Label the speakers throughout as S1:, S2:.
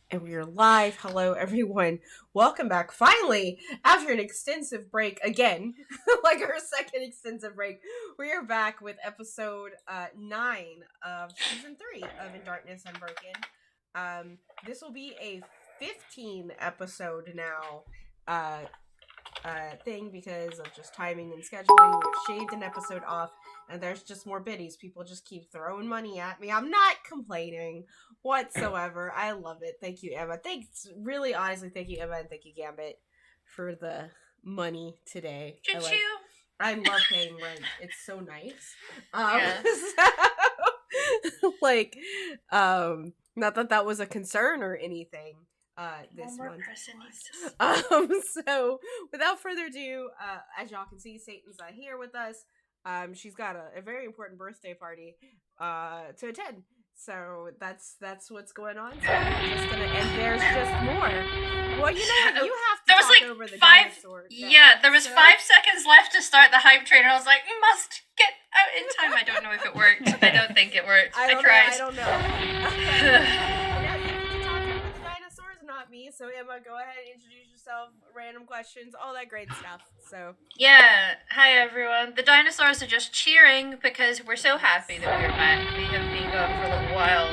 S1: And we are live. Hello, everyone. Welcome back. Finally, after an extensive break, again, like our second extensive break, we are back with episode 9 of season 3 of In Darkness Unbroken. This will be a 15 episode now thing because of just timing and scheduling. We've shaved an episode off, and there's just more biddies. People just keep throwing money at me. I'm not complaining whatsoever. I love it. Thank you, Emma. Thanks, really honestly, thank you, Emma, and thank you, Gambit, for the money today.
S2: Choo-choo.
S1: I love paying rent. It's so nice.
S2: Yeah.
S1: Not that that was a concern or anything. This
S2: One more
S1: one.
S2: person needs to...
S1: So without further ado, as y'all can see, Satan's not here with us. She's got a very important birthday party to attend. So that's what's going on. So we're just gonna, and there's just more. Well, you know, you have to
S2: There was
S1: talk
S2: like
S1: over the
S2: 5
S1: dinosaur.
S2: Yeah, there was 5 seconds left to start the hype train, and I was like, we must get out in time. I don't know if it worked. I don't think it worked. I tried.
S1: I don't know. Now you get to talk over the dinosaurs, not me. So Emma, go ahead and introduce yourself. Random questions, all that great stuff. So
S2: Yeah, hi everyone. The dinosaurs are just cheering because we're so happy that we're back. We have been gone for a little while.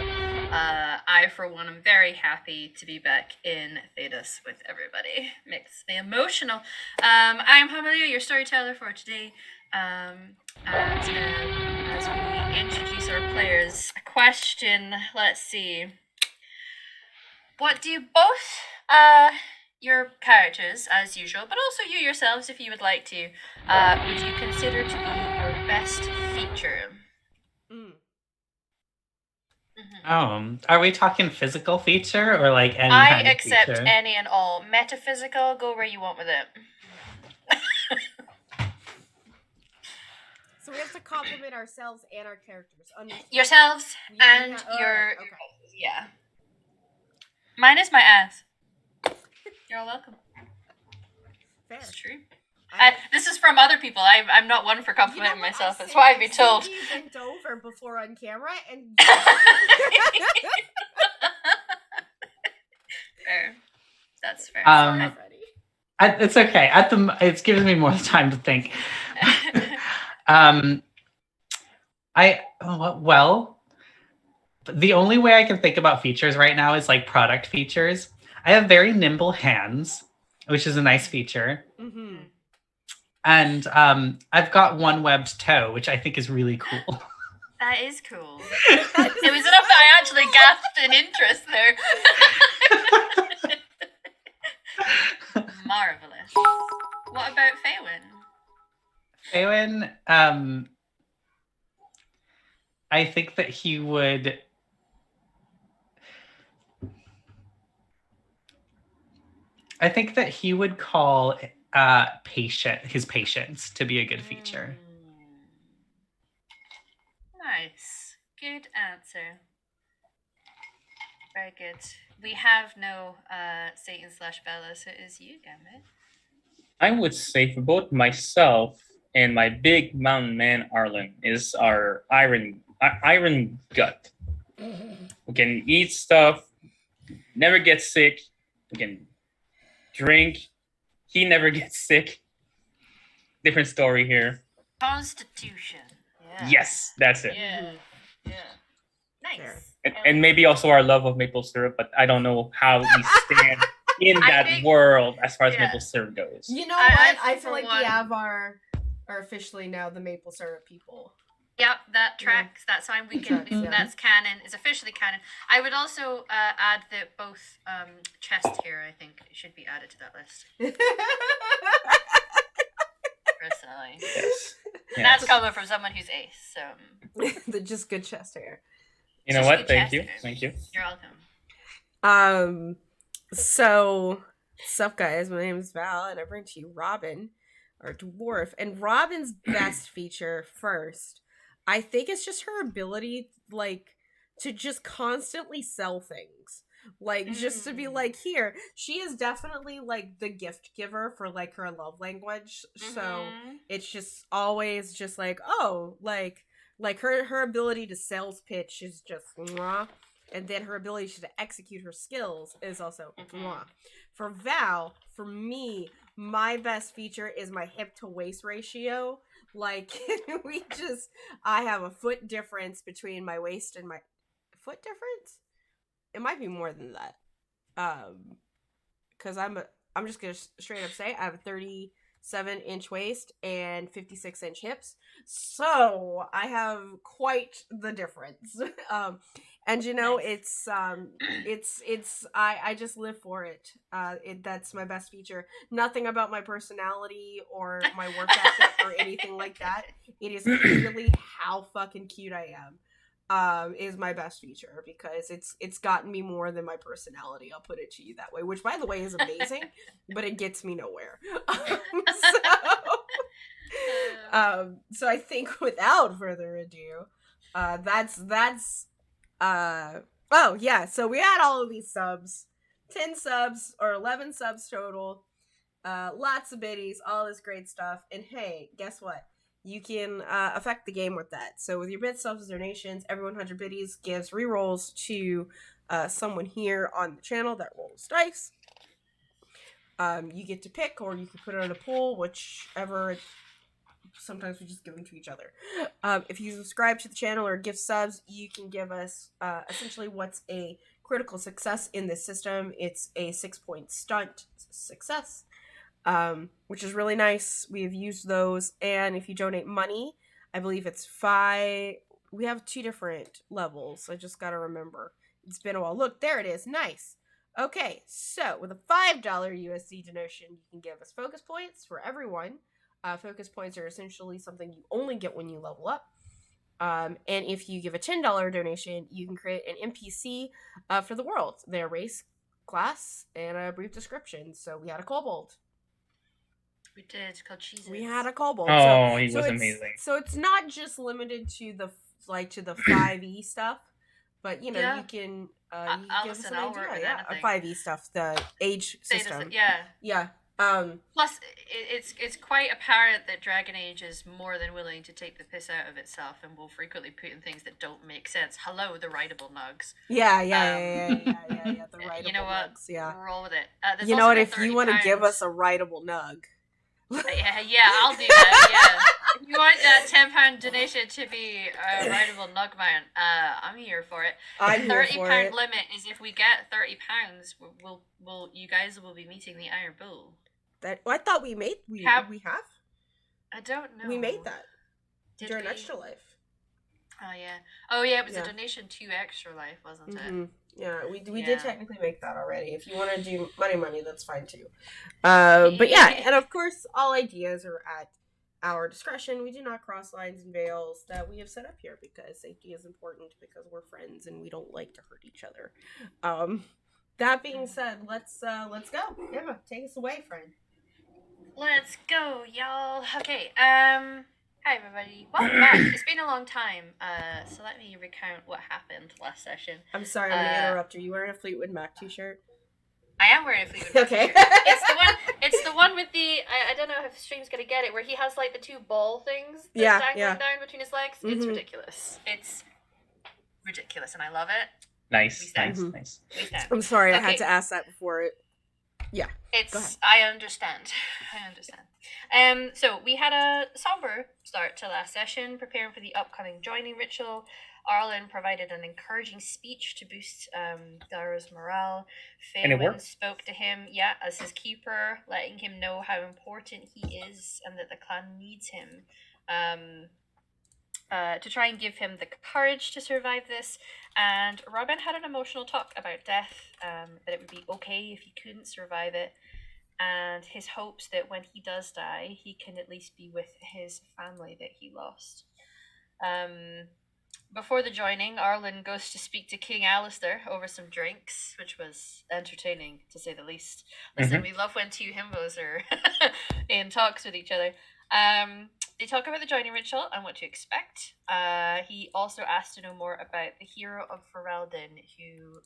S2: I, for one, am very happy to be back in Thetis with everybody. Makes me emotional. I'm Hamalia, your storyteller for today. And as we introduce our players, a question, let's see. What do you both, your characters, as usual, but also you yourselves, if you would like to, would you consider to be your best feature?
S3: Are we talking physical feature or like any
S2: I
S3: kind of
S2: accept
S3: feature?
S2: any and all. Metaphysical, go where you want with it.
S1: So we have to compliment ourselves and our characters.
S2: Yourselves and your...
S1: okay.
S2: Yeah. Mine is my ass. You're all welcome.
S1: Fair.
S2: It's true. This is from other people. I'm not one for complimenting myself. That's why I'd be told.
S1: You bent over before on camera and.
S2: Fair. That's fair.
S3: It's okay. It's given me more time to think. The only way I can think about features right now is like product features. I have very nimble hands, which is a nice feature.
S1: Mm-hmm.
S3: And I've got one webbed toe, which I think is really cool.
S2: That is cool. It was enough that I actually gasped in interest there. Marvelous. What about Faywin?
S3: Faywin, I think that he would... I think that he would call his patience to be a good feature.
S2: Nice. Good answer. Very good. We have no Satan/Bella, so it is you, Gambit.
S4: I would say for both myself and my big mountain man Arlen is our iron gut. We can eat stuff, never get sick. We can drink. He never gets sick. Different story here.
S2: Constitution. Yeah.
S4: Yes, that's it.
S2: Yeah. Yeah. Nice.
S4: And maybe also our love of maple syrup, but I don't know how we stand in that world as far as maple syrup goes.
S1: You know what? I feel like we have our officially now the maple syrup people.
S2: Yep, that tracks. Yeah. That's fine. We can. That's canon. It's officially canon. I would also add that both chest hair, I think, should be added to that list. Personally,
S4: yes.
S2: That's coming from someone who's ace. So
S1: just good chest hair.
S4: You know
S2: just
S4: what? Thank you. Thank you.
S2: You're welcome.
S1: So, what's up, guys? My name is Val, and I bring to you Robin, our dwarf. And Robin's best feature first, I think it's just her ability, like, to just constantly sell things. Like, just to be like, here, she is definitely, like, the gift giver for, like, her love language. So, it's just always just like, oh, like her ability to sales pitch is just, mwah. and then her ability to execute her skills is also mwah. For Val, for me, my best feature is my hip to waist ratio. Like I have a foot difference between my waist and my foot difference. It might be more than that. Because I'm just gonna straight up say I have a 37-inch waist and 56-inch hips, so I have quite the difference. And nice. I just live for it. That's my best feature. Nothing about my personality or my work ethic or anything like that. It is clearly how fucking cute I am. Is my best feature because it's gotten me more than my personality. I'll put it to you that way, which by the way is amazing, but it gets me nowhere. So I think without further ado, oh yeah. So we had all of these subs, 10 subs or 11 subs total, lots of biddies, all this great stuff, and hey, guess what? You can affect the game with that. So with your bits, subs, donations, every 100 biddies gives rerolls to someone here on the channel that rolls dice. You get to pick, or you can put it on a pool, whichever. Sometimes we just give them to each other. If you subscribe to the channel or give subs, you can give us essentially what's a critical success in this system. It's a 6-point stunt success. Which is really nice. We have used those, and if you donate money, I believe it's 5. We have 2 different levels. I just gotta remember. It's been a while. Look, there it is. Nice. Okay, so with a $5 USD donation, you can give us focus points for everyone. Focus points are essentially something you only get when you level up. And if you give a $10 donation, you can create an NPC for the world. Their race, class, and a brief description. So we had a kobold.
S2: We did, called Jesus.
S1: We had a kobold.
S4: Oh, he was amazing.
S1: So it's not just limited to the 5e stuff, but you can give us an idea. Yeah, 5e stuff, the age system. Yeah.
S2: Plus, it's quite apparent that Dragon Age is more than willing to take the piss out of itself and will frequently put in things that don't make sense. Hello, the writable nugs.
S1: Yeah. The writable
S2: you know what?
S1: nugs. Yeah.
S2: Roll with it.
S1: You know what? If you want to give us a writable nug.
S2: Yeah, I'll do that. Yeah, if you want that £10 donation to be a writable nug mount, I'm here for it.
S1: I'm
S2: the
S1: £30
S2: limit is if we get £30, we'll you guys will be meeting the Iron Bull.
S1: I thought we have.
S2: I don't know.
S1: We made that during Extra Life.
S2: Oh yeah. It was a donation to Extra Life, wasn't it?
S1: Yeah, we did technically make that already. If you want to do money, that's fine too. But yeah, and of course, all ideas are at our discretion. We do not cross lines and veils that we have set up here because safety is important because we're friends and we don't like to hurt each other. That being said, let's go. Emma, take us away, friend.
S2: Let's go, y'all. Okay. Hi everybody. Welcome back. It's been a long time. So let me recount what happened last session.
S1: I'm sorry, I'm gonna interrupt you. You wearing a Fleetwood Mac t-shirt?
S2: I am wearing a Fleetwood Mac
S1: t-shirt.
S2: It's the one with the I don't know if stream's gonna get it, where he has like the 2 ball things dangling down between his legs. Mm-hmm. It's ridiculous. It's ridiculous, and I love it.
S4: Nice.
S1: I'm sorry, I had to ask that before it. Yeah.
S2: I understand. So we had a somber start to last session, preparing for the upcoming joining ritual. Arlen provided an encouraging speech to boost Dara's morale. Faywin spoke to him, as his keeper, letting him know how important he is and that the clan needs him. To try and give him the courage to survive this. And Robin had an emotional talk about death, that it would be okay if he couldn't survive it, and his hopes that when he does die, he can at least be with his family that he lost. Before the joining, Arlen goes to speak to King Alistair over some drinks, which was entertaining, to say the least. Listen, we love when 2 himbos are in talks with each other. They talk about the joining ritual and what to expect. He also asked to know more about the hero of Ferelden, who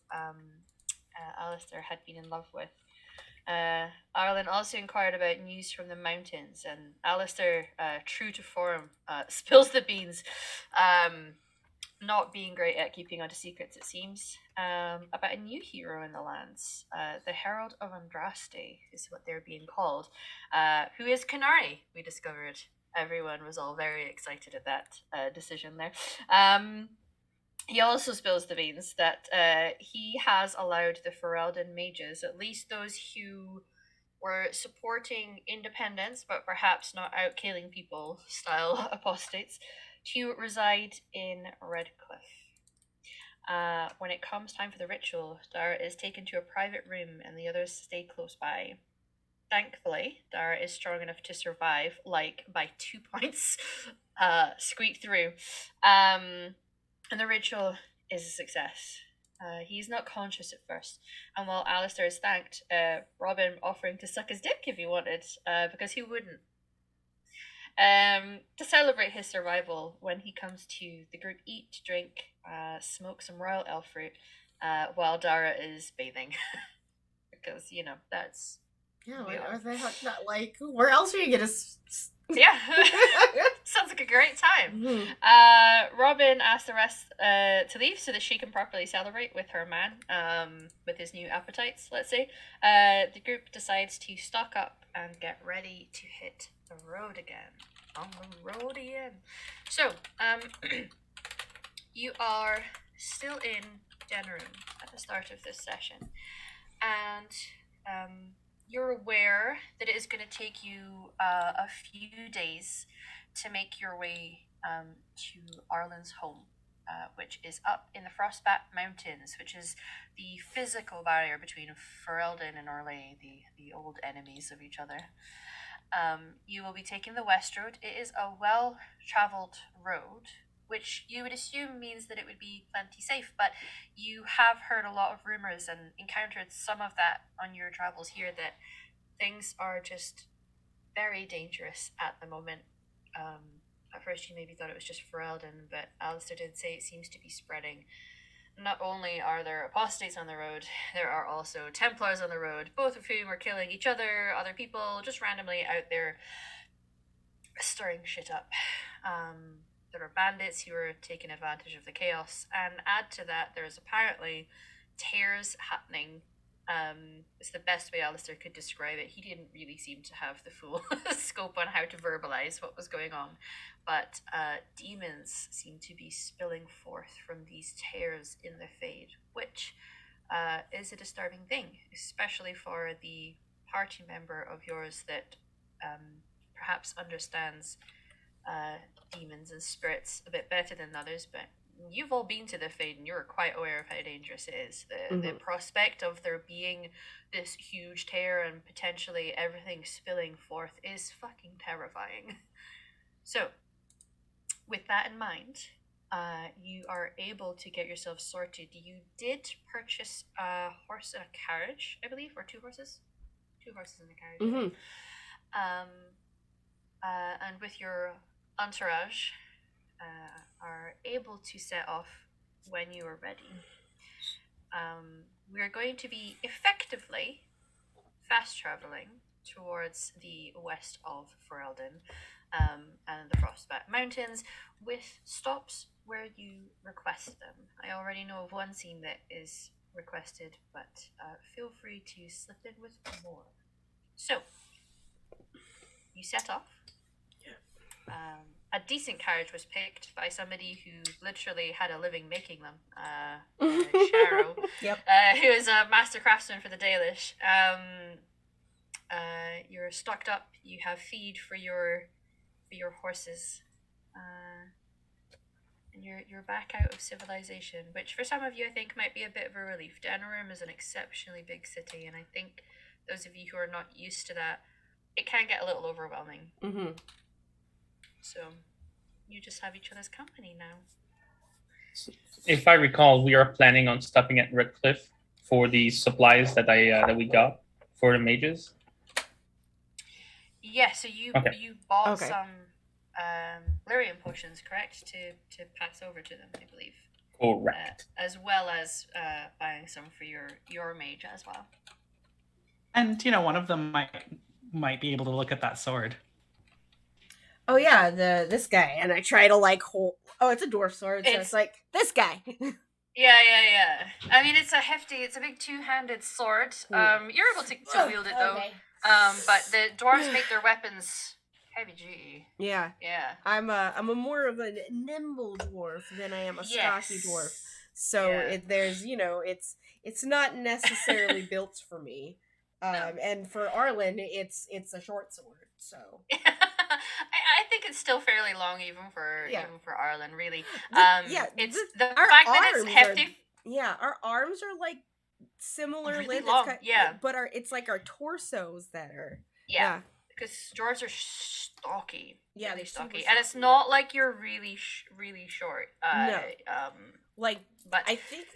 S2: Alistair had been in love with. Arlen also inquired about news from the mountains, and Alistair, true to form, spills the beans. not being great at keeping onto secrets, it seems, about a new hero in the lands. The Herald of Andraste is what they're being called, who is Canary, we discovered. Everyone was all very excited at that decision there. He also spills the beans that he has allowed the Ferelden mages, at least those who were supporting independence but perhaps not out killing people style apostates, to reside in Redcliffe. When it comes time for the ritual, Dara is taken to a private room and the others stay close by. Thankfully, Dara is strong enough to survive, like by 2 points, squeak through. And the ritual is a success. He's not conscious at first, and while Alistair is thanked, Robin offering to suck his dick if he wanted, because who wouldn't? To celebrate his survival, when he comes to, the group eat, drink, smoke some royal elf fruit, while Dara is bathing. Because, you know, that's...
S1: Yeah, what the heck? Not like, where else are you gonna?
S2: Yeah, sounds like a great time. Robin asks the rest to leave so that she can properly celebrate with her man, with his new appetites, let's say. The group decides to stock up and get ready to hit the road again. On the road again. So, you are still in Denerim at the start of this session, and you're aware that it is going to take you a few days to make your way to Arlen's home, which is up in the Frostbat Mountains, which is the physical barrier between Ferelden and Orlais, the old enemies of each other. You will be taking the West Road. It is a well-travelled road, which you would assume means that it would be plenty safe, but you have heard a lot of rumours and encountered some of that on your travels here, that things are just very dangerous at the moment. At first you maybe thought it was just Ferelden, but Alistair did say it seems to be spreading. Not only are there apostates on the road, there are also Templars on the road, both of whom are killing each other, other people, just randomly out there stirring shit up. There are bandits who are taking advantage of the chaos, and add to that, there's apparently tears happening. It's the best way Alistair could describe it. He didn't really seem to have the full scope on how to verbalize what was going on, but demons seem to be spilling forth from these tears in the Fade, which is a disturbing thing, especially for the party member of yours that perhaps understands demons and spirits a bit better than others, but you've all been to the Fade and you're quite aware of how dangerous it is. The prospect of there being this huge tear and potentially everything spilling forth is fucking terrifying. So, with that in mind, you are able to get yourself sorted. You did purchase a horse and a carriage, I believe, or 2 horses? 2 horses and a carriage. And with your entourage, are able to set off when you are ready. We are going to be effectively fast traveling towards the west of Ferelden and the Frostbat Mountains, with stops where you request them. I already know of one scene that is requested, but feel free to slip in with more. So, you set off. A decent carriage was picked by somebody who literally had a living making them. Sharo,
S1: Yep.
S2: who is a master craftsman for the Dalish. You're stocked up. You have feed for your horses, and you're back out of civilization, which for some of you I think might be a bit of a relief. Denerim is an exceptionally big city, and I think those of you who are not used to that, it can get a little overwhelming. So, you just have each other's company now.
S4: If I recall, we are planning on stopping at Redcliffe for the supplies that we got for the mages.
S2: Yeah, so you bought some lyrium potions, correct? To pass over to them, I believe.
S4: Correct.
S2: As well as buying some for your mage as well.
S3: And one of them might be able to look at that sword.
S1: oh yeah, this guy, and I try to like hold. Oh, it's a dwarf sword, so it's like this guy.
S2: Yeah. I mean, it's a big two-handed sword. You're able to wield it though.
S1: Okay.
S2: But the dwarves make their weapons heavy duty.
S1: Yeah.
S2: Yeah.
S1: I'm a more of a nimble dwarf than I am a stocky dwarf. So
S2: Yeah.
S1: there's it's not necessarily built for me. And for Arlen, it's a short sword. So
S2: I think it's still fairly long, even for Arlen. Really, it's the fact that it's hefty.
S1: Our arms are like similar
S2: really
S1: length,
S2: long.
S1: but it's like our torsos that are
S2: because dwarves are stocky.
S1: Yeah,
S2: really
S1: they're
S2: stocky,
S1: stocky,
S2: and it's not like you're really really short.
S1: No,
S2: but
S1: I think.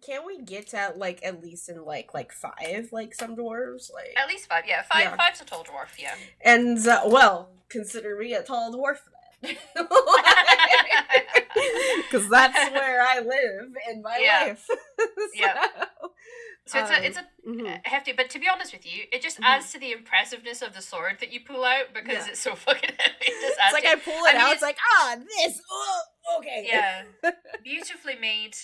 S1: Can we get to like at least in like 5, like some dwarves, like
S2: at least 5? Yeah, 5's a tall dwarf. Yeah,
S1: and well, consider me a tall dwarf then, because that's where I live in my life.
S2: So it's a hefty, but to be honest with you, it just adds to the impressiveness of the sword that you pull out because it's so fucking heavy. It
S1: it's like I pull it out, it's like this. Oh, okay.
S2: Yeah, beautifully made,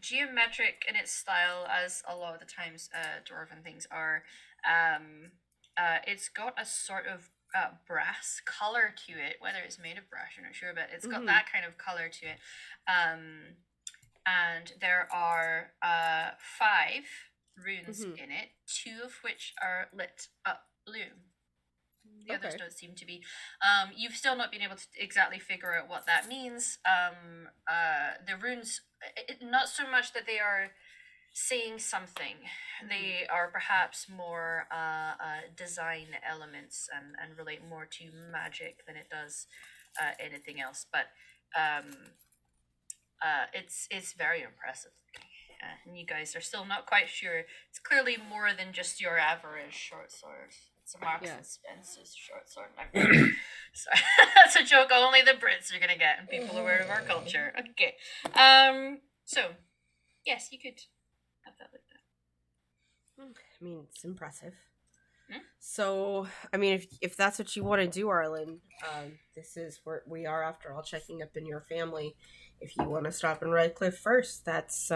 S2: geometric in its style, as a lot of the times dwarven things are. It's got a sort of brass color to it. Whether it's made of brass, I'm not sure, but it's got that kind of color to it. And there are 5 runes in it, 2 of which are lit up blue. The others don't seem to be. You've still not been able to exactly figure out what that means. The runes, not so much that they are saying something. They are perhaps more design elements and relate more to magic than it does anything else. But it's very impressive. And you guys are still not quite sure. It's clearly more than just your average short sword. It's a Marks and Spencer's short sword. Sorry, that's a joke only the Brits are gonna get, and people aware of our culture. Okay. So, yes, you could have that like that.
S1: I mean, it's impressive. So, I mean, if that's what you want to do, Arlen, this is where we are, after all, checking up in your family. If you want to stop in Redcliffe first, that's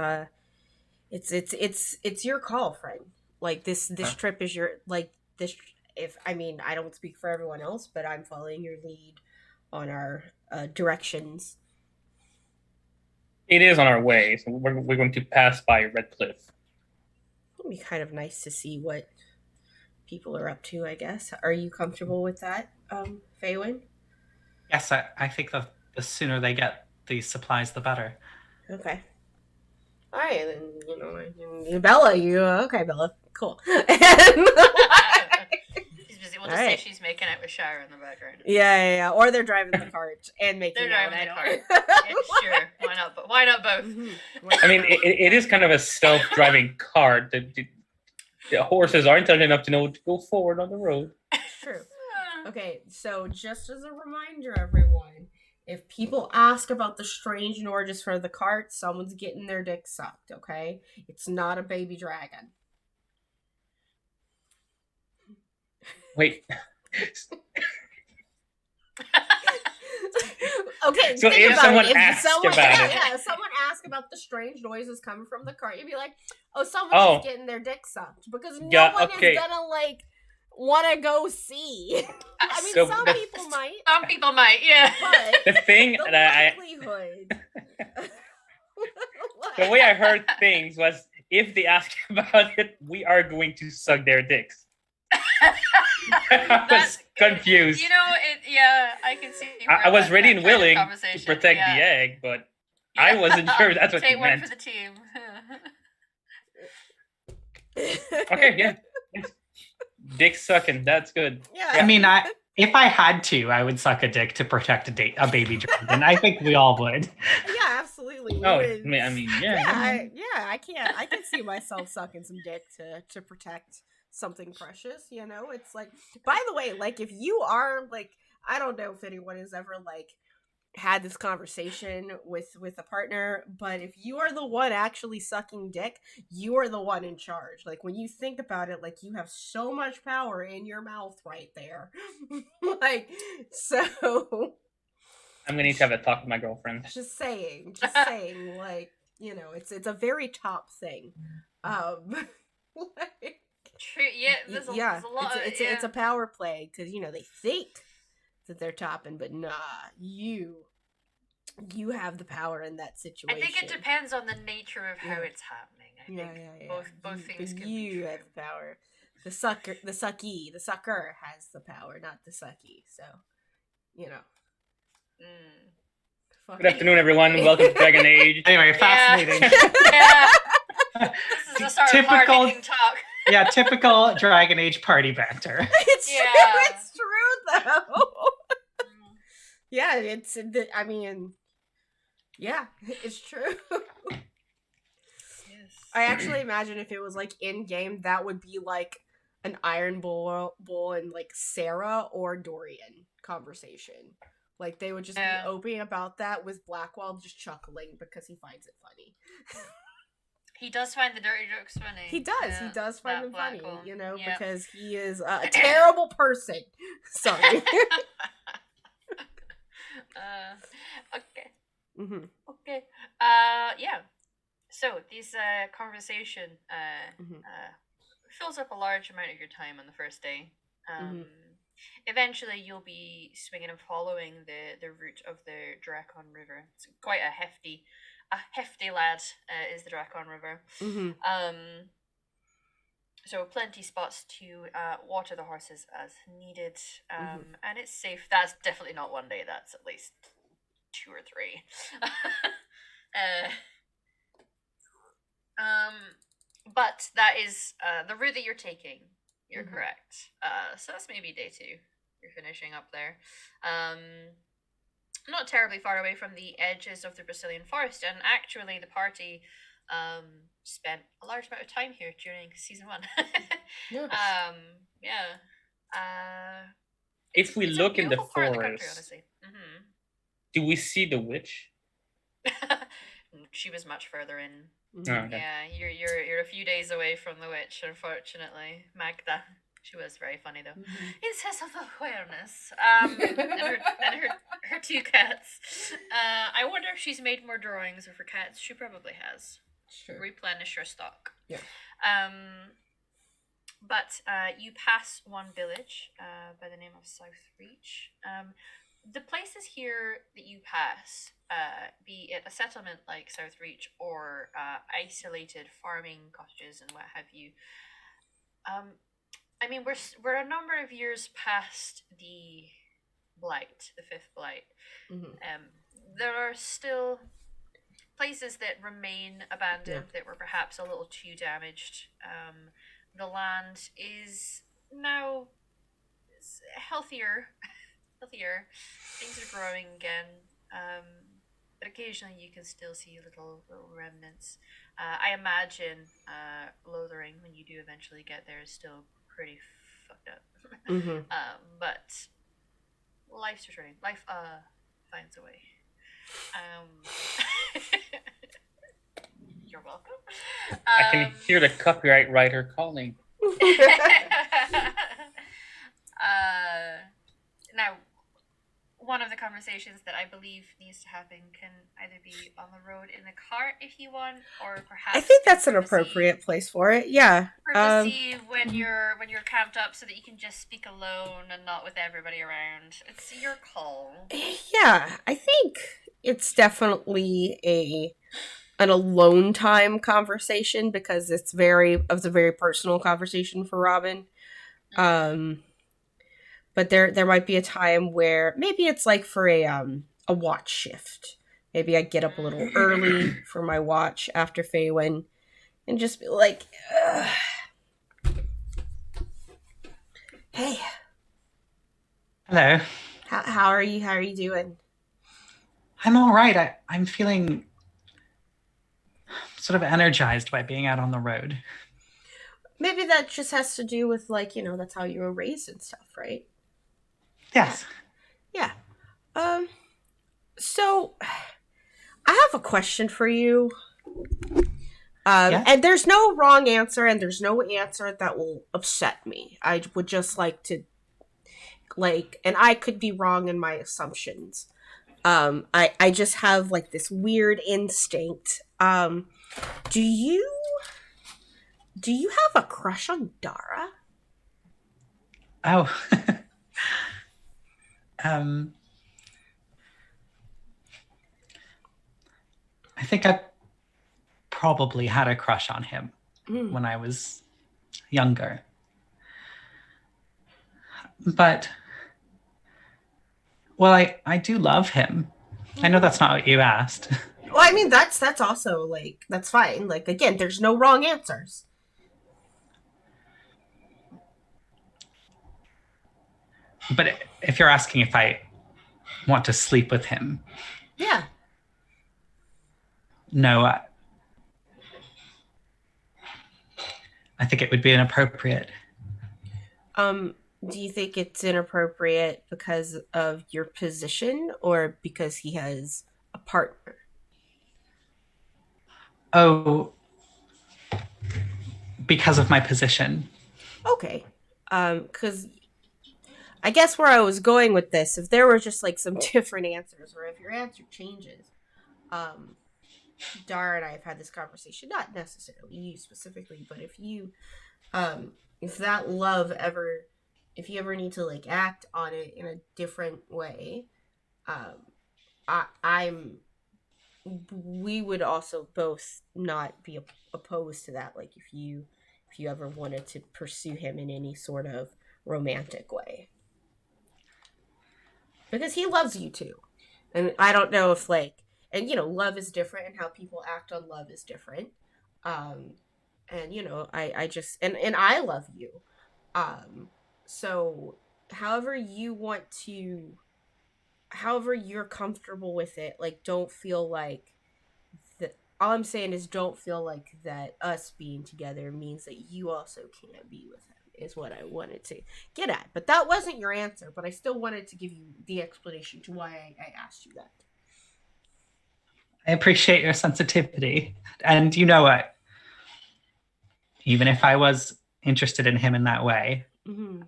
S1: it's your call, friend. Like this trip is your this. If I mean, I don't speak for everyone else, but I'm following your lead on our directions.
S4: It is on our way, so we're going to pass by Redcliffe.
S1: It'd be kind of nice to see what people are up to, I guess. Are you comfortable with that, Faywin?
S3: Yes, I think the sooner they get these supplies, the better.
S1: Okay. All right, then, Bella, okay, Bella, cool.
S2: She's busy. We'll just say she's making it with Shire in the background.
S1: Yeah. Or they're driving the cart and making
S2: out. They're driving the cart. Yeah, sure. Why not? But why not both?
S4: I mean, it is kind of a self-driving cart. The horses aren't intelligent enough to know to go forward on the road.
S1: True. Okay, so just as a reminder, everyone, if people ask about the strange noises for the cart, someone's getting their dick sucked, okay? It's not a baby dragon.
S4: Wait.
S1: Okay,
S4: so if someone asks about it.
S1: Yeah, if someone asks about the strange noises coming from the cart, you'd be like, someone's just getting their dick sucked. Because no one is gonna, want to go see. I mean, some people might.
S2: Some people might, yeah.
S1: But
S4: the thing
S1: the likelihood.
S4: The way I heard things was, if they ask about it, we are going to suck their dicks. I was confused.
S2: I can see.
S4: I was ready and willing to protect the egg, but I wasn't sure that's what you meant.
S2: Take one for the team.
S4: Okay, yeah. Dick sucking, that's good.
S1: Yeah.
S3: I mean, if I had to, I would suck a dick to protect a baby dragon. I think we all would.
S1: Yeah, absolutely.
S4: I mean, yeah.
S1: I can see myself sucking some dick to protect something precious, It's like, by the way, if you are I don't know if anyone has ever had this conversation with a partner, but if you are the one actually sucking dick, you are the one in charge. Like when you think about it, like you have so much power in your mouth right there. Like so
S4: I'm gonna need to have a talk with my girlfriend.
S1: just saying, like, you know, it's a very top thing. Like,
S2: True. Yeah. There's a lot of
S1: it's a power play because you know they think that they're topping, but nah, you have the power in that
S2: I
S1: situation.
S2: think it depends on the nature of how
S1: Yeah.
S2: it's happening. I think both things
S1: but
S2: can be
S1: you
S2: true.
S1: have the power. The sucker has the power, not the sucky. So, you know.
S2: Mm.
S4: Good afternoon, everyone. Welcome to Dragon Age.
S3: Anyway, fascinating.
S2: Yeah. This is a sort of hard-hitting talk.
S3: Yeah, typical Dragon Age party banter.
S1: It's true though. Yeah, I mean, yeah, it's true.
S2: Yes.
S1: I actually imagine if it was like in game, that would be like an Iron Bull and like Sarah or Dorian conversation. Like they would just be open about that with Blackwell just chuckling because he finds it funny.
S2: He does find the dirty jokes funny.
S1: He does. He does find them funny, you know,
S2: Yep.
S1: because he is a terrible person. Sorry.
S2: Okay.
S1: Mm-hmm.
S2: Okay. Yeah. So this conversation fills up a large amount of your time on the first day. Eventually, you'll be swinging and following the route of the Dracon River. It's quite a hefty lad is the Dracon River. So plenty spots to water the horses as needed, and it's safe. That's definitely not one day. That's at least 2 or 3. But that is the route that you're taking. You're correct. So that's maybe day 2. You're finishing up there. Not terribly far away from the edges of the Brazilian forest, and actually the party spent a large amount of time here during season 1.
S4: If we look in the
S2: part of the
S4: forest,
S2: country, honestly.
S4: do we see the witch?
S2: She was much further in.
S4: Oh, okay.
S2: Yeah, you're a few days away from the witch, unfortunately. Magda. She was very funny though. In sense of awareness. And her 2 cats. I wonder if she's made more drawings of her cats. She probably has.
S1: Sure.
S2: Replenish her stock.
S1: Yeah.
S2: But you pass one village by the name of Southreach. The places here that you pass, be it a settlement like Southreach or isolated farming cottages and what have you, I mean, we're a number of years past the blight, the 5th blight. There are still places that remain abandoned that were perhaps a little too damaged. The land is now healthier. Things are growing again. But occasionally you can still see little remnants. I imagine Lothering, when you do eventually get there, is still pretty fucked up. But life's returning. Life finds a way. You're welcome.
S4: I can hear the copyright writer calling.
S2: Now, one of the conversations that I believe needs to happen can either be on the road in the cart if you want, or perhaps
S1: I think that's an appropriate place for it. Yeah.
S2: Courtesy when you're camped up, so that you can just speak alone and not with everybody around. It's your call.
S1: Yeah, I think it's definitely an alone time conversation because it's a very personal conversation for Robin. But there might be a time where maybe it's like for a watch shift. Maybe I get up a little early for my watch after Faywin and just be like, hey.
S3: Hello.
S1: How are you? How are you doing?
S3: I'm all right. I'm feeling sort of energized by being out on the road.
S1: Maybe that just has to do with, like, you know, that's how you were raised and stuff, right?
S3: Yes.
S1: Yeah. So I have a question for you.
S3: Yes.
S1: And there's no wrong answer, and there's no answer that will upset me. I would just like to, like, and I could be wrong in my assumptions. I just have like this weird instinct. Do you do you have a crush on Dara?
S3: Oh. um, I think I probably had a crush on him
S1: Mm.
S3: when I was younger. But, well, I do love him. I know that's not what you asked.
S1: Well, I mean that's also like that's fine. Like again, there's no wrong answers.
S3: But if you're asking if I want to sleep with him,
S1: Yeah.
S3: no, I think it would be inappropriate.
S1: Do you think it's inappropriate because of your position or because he has a partner?
S3: Oh, because of my position.
S1: Okay. Because I guess where I was going with this, if there were just like some different answers, or if your answer changes, um, Dara and I have had this conversation, not necessarily you specifically, but if that love ever, if you ever need to like act on it in a different way, um, I'm we would also both not be opposed to that. Like if you ever wanted to pursue him in any sort of romantic way, because he loves you too, and I don't know if like and love is different and how people act on love is different. Um, and I just and I love you. Um, so however you want to, however you're comfortable with it, like don't feel like that all I'm saying is don't feel like that us being together means that you also can't be with him is what I wanted to get at. But that wasn't your answer, but I still wanted to give you the explanation to why I asked you that.
S3: I appreciate your sensitivity. And you know what? Even if I was interested in him in that way,
S1: Mm-hmm.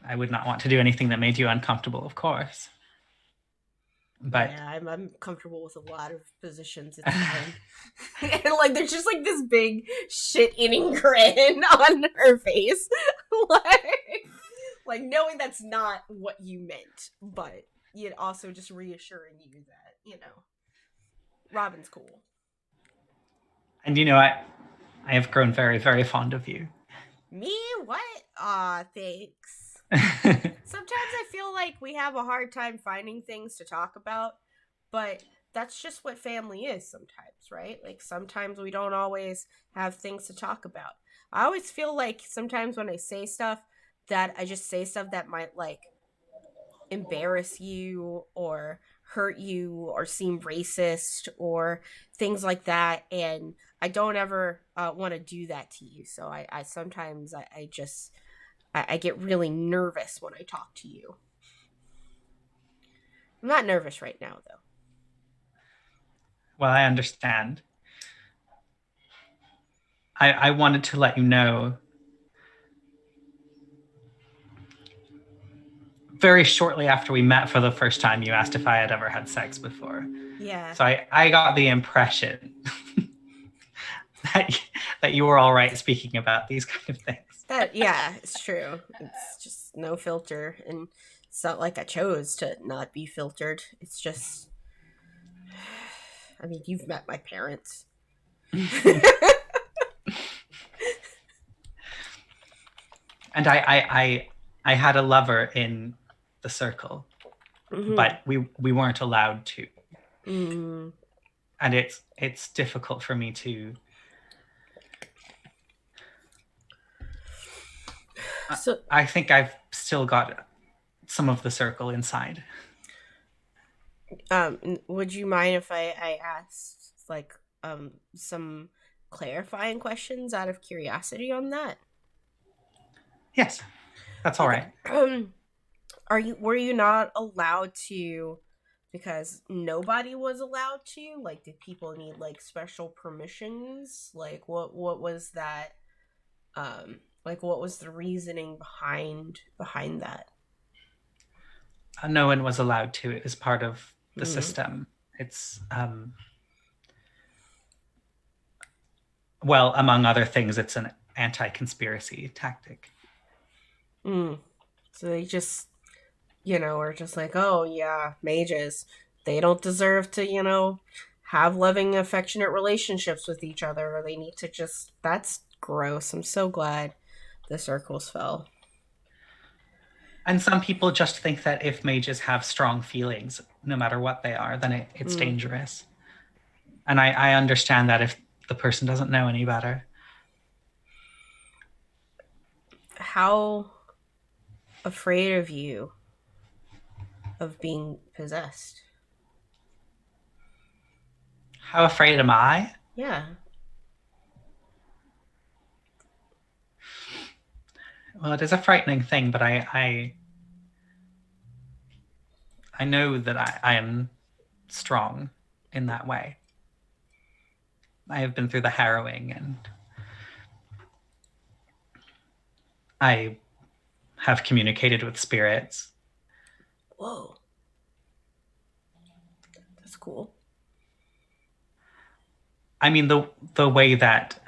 S3: I would not want to do anything that made you uncomfortable, of course. But
S1: Yeah, I'm comfortable with a lot of positions. It's fine. And like there's just like this big shit-eating grin on her face, like knowing that's not what you meant, but yet also just reassuring you that Robin's cool.
S3: and you know, I have grown very, very fond of you.
S1: Me? What? Aw, thanks. Sometimes I feel like we have a hard time finding things to talk about, but that's just what family is sometimes, right? Like sometimes we don't always have things to talk about. I always feel like sometimes when I say stuff that I just say stuff that might like embarrass you or hurt you or seem racist or things like that, and I don't ever want to do that to you. So I sometimes I just I get really nervous when I talk to you. I'm not nervous right now, though.
S3: Well, I understand. I wanted to let you know very shortly after we met for the first time, you asked if I had ever had sex before.
S1: Yeah.
S3: So I got the impression that you were all right speaking about these kind of things.
S1: Yeah, it's true. It's just no filter, and it's not like I chose to not be filtered. It's just, I mean, you've met my parents.
S3: And I had a lover in the circle,
S1: Mm-hmm.
S3: but we weren't allowed to.
S1: Mm.
S3: And it's difficult for me to.
S1: So
S3: I think I've still got some of the circle inside.
S1: would you mind if I asked like some clarifying questions out of curiosity on that?
S3: Yes, that's all
S1: Okay.
S3: right.
S1: were you not allowed to because nobody was allowed to? Like, did people need like special permissions? Like, what was that? Like, what was the reasoning behind that?
S3: No one was allowed to. It was part of the
S1: Mm.
S3: system. It's well, among other things, it's an anti-conspiracy tactic.
S1: Mm. So they just, are just like, oh yeah, mages. They don't deserve to, have loving, affectionate relationships with each other. Or they need to just. That's gross. I'm so glad the circles fell.
S3: And some people just think that if mages have strong feelings, no matter what they are, then it's
S1: Mm.
S3: dangerous. And I understand that if the person doesn't know any better.
S1: How afraid of you of being possessed?
S3: How afraid am I?
S1: Yeah.
S3: Well, it is a frightening thing, but I know that I am strong in that way. I have been through the harrowing, and I have communicated with spirits.
S1: Whoa. That's cool.
S3: I mean, the way that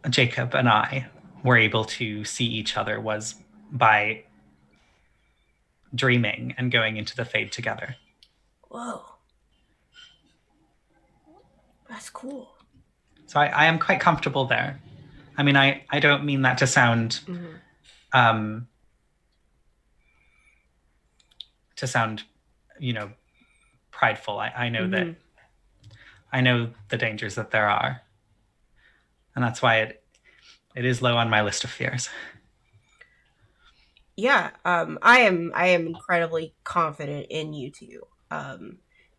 S3: Jacob and I were able to see each other was by dreaming and going into the fade together.
S1: Whoa. That's cool.
S3: So I am quite comfortable there. I mean, I don't mean that to sound
S1: Mm-hmm.
S3: um, prideful. I know that I know the dangers that there are, and that's why it is low on my list of fears.
S1: Yeah, I am incredibly confident in you two.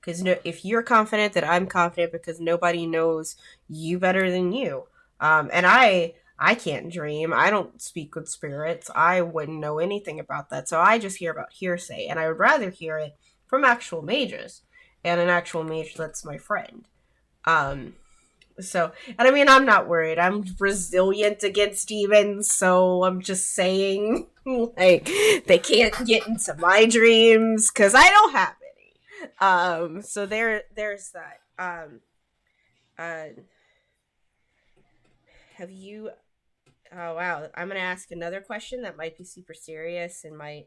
S1: Because if you're confident, that I'm confident because nobody knows you better than you. And I can't dream. I don't speak with spirits. I wouldn't know anything about that. So I just hear about hearsay, and I would rather hear it from actual mages, and an actual mage that's my friend. Um, So, and I mean, I'm not worried. I'm resilient against demons, so I'm just saying, like, they can't get into my dreams because I don't have any. So there's that. Uh, have you? Oh wow, I'm gonna ask another question that might be super serious and might.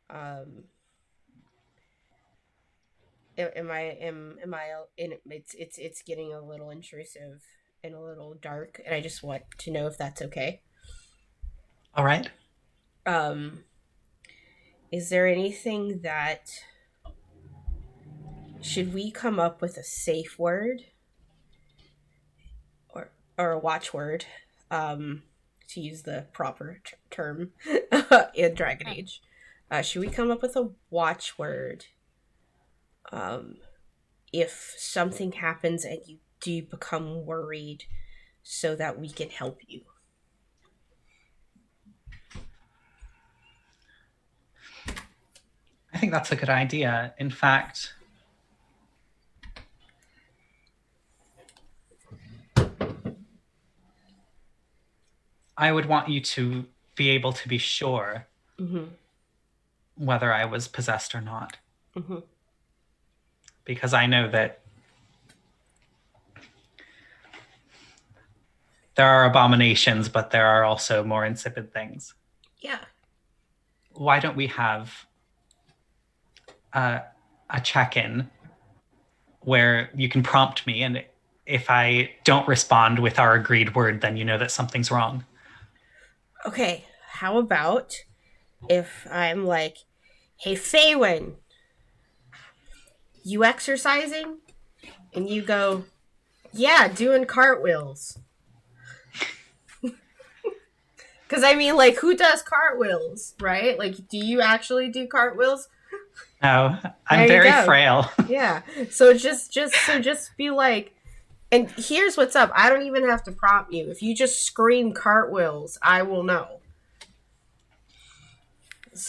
S1: Um, am I in? It's getting a little intrusive and a little dark, and I just want to know if that's okay.
S3: All right.
S1: Um, is there anything that should we come up with a safe word or a watchword, to use the proper term in Dragon Age? Should we come up with a watchword um, if something happens and you do become worried, so that we can help you?
S3: I think that's a good idea. In fact, I would want you to be able to be sure
S1: Mm-hmm.
S3: whether I was possessed or not.
S1: Mm-hmm.
S3: Because I know that there are abominations, but there are also more insipid things.
S1: Yeah.
S3: Why don't we have a check-in where you can prompt me, and if I don't respond with our agreed word, then you know that something's wrong.
S1: Okay, how about if I'm like, hey, Faywin, you exercising? And you go, yeah, doing cartwheels. Because I mean, like, who does cartwheels, right? Like, do you actually do cartwheels?
S3: No, I'm very frail.
S1: Yeah. So just be like, and here's what's up. I don't even have to prompt you. If you just scream cartwheels, I will know.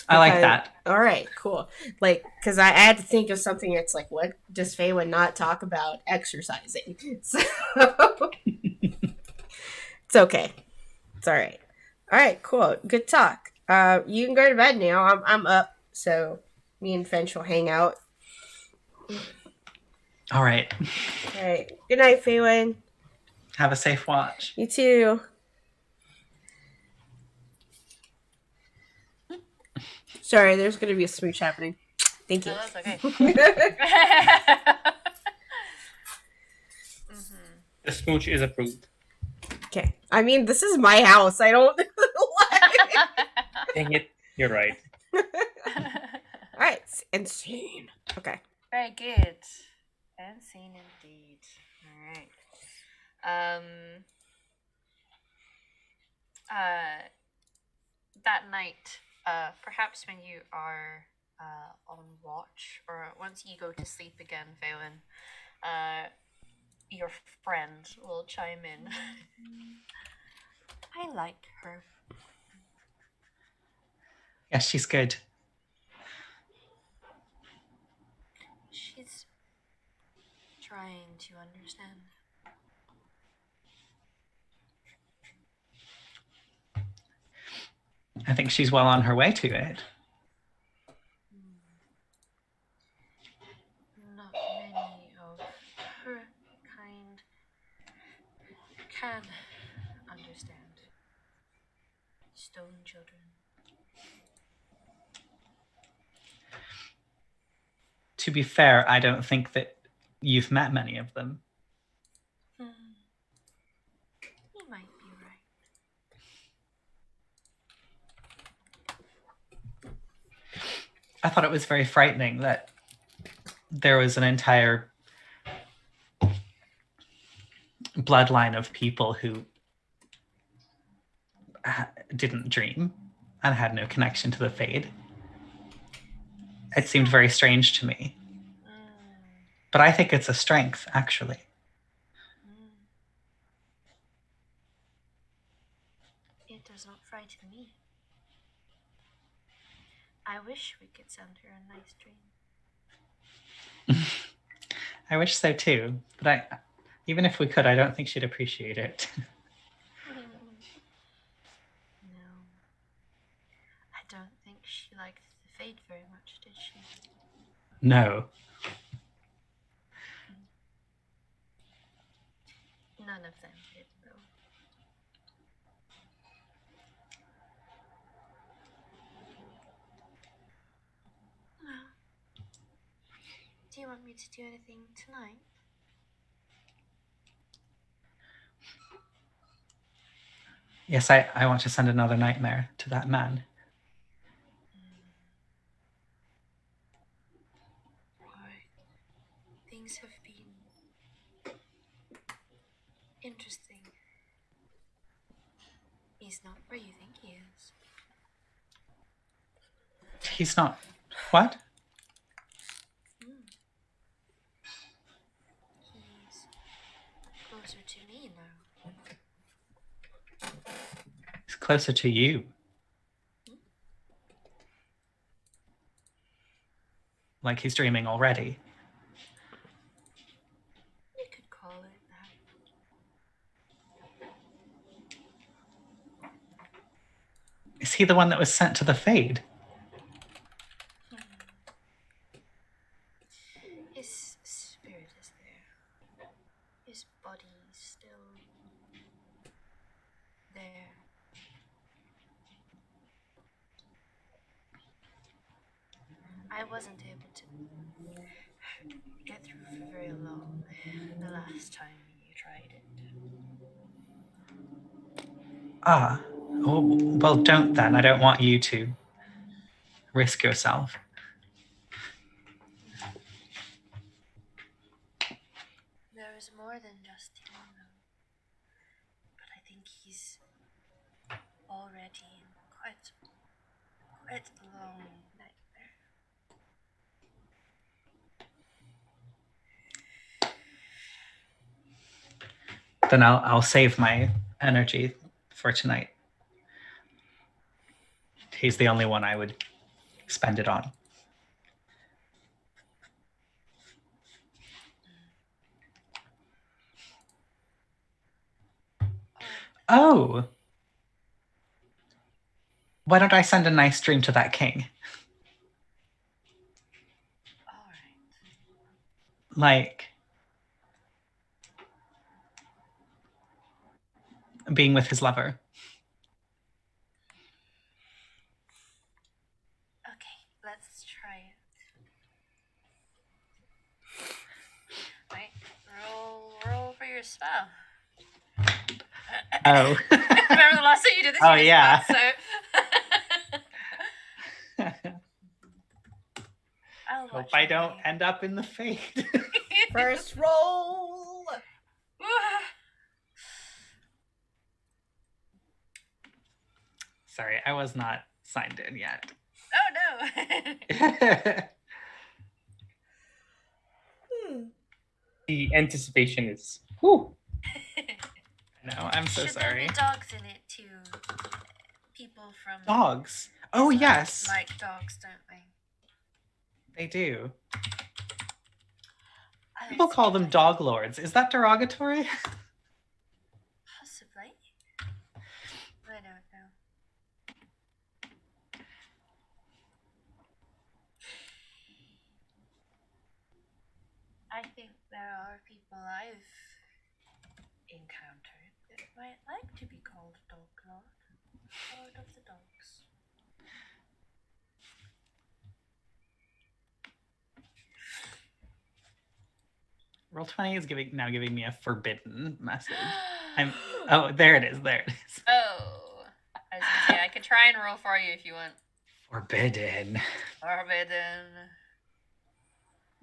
S3: I like that.
S1: All right, cool. Like, because I had to think of something that's like, what does Faye not talk about exercising? So it's okay. It's all right. All right, cool. Good talk. You can go to bed now. I'm up, so me and Finch will hang out.
S3: All right.
S1: All right. Good night, Faywin.
S3: Have a safe watch.
S1: You too. Sorry, there's gonna be a smooch happening. Thank you.
S2: No, that's okay.
S4: The smooch is approved.
S1: Okay. I mean, this is my house. I don't.
S4: Dang it. You're right.
S1: All right. Insane. Okay.
S2: Very good. Insane indeed. All right. That night, perhaps when you are on watch, or once you go to sleep again, Valen, your friend will chime in. I like her.
S3: Yes, she's good.
S2: She's trying to understand.
S3: I think she's well on her way to it.
S2: Not many of her kind can understand. Stone children.
S3: To be fair, I don't think that you've met many of them.
S2: You might be right.
S3: I thought it was very frightening that there was an entire bloodline of people who didn't dream and had no connection to the Fade. It seemed very strange to me. But I think it's a strength, actually.
S2: It does not frighten me. I wish we could send her a nice dream.
S3: I wish so too, but even if we could, I don't think she'd appreciate it.
S2: No. I don't think she liked the Fade very much, did she?
S3: No.
S2: None of them did, though. Well, do you want me to do anything tonight?
S3: Yes, I want to send another nightmare to that man.
S2: Boy, things have been interesting. He's not where you think he is.
S3: He's not... What?
S2: He's closer to me now.
S3: He's closer to you. Like he's dreaming already.
S2: You could call it that.
S3: Is he the one that was sent to the Fade?
S2: His spirit is there. His body is still there. I wasn't able to get through for very long the last time you tried it.
S3: Ah. Oh, well, don't then. I don't want you to risk yourself.
S2: There is more than just him, though. But I think he's already in quite a long nightmare.
S3: Then I'll save my energy for tonight. He's the only one I would spend it on. Oh. Why don't I send a nice dream to that king?
S2: All right.
S3: Like being with his lover.
S2: Okay, let's try it. Right, roll for your spell.
S3: Oh.
S2: Remember the last time you did this?
S3: Oh,
S2: You just
S3: yeah.
S2: passed, so. I'll
S3: Hope
S2: watch
S3: I
S2: over
S3: don't
S2: you.
S3: end up in the fade.
S1: First roll.
S3: Sorry, I was not signed in yet.
S2: Oh no.
S4: The anticipation is. Whew.
S3: No, I'm so
S2: Should
S3: sorry.
S2: there be dogs in it too? People from
S3: Dogs. Oh,
S2: Islam
S3: yes.
S2: like dogs, don't they?
S3: They do.
S2: I
S3: People
S2: don't
S3: call
S2: see
S3: them
S2: why.
S3: dog lords. Is that derogatory?
S2: Possibly. I don't know. I think there are people I've encountered that might like to be called Dog Lord. Lord of the Dogs.
S3: Roll20 is giving me a forbidden message. Oh, there it is. There it is.
S2: Oh. I was gonna say, I could try and roll for you if you want.
S3: Forbidden.
S2: Forbidden.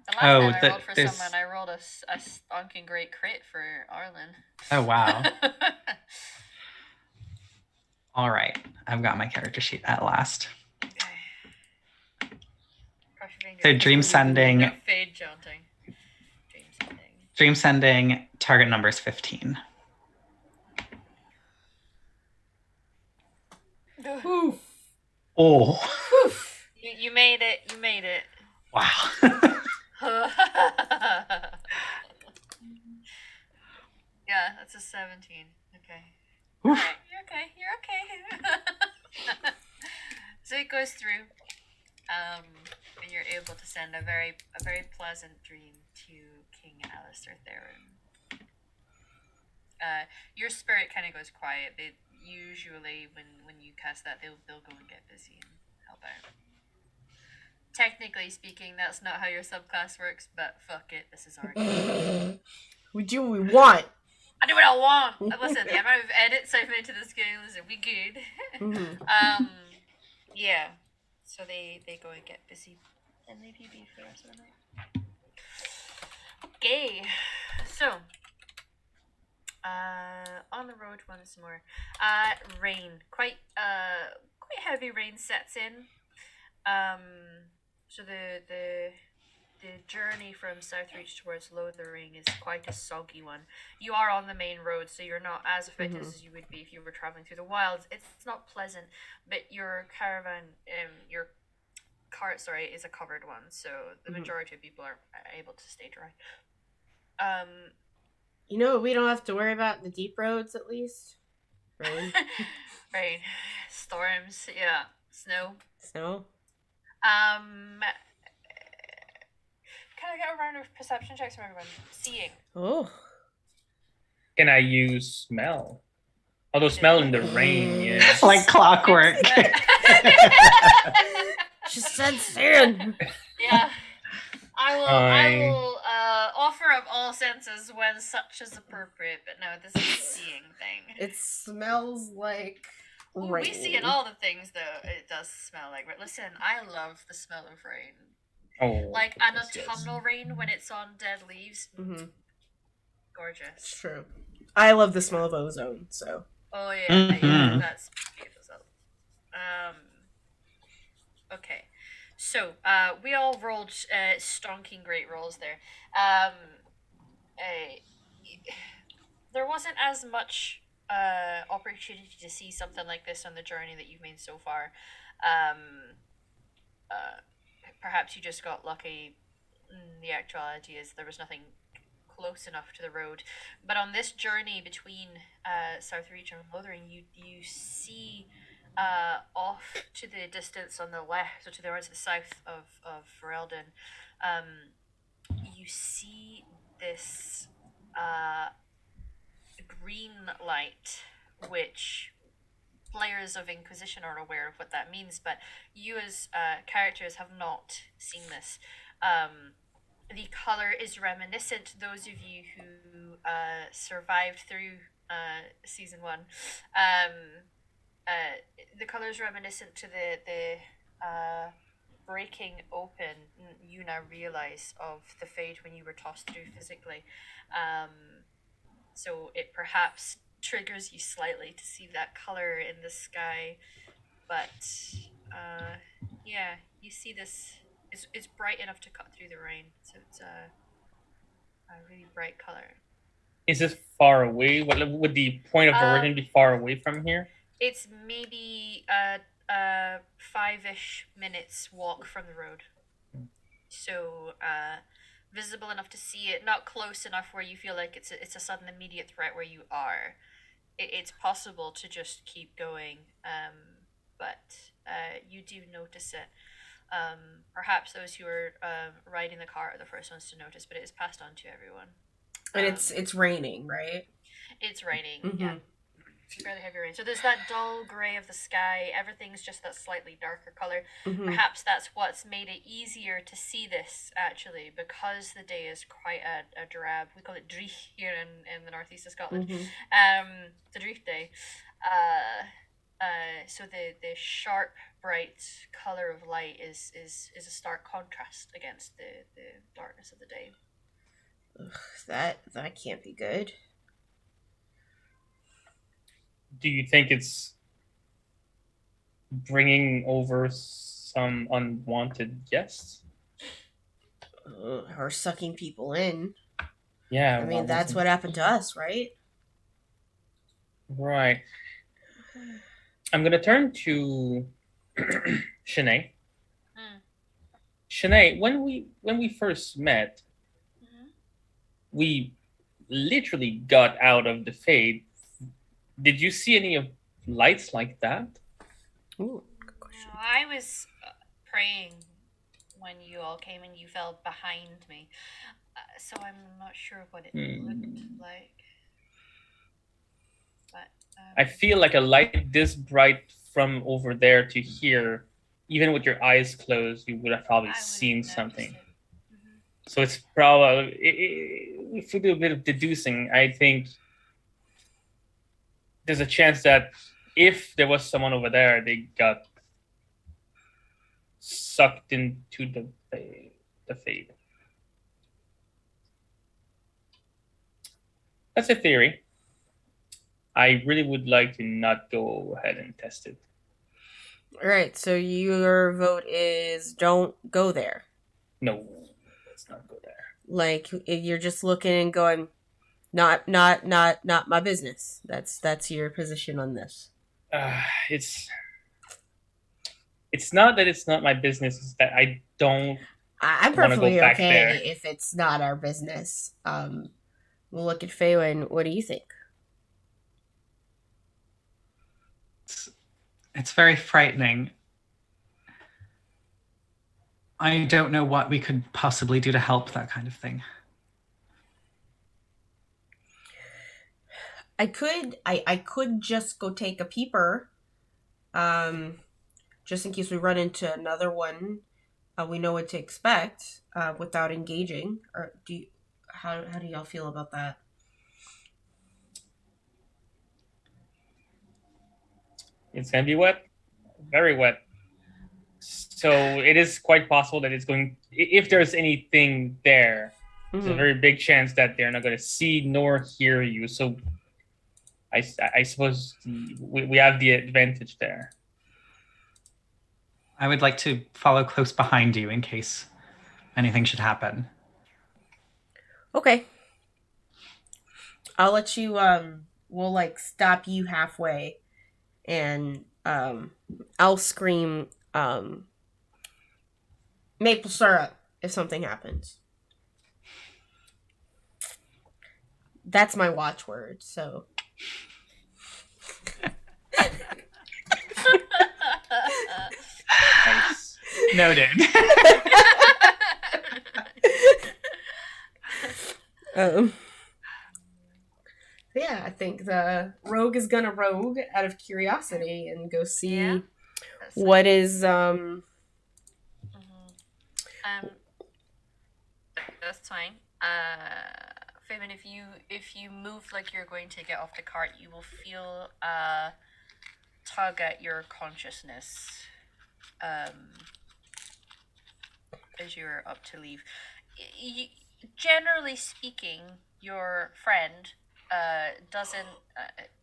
S2: The last
S3: Oh,
S2: time I rolled for someone, I rolled a stonking great crit for Arlen.
S3: Oh, wow. All right. I've got my character sheet at last.
S2: Okay. Cross your fingers.
S3: So dream sending.
S2: No fade jaunting. Dream sending.
S3: Dream sending. Target number is 15.
S1: Oof.
S3: Oh.
S1: Oof.
S2: You made it. You made it.
S3: Wow.
S2: Yeah, that's a 17. Okay.
S3: Oof.
S2: Alright, you're okay. You're okay. So it goes through. And you're able to send a very pleasant dream to King Alistair Theron. Your spirit kind of goes quiet. They usually when you cast that, they'll go and get busy and help out. Technically speaking, that's not how your subclass works, but fuck it, this is our game.
S1: We do what we want.
S2: I do what I want. Listen, the amount of edits I've made to this game, listen, we good.
S1: Mm-hmm.
S2: Yeah. So they go and get busy, and they PB for the rest of the night. Okay. So, on the road once more. Rain. Quite heavy rain sets in. So the journey from Southreach towards Lothering is quite a soggy one. You are on the main road, so you're not as affected as you would be if you were traveling through the wilds. It's not pleasant, but your caravan, your cart, is a covered one, so the majority of people are able to stay dry.
S1: You know, we don't have to worry about the deep roads, at least. Rain.
S2: Rain, storms, yeah, snow.
S1: Snow.
S2: Can I get a round of perception checks from everyone? Seeing.
S1: Oh.
S4: Can I use smell? Although smell in the rain, yeah.
S3: Like clockwork.
S1: Just said sand.
S2: Yeah. I will offer up all senses when such is appropriate, but no, this is a seeing thing.
S1: It smells like rain.
S2: We see in all the things, though, it does smell like rain. Listen, I love the smell of rain.
S4: Oh,
S2: like an autumnal rain when it's on dead leaves.
S1: Mm-hmm.
S2: Gorgeous.
S1: It's true. I love the smell of ozone, so.
S2: Oh, yeah, yeah, that's beautiful. Okay. So, we all rolled stonking great rolls there. There wasn't as much opportunity to see something like this on the journey that you've made so far. perhaps you just got lucky. The actuality is there was nothing close enough to the road. But on this journey between South Reach and Lothering, you see off to the distance on the left, so to the right, to the south of Ferelden, you see this uh, green light, which players of Inquisition are aware of what that means, but you as characters have not seen this. The color is reminiscent. Those of you who survived through season one, the color is reminiscent to the breaking open. You now realize of the fade when you were tossed through physically. So it perhaps triggers you slightly to see that color in the sky, but yeah, you see this. It's bright enough to cut through the rain, so it's a really bright color.
S4: Is this far away? What would the point of origin be far away from here?
S2: It's maybe 5-ish minutes walk from the road. So visible enough to see it, not close enough where you feel like it's a sudden immediate threat where you are. It's possible to just keep going, but you do notice it. Perhaps those who are riding the car are the first ones to notice, but it is passed on to everyone.
S1: And it's raining, right?
S2: It's raining, yeah. It's fairly heavy rain. So there's that dull grey of the sky. Everything's just that slightly darker colour. Perhaps that's what's made it easier to see this, actually, because the day is quite a drab. We call it Dreich here in the northeast of Scotland. The Dreich day. So the sharp, bright colour of light is a stark contrast against the darkness of the day.
S1: Ugh, that can't be good.
S4: Do you think it's bringing over some unwanted guests?
S1: Or sucking people in.
S4: Yeah.
S1: I mean, that's what happened to us, right?
S4: Right. I'm going to turn to Shanae. Shanae, when we first met, we literally got out of the fade. Did you see any of lights like that?
S1: Ooh, good question.
S2: No, I was praying when you all came and you fell behind me, so I'm not sure what it looked like. But
S4: I feel like a light this bright from over there to here, even with your eyes closed, you would have probably seen something. So it's probably, if we do a bit of deducing, I think there's a chance that if there was someone over there, they got sucked into the fade. That's a theory. I really would like to not go ahead and test it.
S1: All right, so your vote is don't go there.
S4: No, let's not go there.
S1: Like, you're just looking and going, not my business. That's your position on this.
S4: It's not that it's not my business. It's that I don't.
S1: I'm
S4: wanna go
S1: perfectly
S4: back
S1: okay
S4: there.
S1: if it's not our business. We'll look at Faywin. What do you think?
S3: It's very frightening. I don't know what we could possibly do to help that kind of thing.
S1: I could just go take a peeper, just in case we run into another one. We know what to expect without engaging. Or how do y'all feel about that?
S4: It's gonna be wet, very wet. So it is quite possible that it's going. If there's anything there, there's a very big chance that they're not going to see nor hear you. So I suppose we have the advantage there.
S3: I would like to follow close behind you in case anything should happen.
S1: Okay. I'll let you, we'll stop you halfway and, I'll scream, maple syrup if something happens. That's my watchword, so.
S4: Nice.
S3: Noted.
S1: Yeah, I think the rogue is gonna rogue out of curiosity and go see what is
S2: That's fine. Fabian, if you move like you're going to get off the cart, you will feel a tug at your consciousness as you're up to leave. Generally speaking, your friend doesn't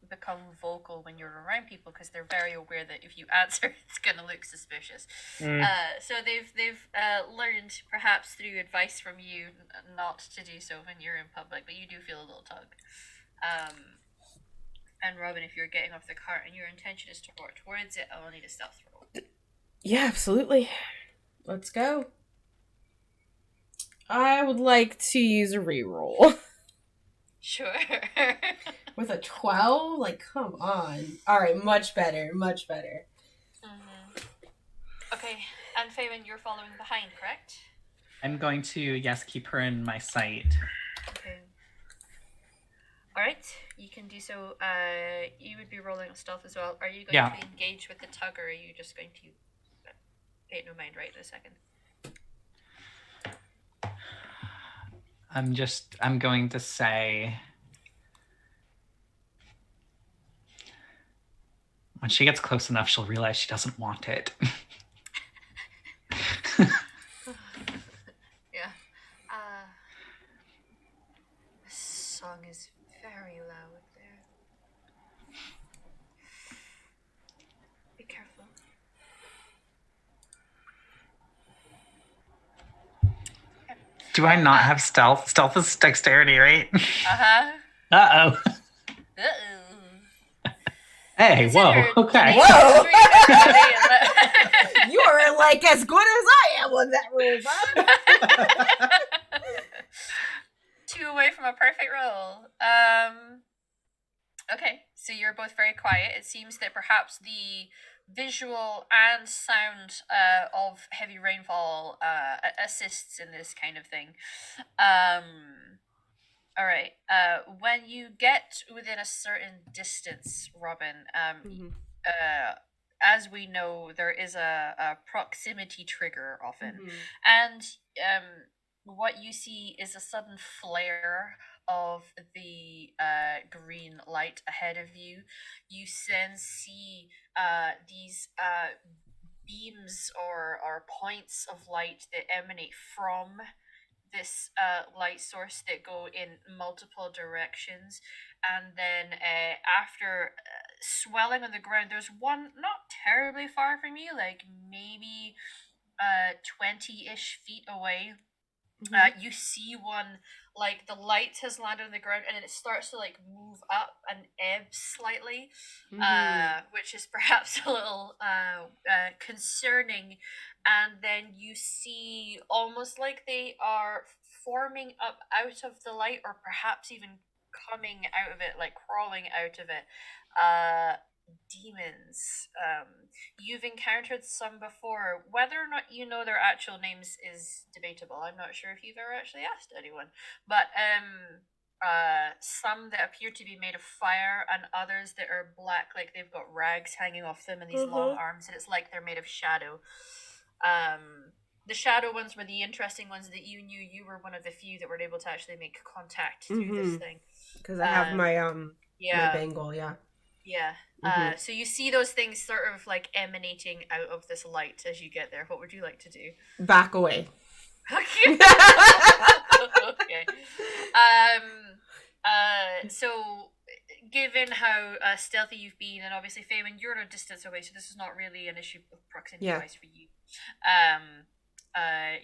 S2: become vocal when you're around people because they're very aware that if you answer, it's going to look suspicious. So they've learned, perhaps through advice from you, not to do so when you're in public, but you do feel a little tug. And Robin, if you're getting off the cart and your intention is to walk towards it, I'll need a stealth roll.
S1: Yeah, absolutely. Let's go. I would like to use a reroll.
S2: Sure.
S1: With a 12? Like, come on. Alright, much better, much better.
S2: Okay, and Fabian, you're following behind, correct?
S3: I'm going to, yes, keep her in my sight.
S2: Okay. Alright, you can do so. You would be rolling on stealth as well. Are you going to engage with the tug, or are you just going to pay no mind right in a second?
S3: I'm going to say, when she gets close enough, she'll realize she doesn't want it.
S2: Yeah. The song is very loud there. Be careful.
S3: Do I not have stealth? Stealth is dexterity, right?
S2: Uh-huh.
S3: Uh-oh.
S2: Uh-oh.
S3: Hey, whoa, okay.
S1: Whoa! You are like as good as I am with that roll, bud.
S2: 2 away from a perfect roll. Okay, so you're both very quiet. It seems that perhaps the visual and sound of heavy rainfall assists in this kind of thing. All right. When you get within a certain distance, Robin, as we know, there is a proximity trigger often, and what you see is a sudden flare of the green light ahead of you. You then see these beams or points of light that emanate from this light source that go in multiple directions, and then after swelling on the ground, there's one not terribly far from you, like maybe 20-ish feet away. You see one, like the light has landed on the ground and then it starts to like move up and ebb slightly, which is perhaps a little concerning. And then you see almost like they are forming up out of the light, or perhaps even coming out of it, like crawling out of it. Demons. You've encountered some before. Whether or not you know their actual names is debatable. I'm not sure if you've ever actually asked anyone. But some that appear to be made of fire, and others that are black, like they've got rags hanging off them and these long arms, and it's like they're made of shadow. The shadow ones were the interesting ones that you knew. You were one of the few that were able to actually make contact through this thing.
S1: Because I have my my bangle, yeah.
S2: So you see those things sort of like emanating out of this light as you get there. What would you like to do?
S1: Back away.
S2: Okay. Okay. So given how stealthy you've been, and obviously Fabian, you're at a distance away, so this is not really an issue of proximity wise for you.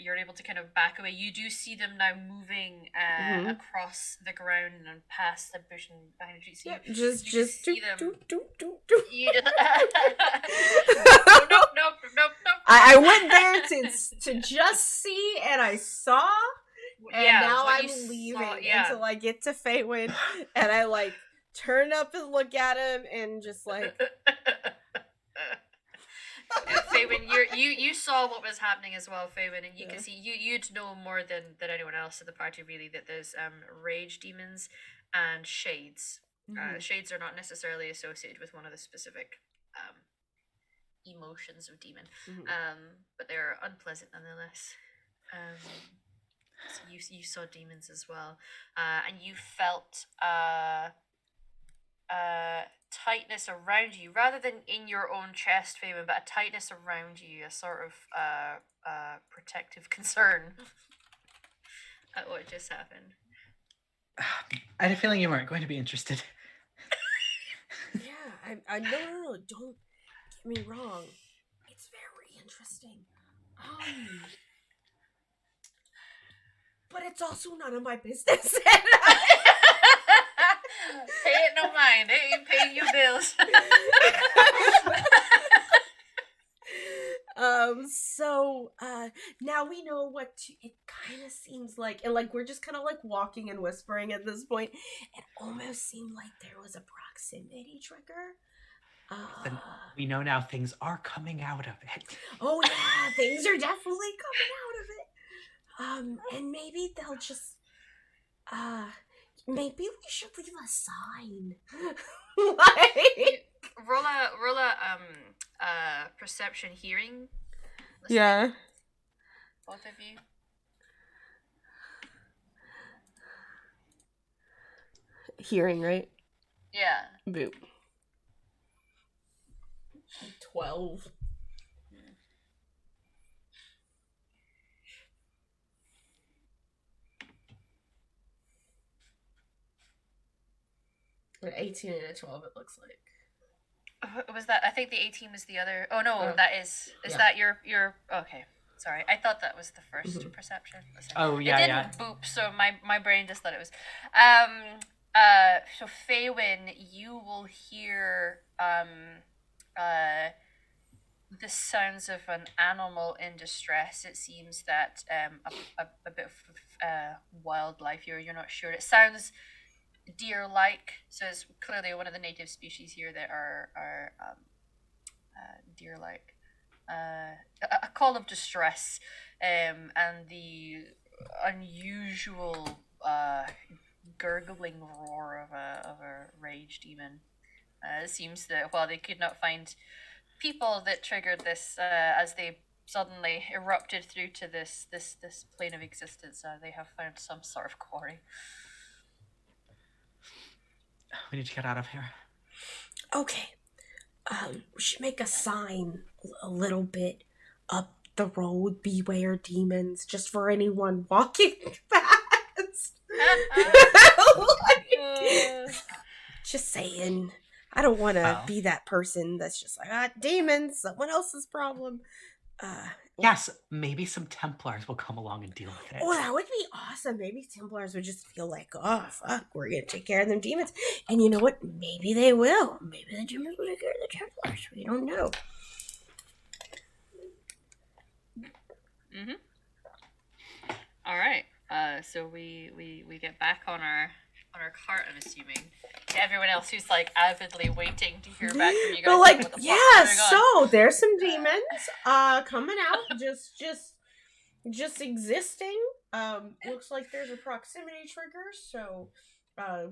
S2: You're able to kind of back away. You do see them now moving across the ground and past the bush and behind the trees. So you just see them. You just... nope.
S1: I went there to just see, and I saw, and now I'm leaving until I get to Feywind, and I like turn up and look at him, and just like.
S2: Faywin, you saw what was happening as well, Faywin, and you can see you'd know more than anyone else in the party really that there's rage demons and shades. Shades are not necessarily associated with one of the specific emotions of demon, but they're unpleasant nonetheless. So you saw demons as well, and you felt tightness around you, rather than in your own chest, Fabian, but a tightness around you, a sort of protective concern at what just happened.
S3: I had a feeling you weren't going to be interested.
S1: Yeah, I no, don't get me wrong. It's very interesting. But it's also none of my business.
S2: Pay it no mind. It ain't paying your bills.
S1: So now we know what it kind of seems like, and like we're just kind of like walking and whispering at this point. It almost seemed like there was a proximity trigger.
S3: Then we know now things are coming out of it.
S1: Oh yeah, things are definitely coming out of it. And maybe they'll just maybe we should leave a sign. Like
S2: roll a perception hearing.
S1: Yeah.
S2: Both of you.
S1: Hearing, right?
S2: Yeah.
S1: Boop. 12. An 18 and a 12, it looks like.
S2: Was that? I think the 18 was the other. Oh no, that is that your okay. Sorry, I thought that was the first perception. Listen,
S3: oh yeah,
S2: it didn't boop, so my brain just thought it was. So Faywin, you will hear the sounds of an animal in distress. It seems that a bit of wildlife here. You're not sure. It sounds deer-like, so it's clearly one of the native species here that are deer-like. A call of distress, and the unusual gurgling roar of a rage demon. It seems that while they could not find people that triggered this, as they suddenly erupted through to this plane of existence, they have found some sort of quarry.
S3: We need to get out of here.
S1: Okay. We should make a sign a little bit up the road. Beware demons, just for anyone walking past. Just saying. I don't want to be that person that's just like, demons, someone else's problem.
S3: Yes, maybe some Templars will come along and deal with it.
S1: Oh, that would be awesome. Maybe Templars would just feel like, oh, fuck, we're going to take care of them demons. And you know what? Maybe they will. Maybe the demons will take care of the Templars. We don't know.
S2: All right. So we get back on our cart, I'm assuming. Everyone else who's like avidly waiting to hear back from you guys.
S1: But like, yeah, so there's some demons coming out, just existing. Looks like there's a proximity trigger, so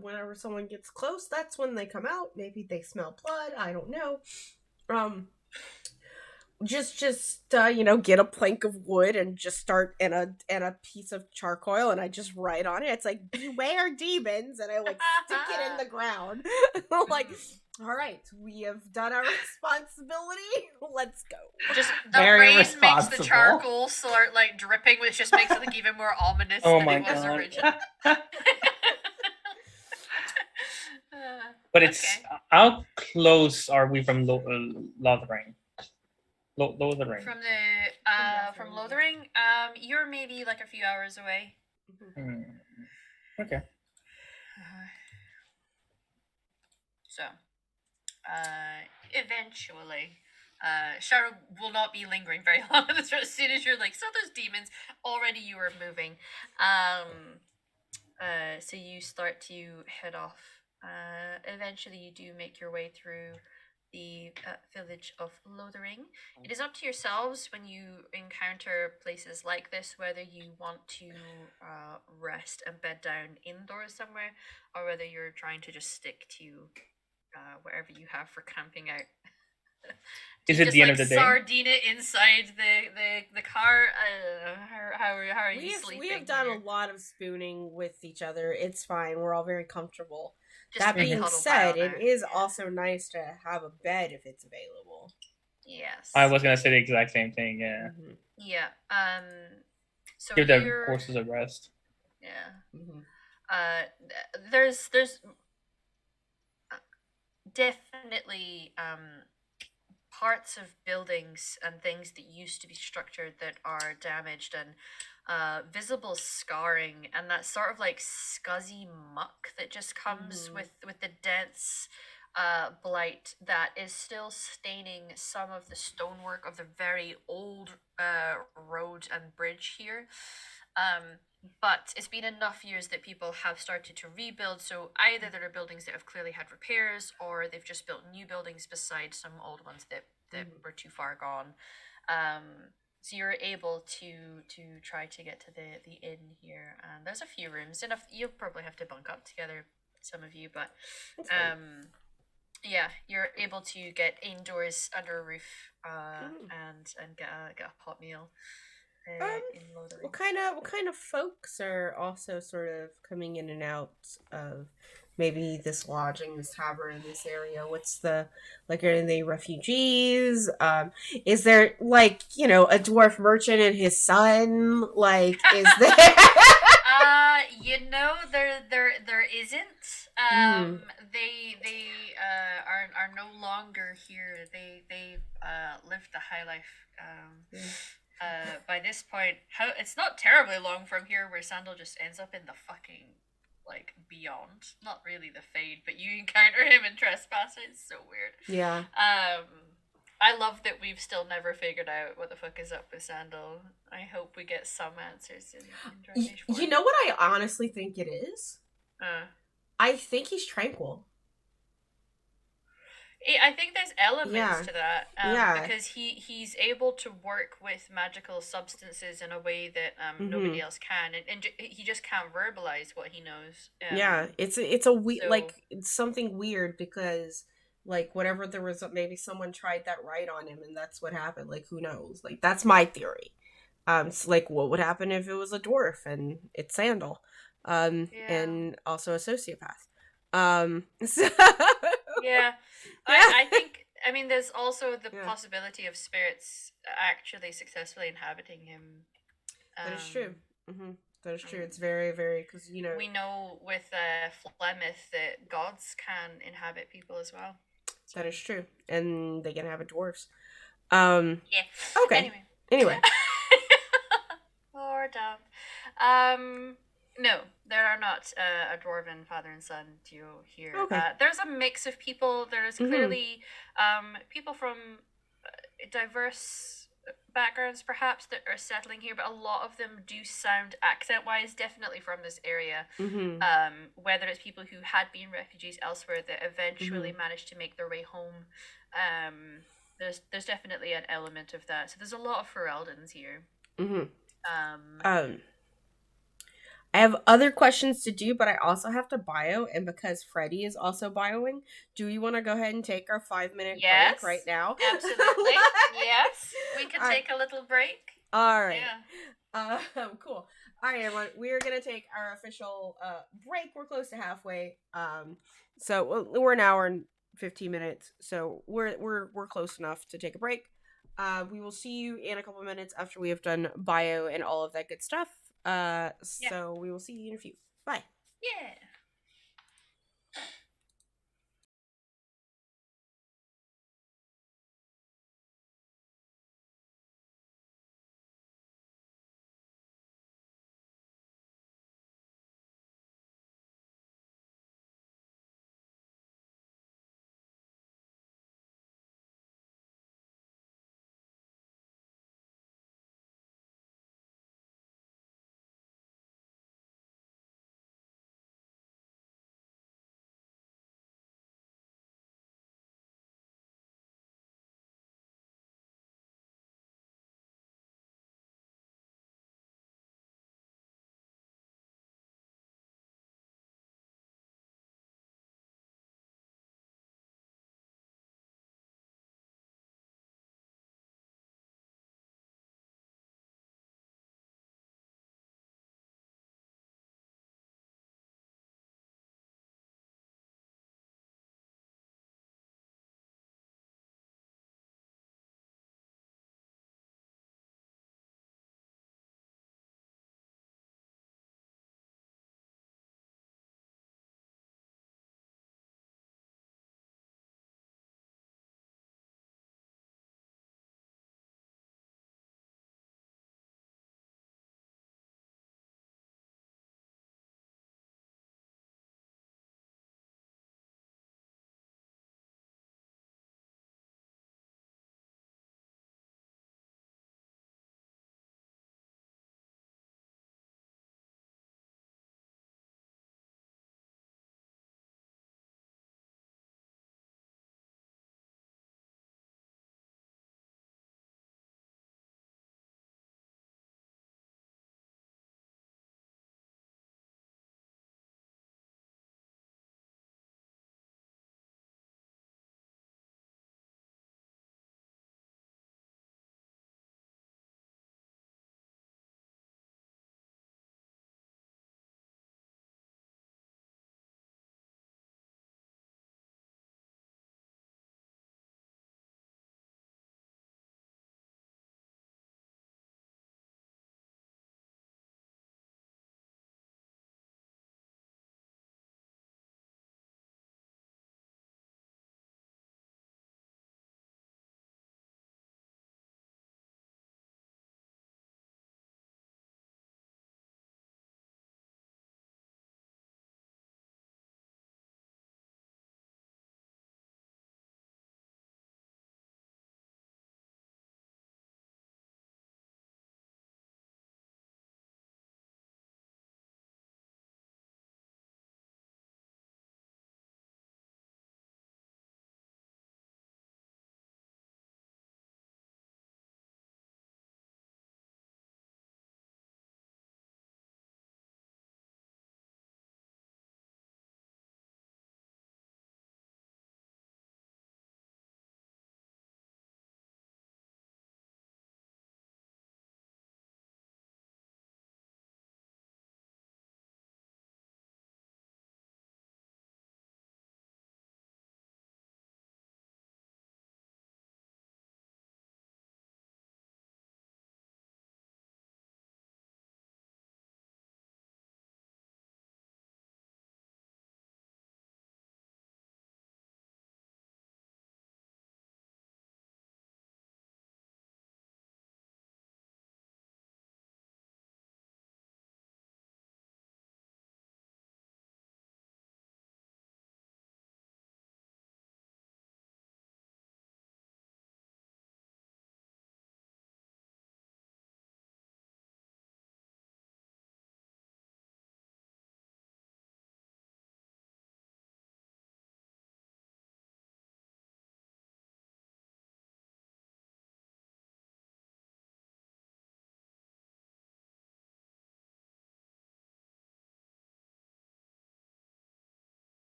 S1: whenever someone gets close, that's when they come out. Maybe they smell blood, I don't know. Just get a plank of wood and just start and a piece of charcoal, and I just write on it. It's like, beware demons, and I like stick it in the ground. Like, all right, we have done our responsibility. Let's go.
S2: Just the rain makes the charcoal start like dripping, which just makes it like even more ominous than it was originally.
S4: But it's how close are we from Lothering? Lothering.
S2: From Lothering, you're maybe like a few hours away.
S4: Okay.
S2: So, eventually, Shadow will not be lingering very long. As soon as you're like, so those demons, already you are moving. So you start to head off. Eventually, you do make your way through the village of Lothering. It is up to yourselves when you encounter places like this whether you want to rest and bed down indoors somewhere, or whether you're trying to just stick to wherever you have for camping out. Do
S4: Is
S2: you
S4: it
S2: just
S4: the end
S2: like
S4: of the day?
S2: sardine it inside the car? How are you sleeping?
S1: We have done
S2: here?
S1: a lot of spooning with each other. It's fine. We're all very comfortable.
S2: Just
S1: That
S2: big
S1: being
S2: cuddle
S1: said,
S2: pile
S1: it
S2: now.
S1: is
S2: Yeah.
S1: also nice to have a bed if it's available.
S2: Yes.
S4: I was gonna say the exact same thing. Yeah,
S1: Mm-hmm.
S2: Yeah. So
S4: give the
S2: here,
S4: horses a rest.
S2: yeah.
S1: Mm-hmm.
S2: There's definitely parts of buildings and things that used to be structured that are damaged, and visible scarring, and that sort of like scuzzy muck that just comes
S1: Mhm.
S2: with the dense blight that is still staining some of the stonework of the very old road and bridge here. But it's been enough years that people have started to rebuild, so either there are buildings that have clearly had repairs, or they've just built new buildings beside some old ones that were too far gone. So you're able to try to get to the inn here, and there's a few rooms. Enough, you'll probably have to bunk up together, some of you, but
S1: That's fine.
S2: yeah, you're able to get indoors under a roof
S1: Mm.
S2: and get a hot meal in Lothering.
S1: What kind of folks are also sort of coming in and out of maybe this lodging, this tavern, this area? What's the like? Are they refugees? Is there like a dwarf merchant and his son? Like, is there?
S2: There isn't.
S1: Mm.
S2: They are no longer here. They lived the high life. By this point, it's not terribly long from here where Sandal just ends up in the fucking like beyond. Not really the Fade, but you encounter him in Trespass. It's so weird.
S1: Yeah.
S2: I love that we've still never figured out what the fuck is up with Sandal. I hope we get some answers in Dragon Age 4.
S1: You know what I honestly think it is? I think he's tranquil.
S2: I think there's elements
S1: Yeah.
S2: to that,
S1: Yeah.
S2: because he's able to work with magical substances in a way that nobody else can, and he just can't verbalize what he knows.
S1: Yeah, it's a
S2: so-
S1: like it's something weird because like whatever the result, maybe someone tried that right on him and that's what happened. Like who knows? Like that's my theory. It's like what would happen if it was a dwarf and it's Sandal,
S2: Yeah.
S1: and also a sociopath. So
S2: Yeah,
S1: Yeah.
S2: I think. I mean, there's also the
S1: Yeah.
S2: possibility of spirits actually successfully inhabiting him.
S1: That is true. That is true. It's very, very because
S2: We know with Flemeth that gods can inhabit people as well.
S1: that is true, and they can have a dwarves.
S2: Yeah.
S1: Okay. Anyway.
S2: Or dumb. No, there are not a dwarven father and son duo here.
S1: Okay.
S2: There's a mix of people. There's clearly people from diverse backgrounds, perhaps, that are settling here, but a lot of them do sound accent-wise definitely from this area. Whether it's people who had been refugees elsewhere that eventually managed to make their way home. There's definitely an element of that. So there's a lot of Ferelden's here.
S1: I have other questions to do, but I also have to bio, and because Freddie is also bioing, do we want to go ahead and take our 5-minute break right now?
S2: Absolutely. Yes, we can take a little break.
S1: All right.
S2: Yeah.
S1: Cool. All right, everyone. We're gonna take our official break. We're close to halfway. So we're an hour and 15 minutes. So we're close enough to take a break. We will see you in a couple minutes after we have done bio and all of that good stuff. So we will see you in a few. Bye.
S2: Yeah.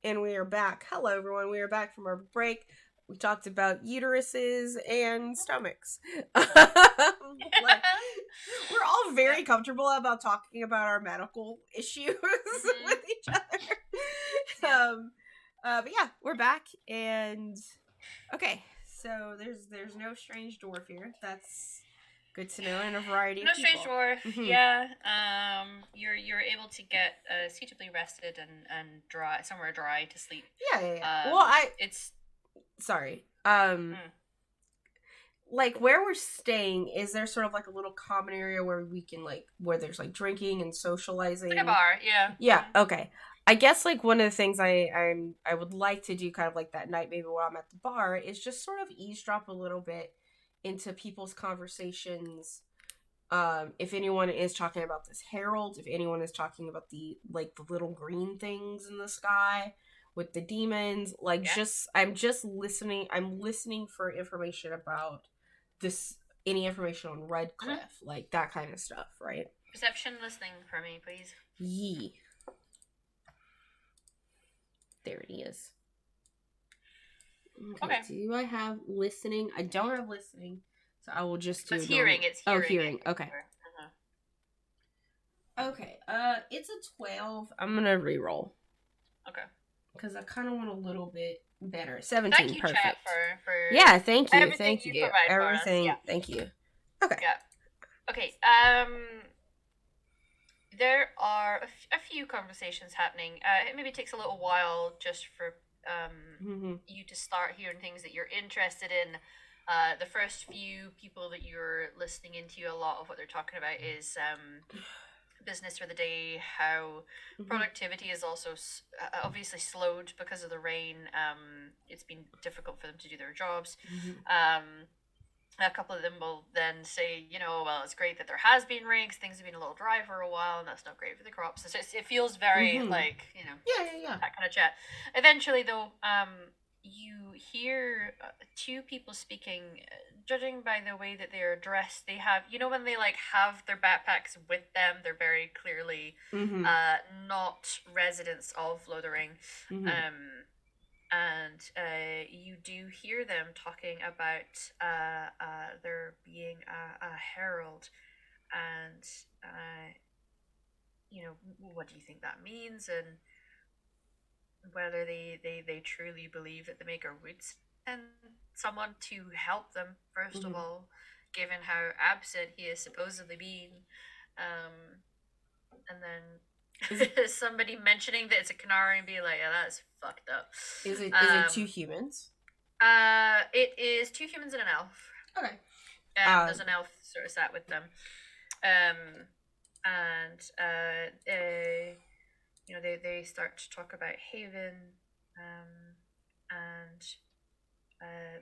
S1: And we are back. Hello, everyone. We are back from our break. We talked about uteruses and stomachs. Like, we're all very comfortable about talking about our medical issues with each other. But yeah, we're back, and okay. So there's no strange dwarf here. That's good to know, and a variety
S2: No
S1: of people.
S2: strange dwarf.
S1: Mhm.
S2: Yeah. You're able to get suitably rested and dry somewhere dry to sleep.
S1: Yeah. Well,
S2: it's
S1: sorry. Like where we're staying, is there sort of like a little common area where we can like where there's like drinking and socializing?
S2: like a bar, yeah.
S1: Yeah. Okay. I guess like one of the things I would like to do kind of like that night maybe while I'm at the bar is just sort of eavesdrop a little bit into people's conversations. If anyone is talking about this herald, if anyone is talking about the little green things in the sky with the demons, like I'm just listening. I'm listening for information about this, any information on Redcliffe, like that kind of stuff, right?
S2: Perception listening for me, please.
S1: Yee. There it is. Okay. Do I have listening? I don't have listening, so I will just do.
S2: It's hearing. It's hearing.
S1: Oh, hearing. Okay. Okay. It's a 12. I'm gonna re-roll.
S2: Okay.
S1: Because I kind of want a little bit better. 17.
S2: Thank you,
S1: perfect.
S2: Chat, for
S1: yeah. Thank you.
S2: everything
S1: Thank you.
S2: you provide for us.
S1: Everything.
S2: Yeah.
S1: Thank you. Okay.
S2: Yeah. Okay. There are a few conversations happening. It maybe takes a little while just for you to start hearing things that you're interested in. The first few people that you're listening into, a lot of what they're talking about is business for the day, how productivity is also obviously slowed because of the rain. It's been difficult for them to do their jobs. A couple of them will then say, well, it's great that there has been rain because things have been a little dry for a while, and that's not great for the crops. It feels very
S1: yeah,
S2: that kind of chat. Eventually, though, you hear two people speaking. Judging by the way that they're dressed, they have, when they have their backpacks with them, they're very clearly not residents of Lothering. And you do hear them talking about there being a herald, and what do you think that means, and whether they truly believe that the Maker would send someone to help them, first of all, given how absent he has supposedly been, and then somebody mentioning that it's a Canary and be like, yeah, that's fucked up.
S1: Is it two humans?
S2: It is two humans and an elf.
S1: Okay.
S2: There's an elf sort of sat with them. They start to talk about Haven,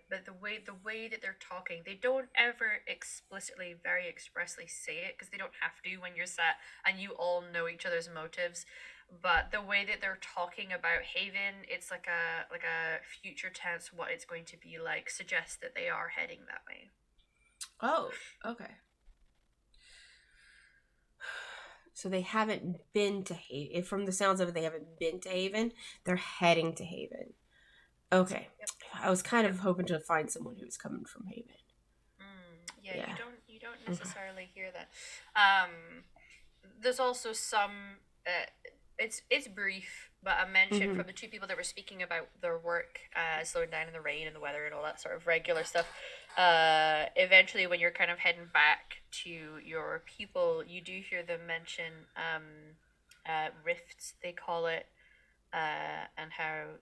S2: but the way that they're talking, they don't ever explicitly, very expressly say it, because they don't have to when you're sat and you all know each other's motives. But the way that they're talking about Haven, it's like a future tense, what it's going to be like, suggests that they are heading that way.
S1: Oh, okay. So they haven't been to Haven. From the sounds of it, they haven't been to Haven. They're heading to Haven. Okay. Yep. I was kind of hoping to find someone who was coming from Haven.
S2: Yeah. You don't necessarily hear that. There's also some. It's brief, but a mention from the two people that were speaking about their work, slowing down in the rain and the weather and all that sort of regular stuff. Eventually, when you're kind of heading back to your people, you do hear them mention rifts, they call it, and how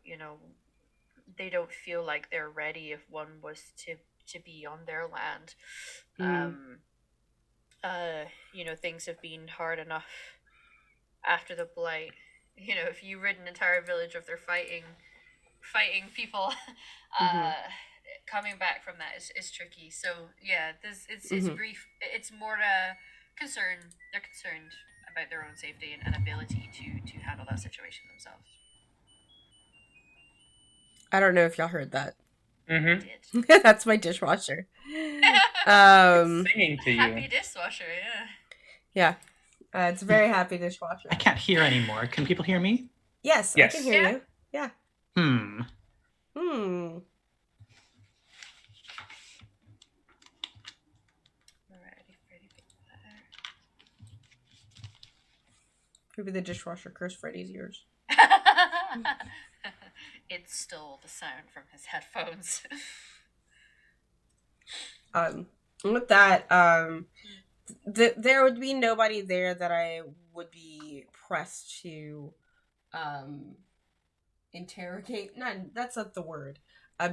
S2: they don't feel like they're ready if one was to be on their land. Things have been hard enough after the blight. If you rid an entire village of their fighting people, coming back from that is tricky. So yeah, it's brief. It's more a concern. They're concerned about their own safety and ability to handle that situation themselves.
S1: I don't know if y'all heard that.
S2: Did.
S1: That's my dishwasher.
S4: Singing to you.
S2: Happy dishwasher,
S1: yeah. It's a very happy dishwasher.
S3: I can't hear anymore. Can people hear me?
S1: Yes. I can hear you. Yeah.
S3: Hmm.
S1: Hmm.
S2: Alrighty, Freddy Big
S1: Maybe the dishwasher cursed Freddy's ears.
S2: Platter. It stole the sound from his headphones.
S1: With that, there would be nobody there that I would be pressed to, um, interrogate. No, that's not the word.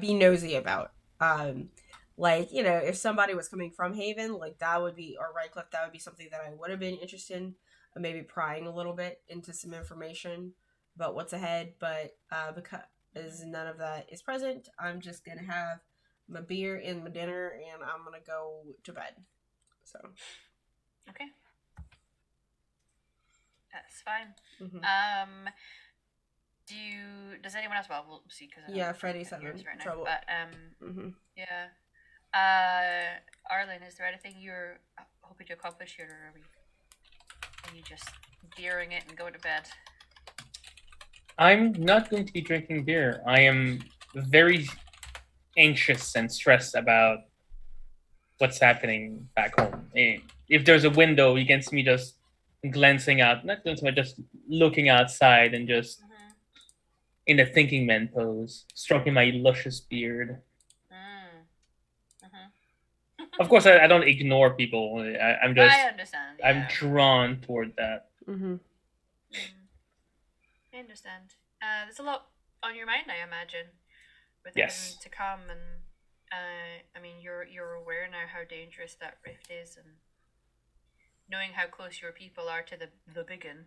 S1: Be nosy about. Um, like, if somebody was coming from Haven, like that would be, or Redcliffe, that would be something that I would have been interested in, maybe prying a little bit into some information about what's ahead. But because none of that is present, I'm just gonna have my beer and my dinner, and I'm gonna go to bed. So.
S2: Okay. That's fine.
S1: Mm-hmm.
S2: Does anyone else? Well, we'll see because
S1: Yeah, Freddy's having
S2: right now.
S1: trouble.
S2: But
S1: Mm-hmm.
S2: yeah. Arlen, is there anything you're hoping to accomplish here, or are you just gearing it and going to bed?
S4: I'm not going to be drinking beer. I am very anxious and stressed about what's happening back home. If there's a window, you can see me just glancing out, not glancing, but just looking outside and just in the thinking man pose, stroking my luscious beard. Of course, I don't ignore people. I'm just,
S2: I understand. Yeah.
S4: I'm drawn toward that.
S1: Mm-hmm.
S2: I understand. There's a lot on your mind, I imagine, with
S4: Yes.
S2: everything to come, and I mean, you're aware now how dangerous that rift is, and knowing how close your people are to the big one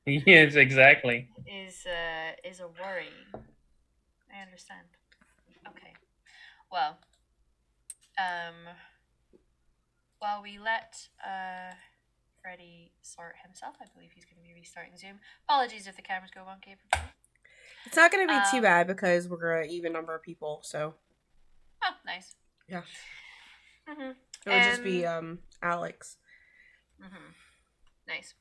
S4: Yes, exactly.
S2: is a worry. I understand. Okay. Well, while we let Freddy sort himself, I believe he's going to be restarting Zoom. Apologies if the cameras go wonky.
S1: It's not going to be too bad because we're going to even number of people, so.
S2: Oh, nice.
S1: Yeah.
S2: Mm-hmm.
S1: It would just be Alex.
S2: Mm-hmm. Nice.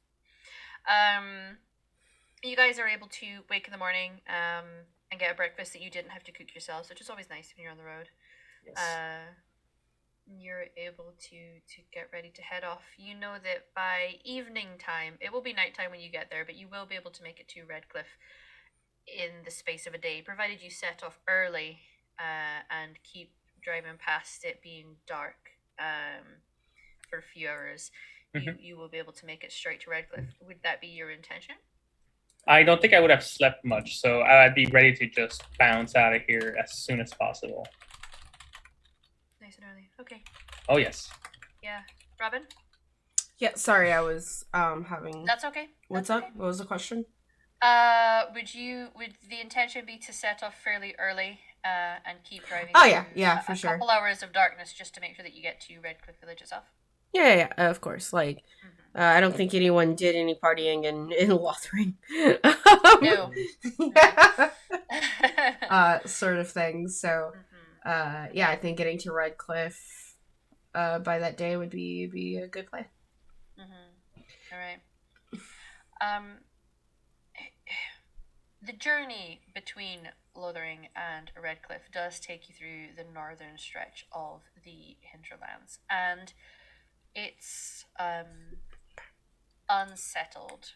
S2: You guys are able to wake in the morning and get a breakfast that you didn't have to cook yourselves, which is always nice when you're on the road.
S4: Yes.
S2: You're able to get ready to head off. You know that by evening time, it will be nighttime when you get there, but you will be able to make it to Redcliffe in the space of a day, provided you set off early and keep driving past it being dark for a few hours. You will be able to make it straight to Redcliffe. Would that be your intention?
S4: I don't think I would have slept much, so I'd be ready to just bounce out of here as soon as possible.
S2: Nice and early. Okay.
S4: Oh, yes.
S2: Yeah. Robin?
S1: Yeah, sorry, I was having...
S2: That's okay.
S1: What's
S2: That's
S1: up? What was the question?
S2: Would the intention be to set off fairly early and keep driving?
S1: Oh, yeah, for sure.
S2: A couple hours of darkness just to make sure that you get to Redcliffe Village itself?
S1: Yeah, of course. Like, I don't think anyone did any partying in Lothring.
S2: No.
S1: Sort of thing. So, yeah, I think getting to Redcliffe by that day would be a good plan.
S2: All right. The journey between Lothering and Redcliffe does take you through the northern stretch of the hinterlands, and it's unsettled,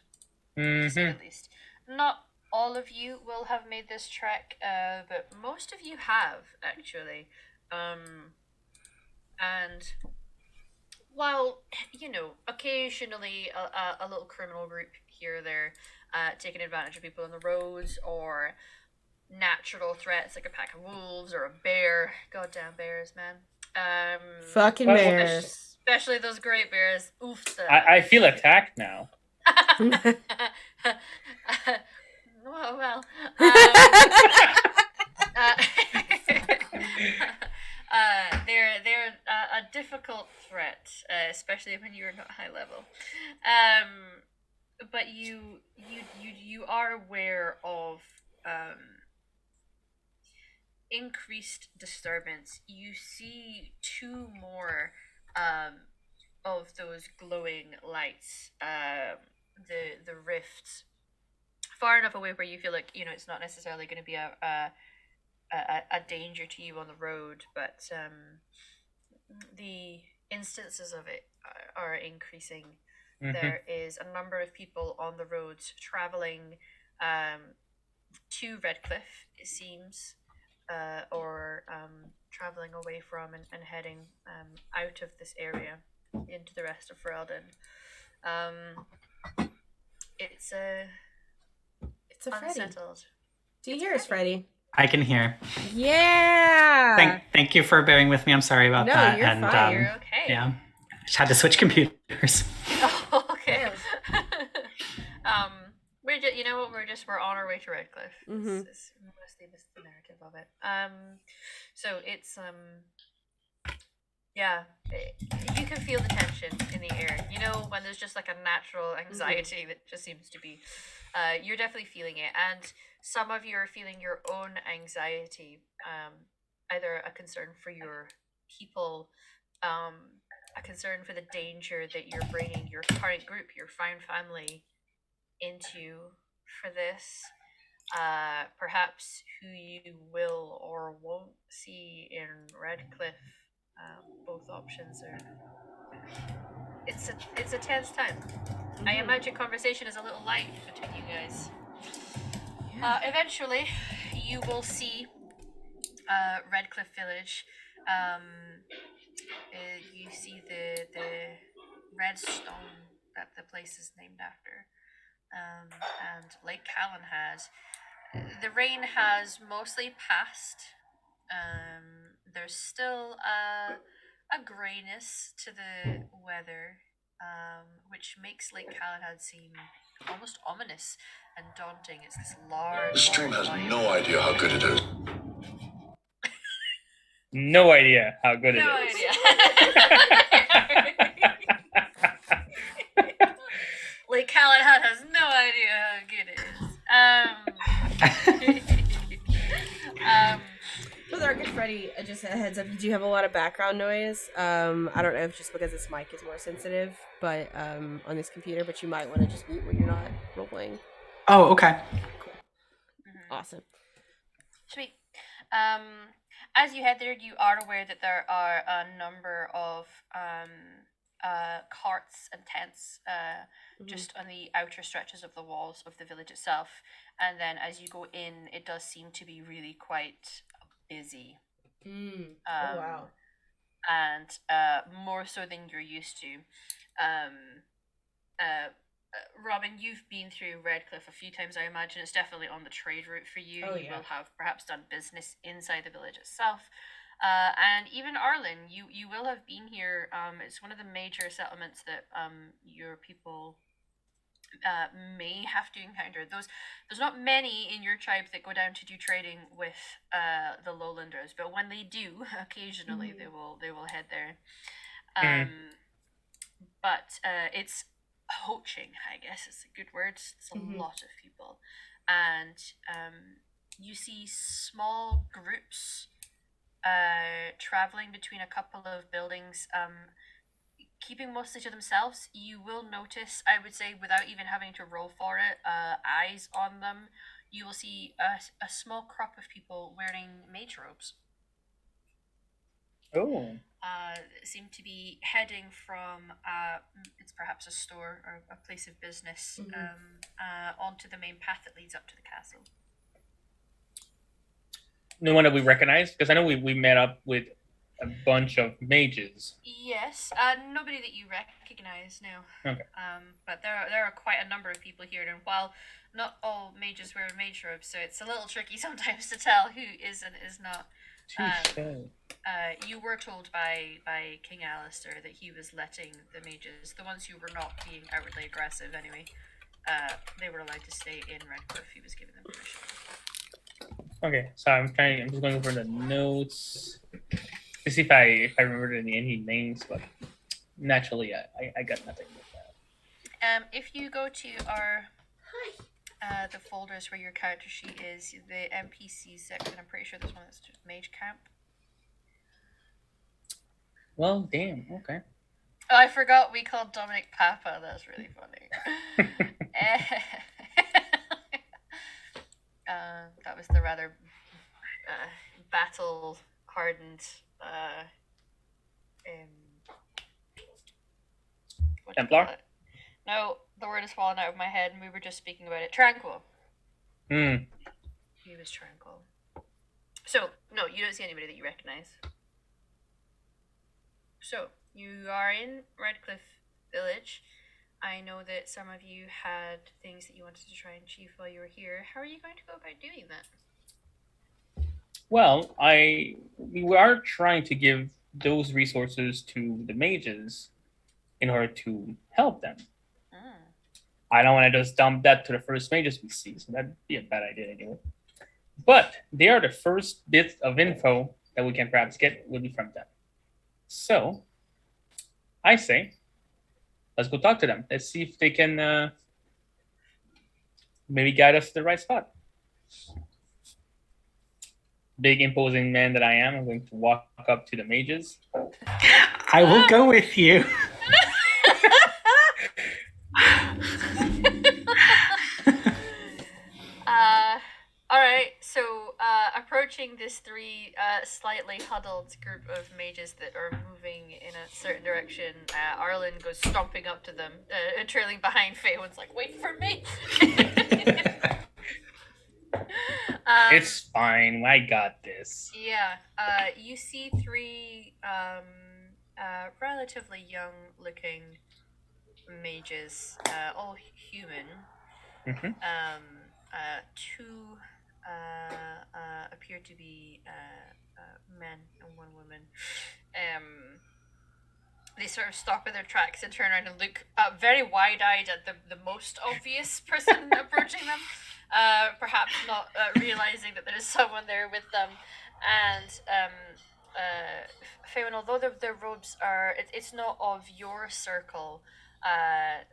S2: to say the least. Not all of you will have made this trek, but most of you have, actually. And while, occasionally a little criminal group here or there taking advantage of people on the roads, or natural threats like a pack of wolves or a bear. Goddamn bears, man.
S1: Fucking bears.
S2: Especially those great bears. Oof.
S4: I feel attacked now.
S2: well. They're a difficult threat, especially when you're not high level. But you are aware of increased disturbance. You see two more of those glowing lights. The rift far enough away where you feel like it's not necessarily going to be a danger to you on the road, but the instances of it are increasing.
S4: Mhm.
S2: There is a number of people on the roads traveling to Redcliffe, it seems, or traveling away from and heading out of this area into the rest of Ferelden. It's
S1: It's a Freddy.
S2: unsettled.
S1: Do you
S2: It's a
S1: hear us, Freddy?
S3: I can hear.
S1: Yeah.
S3: Thank you for bearing with me. I'm sorry about
S1: No,
S3: that.
S1: you're
S3: and
S1: fine.
S2: You're okay.
S3: yeah, just had to switch computers.
S2: Oh, okay. We're just, you know what? We're on our way to Redcliffe.
S1: Mhm.
S2: It's mostly just the narrative of it. So it's yeah, you can feel the tension in the air. You know, when there's just like a natural anxiety that just seems to be, you're definitely feeling it, and some of you are feeling your own anxiety, either a concern for your people, a concern for the danger that you're bringing your current group, your found family, into for this. Perhaps who you will or won't see in Redcliffe. Both options are. It's a tense time. I imagine conversation is a little light between you guys. Eventually, you will see Redcliffe Village. You see the red stone that the place is named after, and Lake Callan has. The rain has mostly passed. There's still a grayness to the weather, which makes Lake Callahan seem almost ominous and daunting. It's this large.
S5: The stream has no idea how good it is.
S4: No idea how good
S2: No
S4: it is.
S2: idea. Lake Callahan has no idea how good it is.
S1: For our good Freddy, just a heads up, you do have a lot of background noise. I don't know if just because this mic is more sensitive, but on this computer, but you might want to just mute when you're not role playing.
S3: Oh, okay.
S1: Cool. Awesome.
S2: Sweet. As you head there, you are aware that there are a number of carts and tents just on the outer stretches of the walls of the village itself. And then as you go in, it does seem to be really quite busy.
S1: Oh, wow.
S2: And more so than you're used to. Robin, you've been through Redcliffe a few times. I imagine it's definitely on the trade route for you.
S1: Oh,
S2: You
S1: yeah.
S2: will have perhaps done business inside the village itself. And even Arlen, you will have been here. It's one of the major settlements that your people may have to encounter. There's not many in your tribe that go down to do trading with the lowlanders, but when they do, occasionally they will head there. But it's poaching, I guess is a good word. It's a lot of people, and you see small groups traveling between a couple of buildings, keeping mostly to themselves. You will notice, I would say, without even having to roll for it, eyes on them. You will see a small crop of people wearing mage robes.
S4: Oh.
S2: Seem to be heading from it's perhaps a store or a place of business onto the main path that leads up to the castle.
S4: No one that we recognize? Because I know we met up with a bunch of mages.
S2: Yes, nobody that you recognize, no.
S4: Okay.
S2: But there are quite a number of people here, and while not all mages wear mage robes, so it's a little tricky sometimes to tell who is and is not. You were told by King Alistair that he was letting the mages, the ones who were not being outwardly aggressive anyway, they were allowed to stay in Redcliffe. He was giving them permission.
S4: Okay, so I'm just going over the notes to see if I remembered any names, but naturally I got nothing with that.
S2: If you go to our the folders where your character sheet is, the NPC section, I'm pretty sure there's one that's just Mage Camp.
S4: Well, damn, okay.
S2: Oh, I forgot we called Dominic Papa. That's really funny. was the rather battle hardened what do you
S4: Templar?
S2: call it? No, the word has fallen out of my head, and we were just speaking about it. Tranquil.
S4: Hmm.
S2: He was tranquil. So, no, you don't see anybody that you recognize. So, you are in Redcliffe Village. I know that some of you had things that you wanted to try and achieve while you were here. How are you going to go about doing that?
S4: Well, we are trying to give those resources to the mages in order to help them. I don't want to just dump that to the first mages we see, so that'd be a bad idea anyway. But they are the first bit of info that we can perhaps get will be from them. So I say, let's go talk to them. Let's see if they can maybe guide us to the right spot. Big imposing man that I am, I'm going to walk up to the mages.
S3: I will go with you.
S2: Alright, so approaching this three slightly huddled group of mages that are moving in a certain direction, Arlen goes stomping up to them, trailing behind Fayeone's like, wait for me!
S4: It's fine, I got this.
S2: Yeah, you see three relatively young looking mages, all human.
S4: Mhm.
S2: Two appear to be men and one woman. They sort of stop in their tracks and turn around and look very wide-eyed at the most obvious person approaching them, perhaps not realizing that there is someone there with them. And Faywin, although their robes are, it's not of your circle,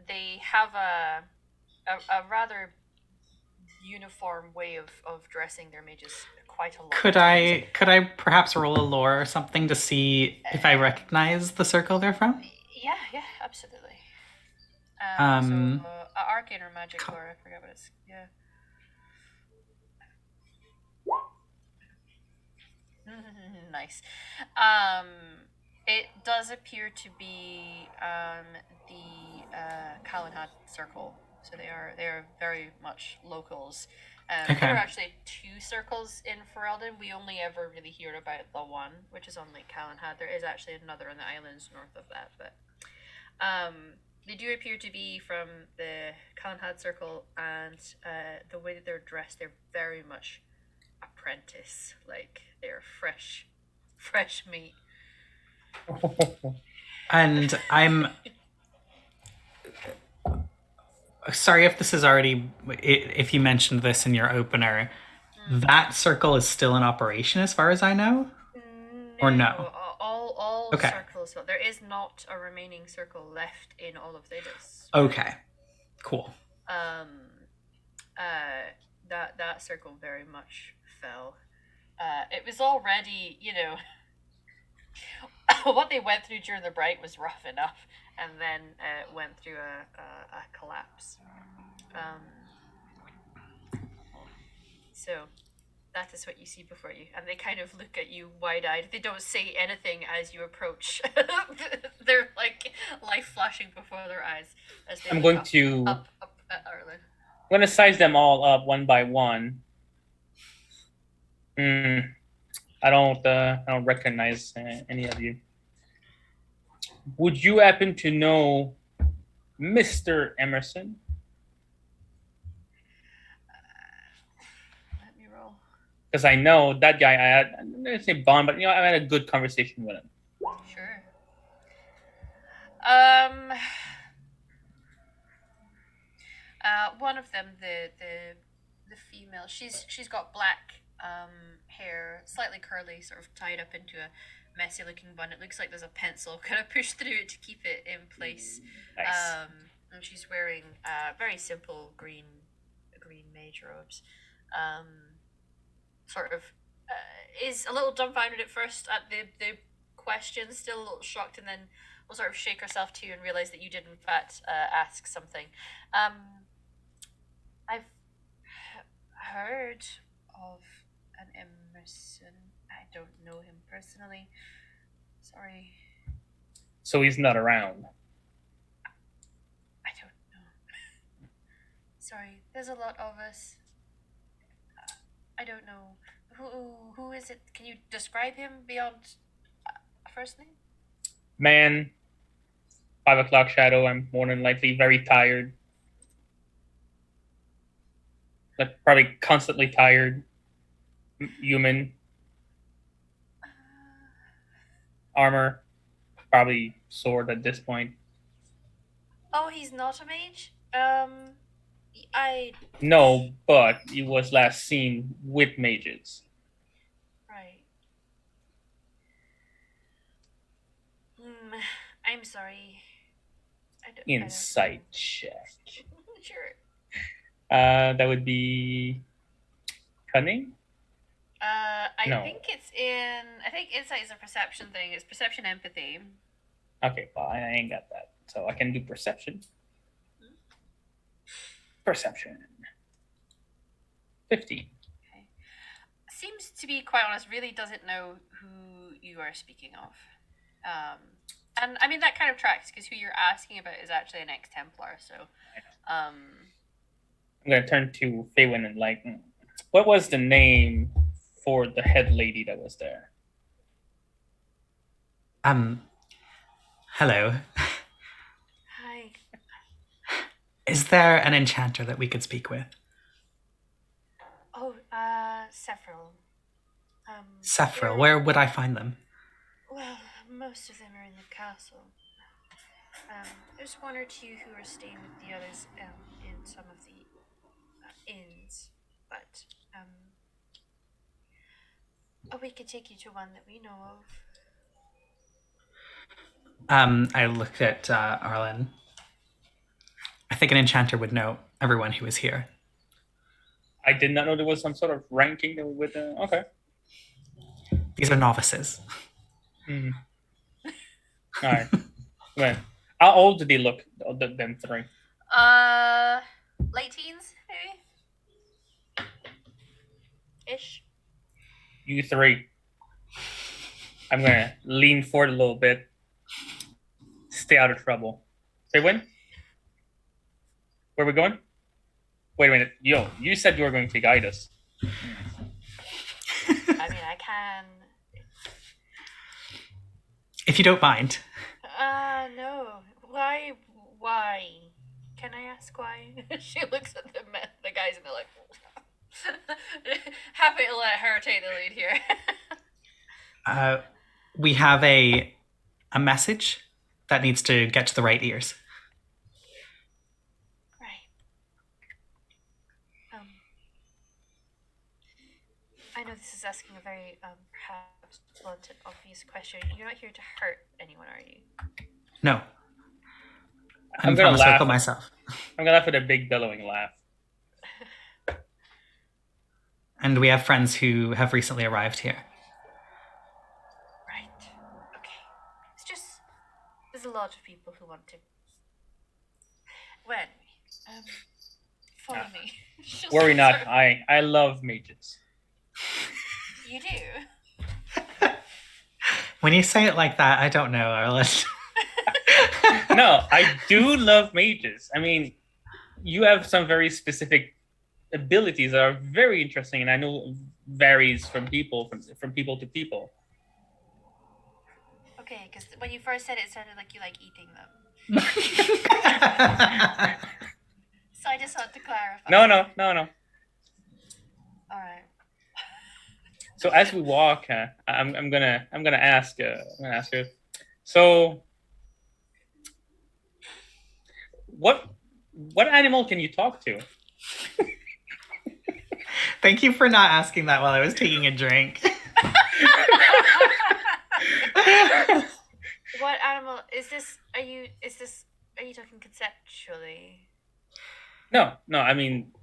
S2: they have a rather uniform way of dressing their mages quite a lot.
S3: Could I perhaps roll a lore or something to see if I recognize the circle they're from?
S2: Yeah, absolutely. Arcane or magic lore, I forget what it's. Yeah. Nice. It does appear to be the Calenhad circle. So they are very much locals.
S3: Okay.
S2: There are actually two circles in Ferelden. We only ever really hear about the one, which is on Lake Calenhad. There is actually another in the islands north of that, but they do appear to be from the Calenhad circle, and the way that they're dressed, they're very much apprentice. Like they're fresh meat.
S3: And I'm sorry if this is already, if you mentioned this in your opener. That circle is still in operation as far as I know? Or no?
S2: All
S3: Okay.
S2: circles. So there is not a remaining circle left in all of Thedas.
S3: Okay. Cool.
S2: That circle very much fell. It was already, what they went through during the break was rough enough, and then went through a collapse. So that is what you see before you, and they kind of look at you wide-eyed. They don't say anything as you approach. They're like life flashing before their eyes as they
S4: I'm
S2: look
S4: going
S2: up,
S4: to
S2: up at Arlen.
S4: I'm going to size them all up one by one. I don't recognize any of you. Would you happen to know Mr. Emerson?
S2: Let me roll.
S4: Because I know that guy. I'm gonna say bond, but I had a good conversation with him.
S2: Sure. One of them, the female, she's got black hair, slightly curly, sort of tied up into a messy looking bun. It looks like there's a pencil kind of pushed through it to keep it in place.
S4: Nice.
S2: And she's wearing very simple green mage robes. Sort of is a little dumbfounded at first at the question, still a little shocked, and then will sort of shake herself too and realize that you did in fact ask something. I've heard of an Emerson. I don't know him personally. Sorry.
S4: So he's not around.
S2: I don't know. Sorry, there's a lot of us. I don't know. Who is it? Can you describe him beyond a first name?
S4: Man, 5 o'clock shadow. I'm more than likely very tired. Like probably constantly tired. Human. Armor. Probably sword at this point.
S2: Oh, he's not a mage? I.
S4: No, but he was last seen with mages.
S2: Right. I'm sorry.
S4: Insight check.
S2: Sure.
S4: That would be cunning. No.
S2: I think insight is a perception thing. It's perception empathy.
S4: Okay, well, I ain't got that. So I can do perception. Perception. 15.
S2: Okay. Seems to be quite honest, really doesn't know who you are speaking of. And I mean, that kind of tracks because who you're asking about is actually an ex-Templar, so.
S4: I'm going to turn to Faywin and what was the name for the head lady that was there?
S3: Hello.
S2: Hi.
S3: Is there an enchanter that we could speak with?
S2: Oh, several.
S3: Several. Where would I find them?
S2: Well, most of them are in the castle. There's one or two who are staying with the others in some of the inns, but we could take you to one that we know of.
S3: I looked at Arlen. I think an enchanter would know everyone who is here.
S4: I did not know there was some sort of ranking that would. Okay.
S3: These are novices.
S4: Mm-hmm. All right. Well, how old did they look? Them three.
S2: Late teens, maybe. Ish.
S4: You three. I'm gonna lean forward a little bit. Stay out of trouble. Say when? Where are we going? Wait a minute. Yo, you said you were going to guide us.
S2: I mean, I can.
S3: If you don't mind.
S2: No. Why? Can I ask why? She looks at the guys and they're like, happy to let her take the lead here.
S3: We have a message that needs to get to the right ears.
S2: Right. I know this is asking a very perhaps blunt and obvious question. You're not here to hurt anyone, are you?
S3: No.
S4: I'm
S3: from
S4: gonna
S3: a
S4: laugh.
S3: circle myself.
S4: I'm gonna laugh with a big bellowing laugh.
S3: And we have friends who have recently arrived here.
S2: Right. Okay. It's just there's a lot of people who want to. Well, anyway, follow me.
S4: Worry not. I love mages.
S2: You do.
S3: When you say it like that, I don't know, Arlen.
S4: No, I do love mages. I mean, you have some very specific abilities that are very interesting, and I know varies from people to people.
S2: Okay, because when you first said it, it sounded like you like eating them. So I just want to clarify.
S4: No.
S2: All right.
S4: So as we walk, I'm gonna ask her. So, what animal can you talk to?
S3: Thank you for not asking that while I was taking a drink.
S2: What animal is this? Are you talking conceptually?
S4: No. I mean,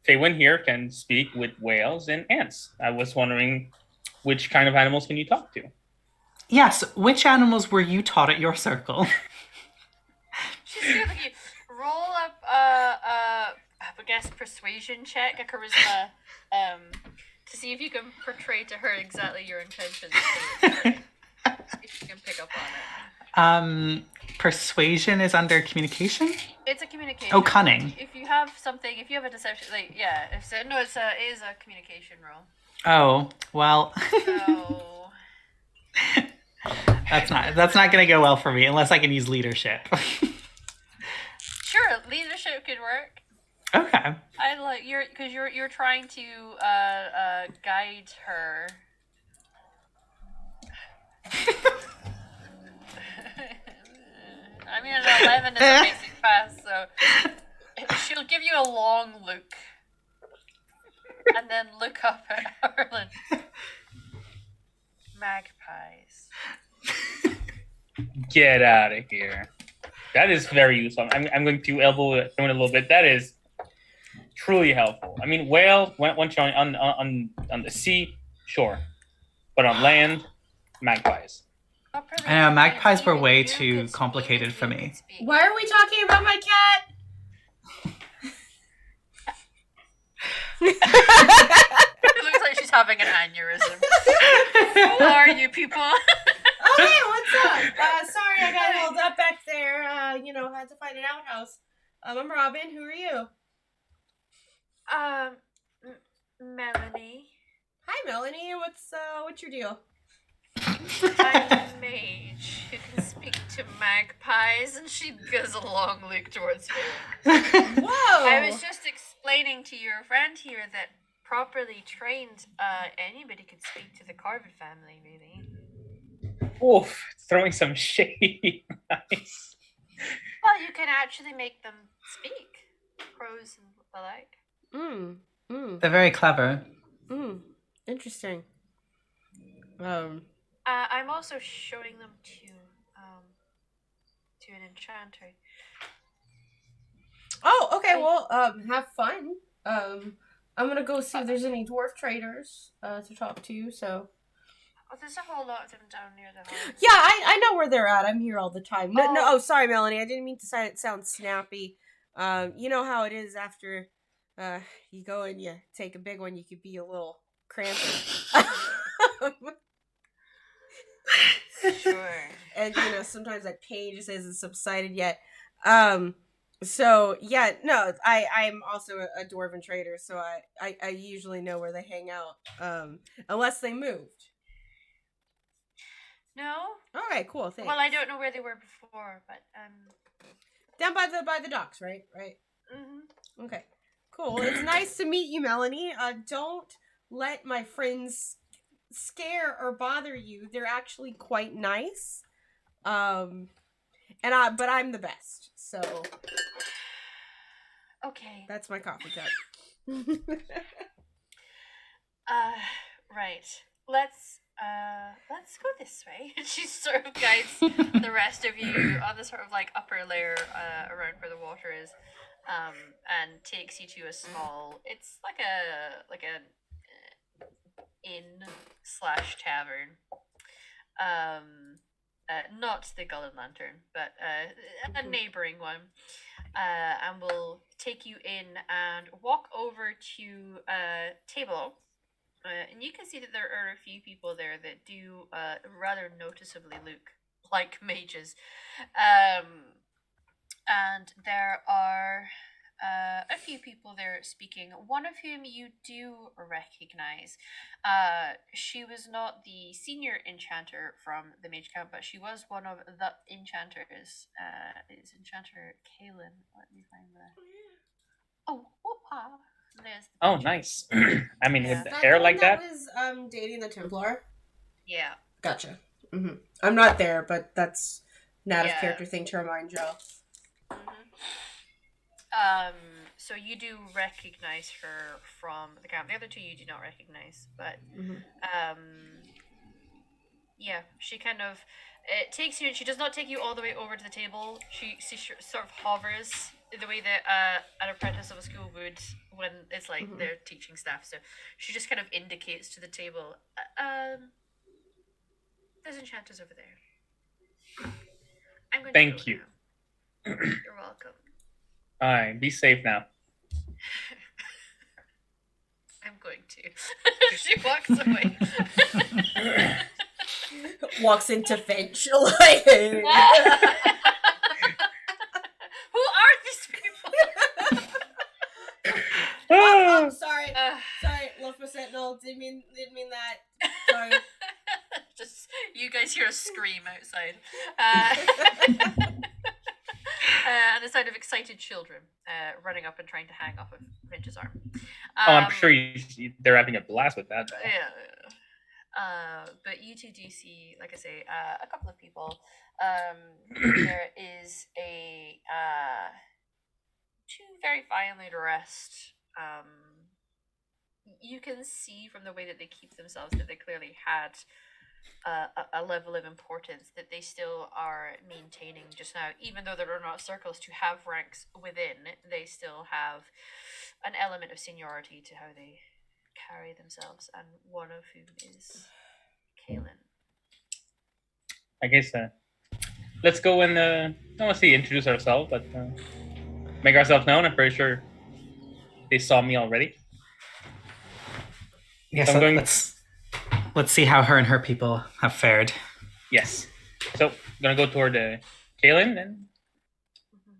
S4: Faywin here can speak with whales and ants. I was wondering, which kind of animals can you talk to?
S3: Yes, which animals were you taught at your circle?
S2: She's gonna look at you. Roll up I guess persuasion check, a charisma to see if you can portray to her exactly your intentions. See if you can pick up on it.
S3: Persuasion is under communication?
S2: It's a communication.
S3: Oh, cunning.
S2: If you have something, if you have a deception, like yeah, it is a communication roll.
S3: Oh, well.
S2: So
S3: that's not gonna go well for me unless I can use leadership.
S2: sure, leadership could work.
S3: Okay.
S2: I like you're trying to guide her. I mean, an 11 is a basic pass, so she'll give you a long look, and then look up at Arlen. Magpies.
S4: Get out of here. That is very useful. I'm going to elbow it a little bit. That is truly helpful. I mean, whale, once you're on the sea, sure. But on land, magpies.
S3: I know, magpies were way too complicated for me.
S1: Why are we talking about my cat?
S2: It looks like she's having an aneurysm. Who are you people?
S1: Oh, hey, what's up? Sorry, I got held up back there. Had to find an outhouse. I'm Robin. Who are you?
S2: Melanie.
S1: Hi, Melanie. What's your deal?
S2: I'm a mage who can speak to magpies, and she gives a long look towards you.
S1: Whoa!
S2: I was just explaining to your friend here that properly trained, anybody could speak to the Carver family, really.
S4: Oof, throwing some shade. Nice.
S2: Well, you can actually make them speak. Crows and the like.
S3: They're very clever.
S1: Interesting.
S2: I'm also showing them to an enchanter.
S1: Oh, okay. Well, have fun. I'm gonna go see if there's any dwarf traders to talk to. So.
S2: Oh, there's a whole lot of them down near the house.
S1: Yeah, I know where they're at. I'm here all the time. No, oh, sorry, Melanie. I didn't mean to sound snappy. You know how it is after you go and you take a big one, you could be a little crampy.
S2: Sure.
S1: And sometimes that pain just hasn't subsided yet. So yeah, no, I'm also a dwarven trader, so I usually know where they hang out. Unless they moved.
S2: No.
S1: All right, cool. Thanks.
S2: Well, I don't know where they were before, but
S1: down by the docks, right?
S2: Mm-hmm.
S1: Okay, cool. It's nice to meet you, Melanie. Don't let my friends scare or bother you. They're actually quite nice. But I'm the best. So.
S2: Okay.
S1: That's my coffee cup.
S2: Right. Let's go this way. She sort of guides the rest of you on the sort of like upper layer around where the water is, and takes you to a small. It's like a inn / tavern. Not the Gull and Lantern, but a neighboring one. And we'll take you in and walk over to a table. And you can see that there are a few people there that do rather noticeably look like mages. And there are a few people there speaking, one of whom you do recognize. She was not the senior enchanter from the mage camp, but she was one of the enchanters. It's Enchanter Kaelin. Let me find the... Oh, whoop-ha.
S4: Oh, nice. I mean,
S2: Yeah.
S4: with the hair like that?
S1: was dating the Templar?
S2: Yeah.
S1: Gotcha. Mm-hmm. I'm not there, but that's an out of
S2: Yeah.
S1: character thing to remind Joe.
S2: So you do recognize her from the camp. The other two you do not recognize, but yeah, she kind of takes you, and she does not take you all the way over to the table. She sort of hovers the way that an apprentice of a school would when it's like they're teaching staff. So she just kind of indicates to the table, there's enchanters over there. I'm going
S4: Thank
S2: to
S4: you.
S2: Now. You're welcome.
S4: All right, be safe now.
S2: I'm going going to. She walks away.
S1: Walks into Finch like.
S2: Who are these people?
S1: Oh, sorry.
S2: Uh,
S1: Sorry, Love Sentinel. Didn't mean that. Sorry.
S2: Just you guys hear a scream outside. And the sound of excited children running up and trying to hang off of Finch's arm.
S4: I'm sure they're having a blast with that.
S2: Yeah. But you two do see, like I say, a couple of people. There is a two very finely dressed. You can see from the way that they keep themselves that they clearly had a level of importance that they still are maintaining just now. Even though there are not circles to have ranks within, they still have an element of seniority to how they carry themselves, and one of whom is Kaylin.
S4: I guess let's go and I want to see introduce ourselves, but make ourselves known. I'm pretty sure they saw me already.
S3: Yes,
S4: So I'm
S3: let's see how her and her people have fared.
S4: Yes. So I'm gonna go toward Kaylin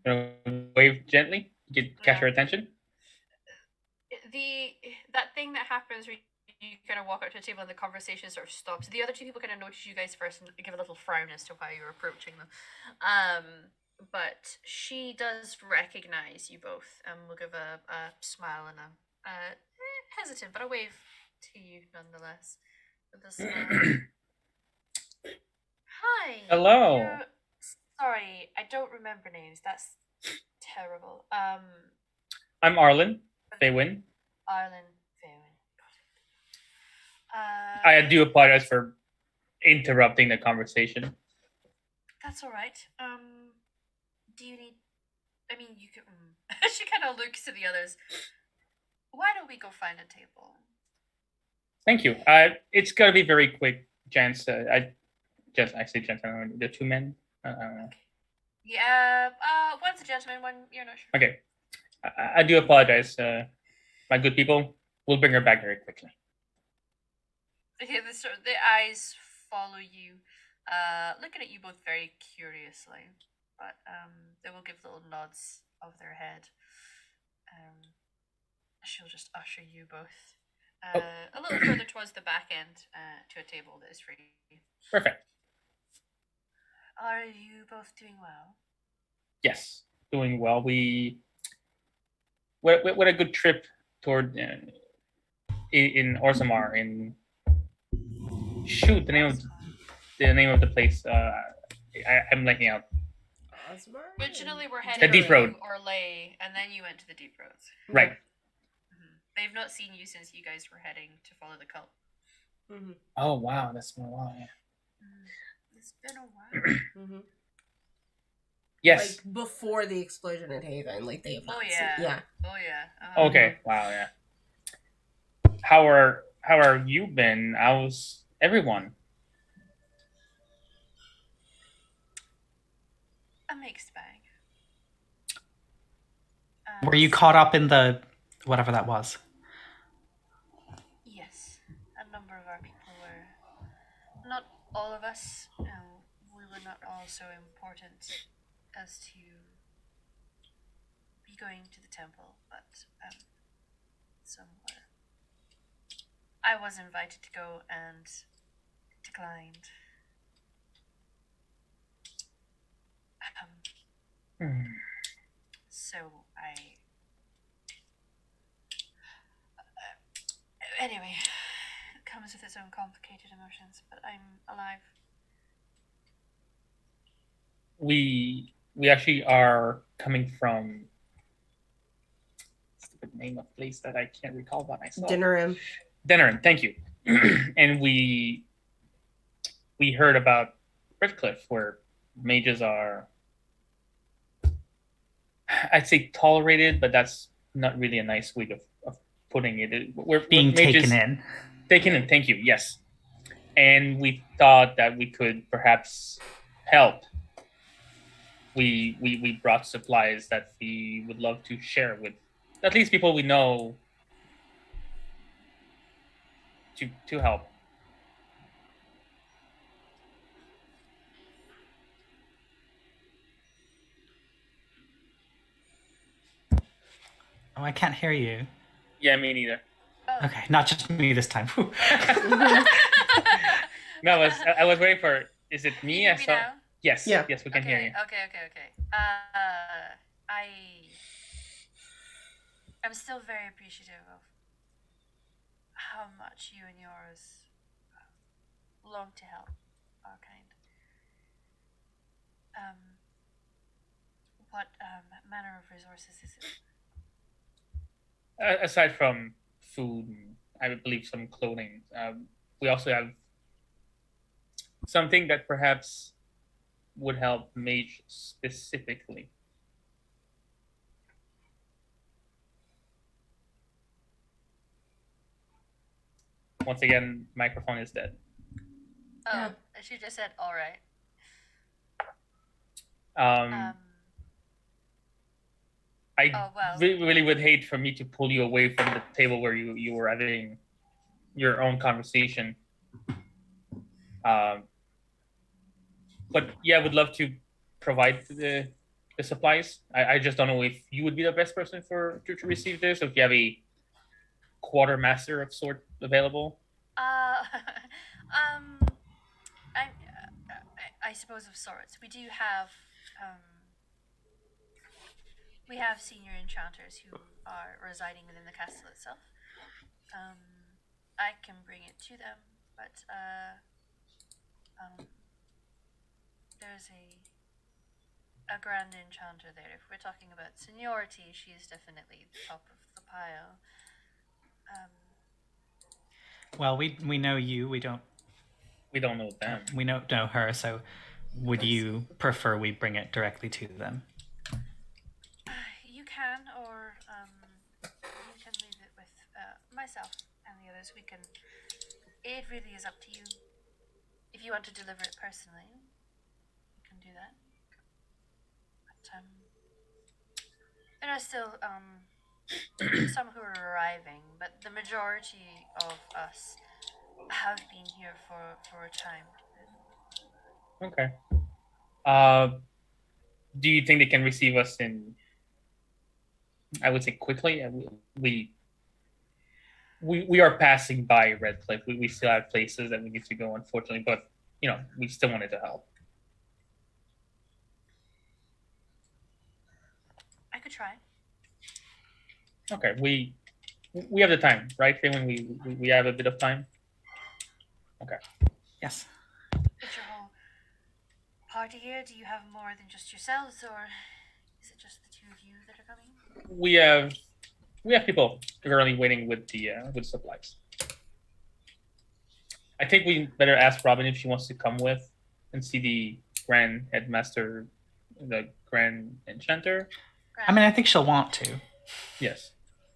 S4: and wave gently, catch her attention.
S2: That thing that happens where you kind of walk up to the table and the conversation sort of stops. The other two people kind of notice you guys first and give a little frown as to why you're approaching them. But she does recognize you both and will give a smile and a hesitant, but a wave to you nonetheless. With a smile. Hi.
S4: Hello.
S2: Sorry, I don't remember names. That's terrible.
S4: I'm Arlen Faywin.
S2: Arlen Faywin.
S4: I do apologize for interrupting the conversation.
S2: That's all right. Do you need? I mean, you can. She kind of looks to the others. Why don't we go find a table?
S4: Thank you. It's gonna be very quick, gents. I say gentlemen. The two men.
S2: Okay. Yeah. One's a gentleman. One you're not sure.
S4: Okay. I do apologize, my good people. We'll bring her back very quickly.
S2: Okay. The eyes follow you, looking at you both very curiously, but they will give little nods of their head. She'll just usher you both a little further towards the back end to a table that is free.
S4: Perfect.
S2: Are you both doing well?
S4: Yes, doing well. We what a good trip toward in Orzammar. In shoot, the name of the place. I'm blanking out.
S2: Originally, we're heading
S4: The Deep Road.
S2: to Orlais, and then you went to the Deep Roads.
S4: Right.
S2: They've not seen you since you guys were heading to follow the cult.
S1: Mm-hmm.
S4: Oh wow, that's been a while. Yeah.
S2: It's been a while.
S1: Mm-hmm.
S4: Yes.
S1: Like before the explosion in Haven, like they have not
S2: Oh yeah.
S1: seen. Yeah.
S2: Oh yeah.
S4: Okay. Wow. Yeah. How are you been? How's everyone?
S2: A mixed bag.
S3: Were you caught up in the whatever that was?
S2: Yes, a number of our people were. Not all of us. We were not all so important as to be going to the temple, but some were. I was invited to go and declined. So I. Anyway, it comes with its own complicated emotions, but I'm alive.
S4: We actually are coming from the name of place that I can't recall by myself. Dinnerim, thank you. And we heard about Redcliffe, where mages are, I'd say, tolerated, but that's not really a nice way of putting it. We're
S3: Being
S4: mages,
S3: taken in.
S4: Taken in, thank you, yes. And we thought that we could perhaps help. We brought supplies that we would love to share with at least people we know to help.
S3: Oh, I can't hear you.
S4: Yeah, me neither.
S2: Oh.
S3: Okay, not just me this time. Whew.
S4: No, I was waiting for. Is it
S2: Can
S4: me?
S2: you hear
S4: I
S2: me
S4: saw.
S2: now?
S4: Yes,
S1: Yeah.
S4: yes, we can hear you.
S2: Okay. I'm still very appreciative of how much you and yours long to help our kind. What manner of resources is it?
S4: Aside from food, and I believe some clothing, we also have something that perhaps would help mage specifically. Once again, microphone is dead.
S2: Oh,
S1: Yeah.
S2: she just said, all right.
S4: I
S2: Oh, well.
S4: really would hate for me to pull you away from the table where you were having your own conversation. But yeah, I would love to provide the supplies. I just don't know if you would be the best person to receive this, or if you have a quartermaster of sort available.
S2: I suppose of sorts. We do have we have senior enchanters who are residing within the castle itself. I can bring it to them, but there's a grand enchanter there. If we're talking about seniority, she is definitely the top of the pile.
S3: Well, we know you. We don't
S4: know them.
S3: We don't know her. So, would you prefer we bring it directly to them?
S2: You can, or you can leave it with myself and the others. We can. It really is up to you. If you want to deliver it personally, you can do that. But there are still some who are arriving, but the majority of us have been here for a time.
S4: Okay. Do you think they can receive us in? I would say quickly. We are passing by Red Cliff. We still have places that we need to go, unfortunately, but we still wanted to help.
S2: I could try.
S4: Okay, we have the time, right, Raymond? We have a bit of time. Okay.
S3: Yes.
S2: Is your whole party here? Do you have more than just yourselves, or is it just the two of you that are coming?
S4: We have people currently waiting with the supplies. I think we better ask Robin if she wants to come with and see the Grand Headmaster, the Grand Enchanter.
S3: I mean, I think she'll want to.
S4: Yes.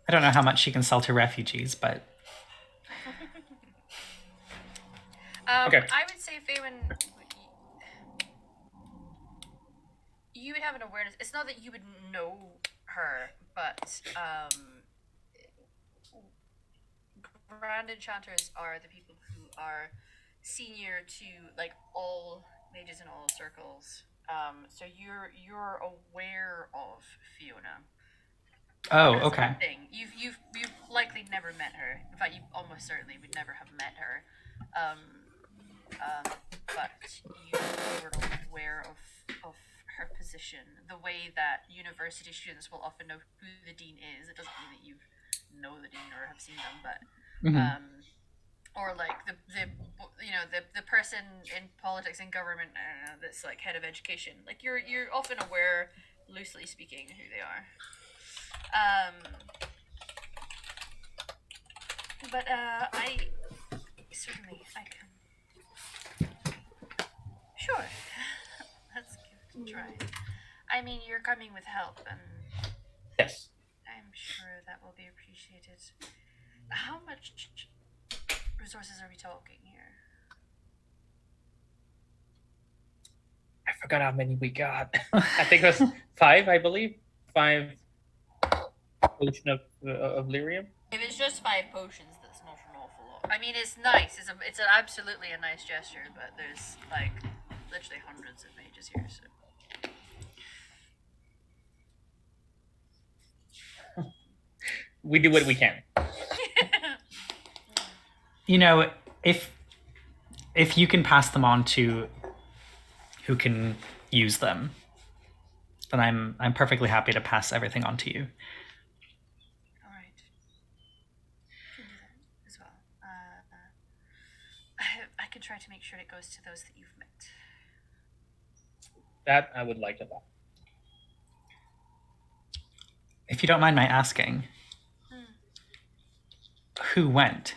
S3: I don't know how much she can sell to refugees, but
S4: Okay.
S2: I would say, Faywin, you would have an awareness. It's not that you would know her, but Grand Enchanters are the people who are senior to like all mages in all circles. So you're aware of Fiona.
S3: oh,
S2: That's
S3: okay.
S2: the thing. You've likely never met her. In fact, you almost certainly would never have met her. But you're aware of her position. The way that university students will often know who the dean is. It doesn't mean that you know the dean or have seen them, but or like the person in politics and government that's like head of education. Like you're often aware, loosely speaking, who they are. But I can. Sure. Let's give it a try. I mean, you're coming with help, and
S4: yes,
S2: I'm sure that will be appreciated. How much resources are we talking here?
S4: I forgot how many we got. I think it was 5, I believe. 5 potion of lyrium.
S2: If it's just 5 potions, that's not an awful lot. I mean, it's nice. It's absolutely a nice gesture, but there's like literally hundreds of mages here. So
S4: We do what we can.
S3: You know, if you can pass them on to who can use them, then I'm perfectly happy to pass everything on to you.
S2: all right, can do that as well. I can try to make sure it goes to those that you've met.
S4: That I would like a lot.
S3: If you don't mind my asking, who went?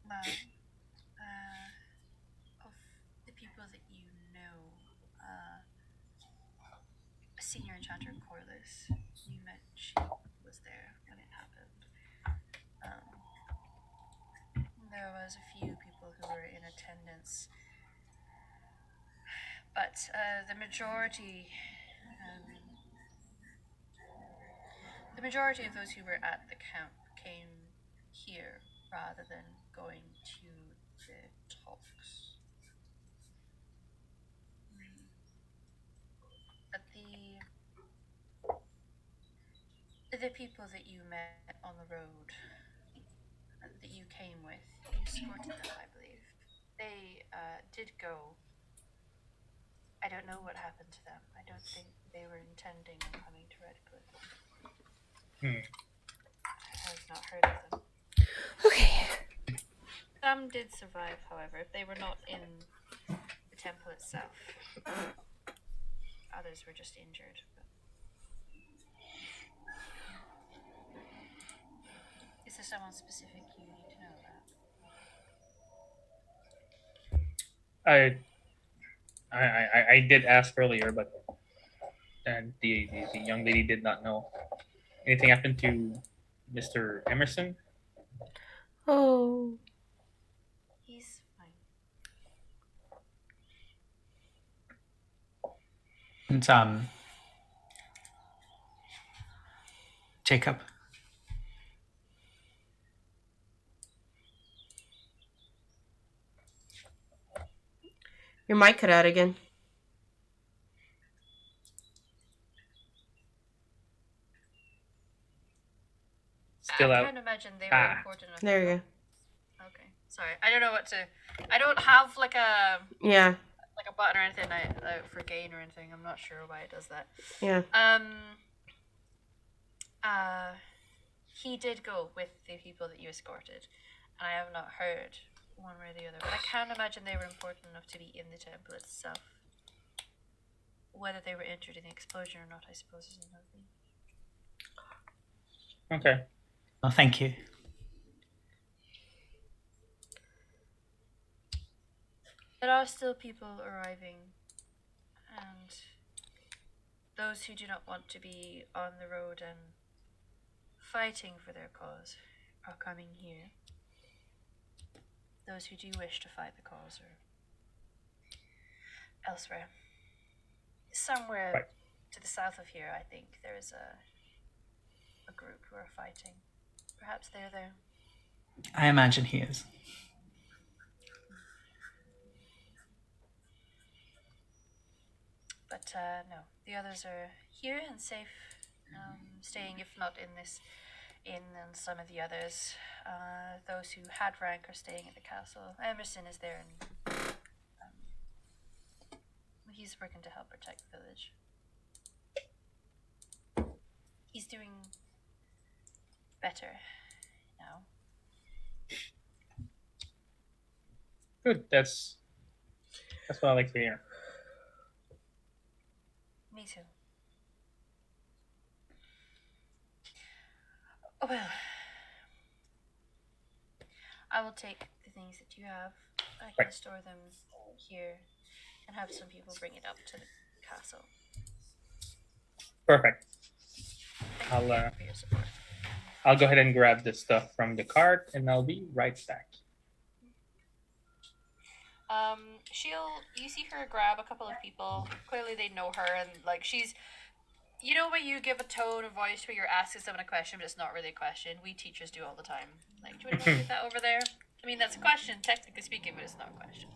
S2: Well, of the people that you know, a senior enchanter, Corliss, you met, she was there when it happened. There was a few people who were in attendance, but the majority of those who were at the camp came here rather than going to the talks. But the people that you met on the road, that you came with, you escorted them, I believe. They did go. I don't know what happened to them. I don't think they were intending on coming to Redcliffe. I have not heard of them.
S1: Okay.
S2: Some did survive, however. They were not in the temple itself. Others were just injured. But... Is there someone specific you need to know about?
S4: I did ask earlier, but the young lady did not know. Anything happened to Mr. Emerson?
S1: Oh.
S2: He's fine.
S3: And Jacob.
S1: Your mic cut out again.
S4: Still
S2: I
S4: out.
S2: can't imagine they were important enough.
S1: There you go.
S2: Okay. Sorry. I don't know what to... I don't have like a
S1: Yeah.
S2: button or anything for gain or anything. I'm not sure why it does that.
S1: Yeah.
S2: He did go with the people that you escorted, and I have not heard one way or the other. But I can't imagine they were important enough to be in the temple itself. Whether they were injured in the explosion or not, I suppose, is another thing.
S4: Okay.
S3: Well, thank you.
S2: There are still people arriving, and those who do not want to be on the road and fighting for their cause are coming here. Those who do wish to fight the cause are elsewhere. Somewhere
S4: Right.
S2: to the south of here, I think, there is a group who are fighting. Perhaps they're there.
S3: I imagine he is.
S2: But no, the others are here and safe, staying, if not in this inn, and some of the others, those who had rank, are staying at the castle. Emerson is there, and he's working to help protect the village. He's doing better now.
S4: Good. That's what I like to hear.
S2: Me too. Oh, well, I will take the things that you have. I can
S4: Right.
S2: store them here and have some people bring it up to the castle.
S4: Perfect.
S2: Thank you for your support.
S4: I'll go ahead and grab the stuff from the cart, and I'll be right back.
S2: You see her grab a couple of people. Clearly they know her, and like she's You know when you give a tone of voice where you're asking someone a question, but it's not really a question? We teachers do all the time. Like, do you want to do that over there? I mean, that's a question, technically speaking, but it's not a question.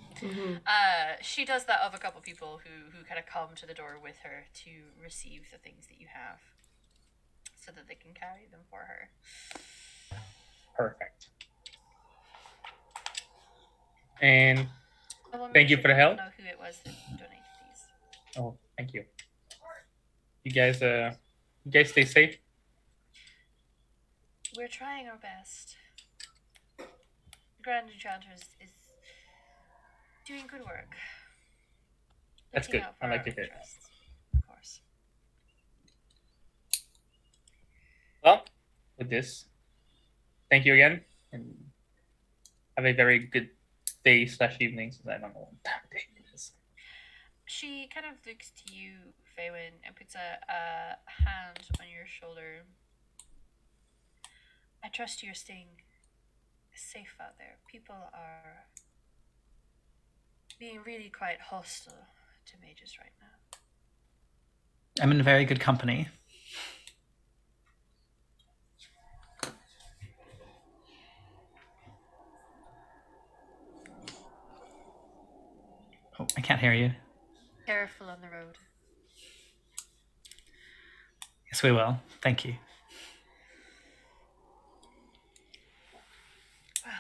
S2: She does that of a couple people who kind of come to the door with her to receive the things that you have, so that they can carry them for her.
S4: Perfect. And
S2: Well,
S4: thank you for the help.
S2: I don't know who it was that donated these.
S4: Oh, thank you. You guys stay safe.
S2: We're trying our best. The Grand Enchanter is doing good work.
S4: That's
S2: Looking
S4: good.
S2: out for
S4: I like
S2: our
S4: to hear that.
S2: interests, of course.
S4: Well, with this, thank you again, and have a very good day/evening, since I don't know what time of day it is.
S2: She kind of looks to you, Faywin, and puts a hand on your shoulder. I trust you're staying safe out there. People are being really quite hostile to mages right now.
S3: I'm in very good company. Oh, I can't hear you.
S2: Careful on the road.
S3: Yes, we will. Thank you.
S2: Well,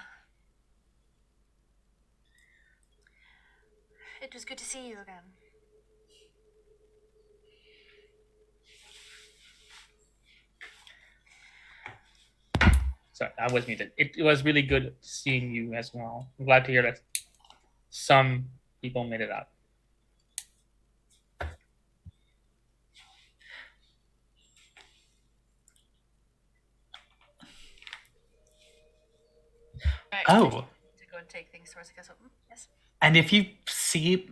S2: it was good to see you again.
S4: Sorry, I was muted. It was really good seeing you as well. I'm glad to hear that some people made it out.
S2: Right,
S3: Oh.
S2: To go and take things towards the castle. Yes.
S3: And if you see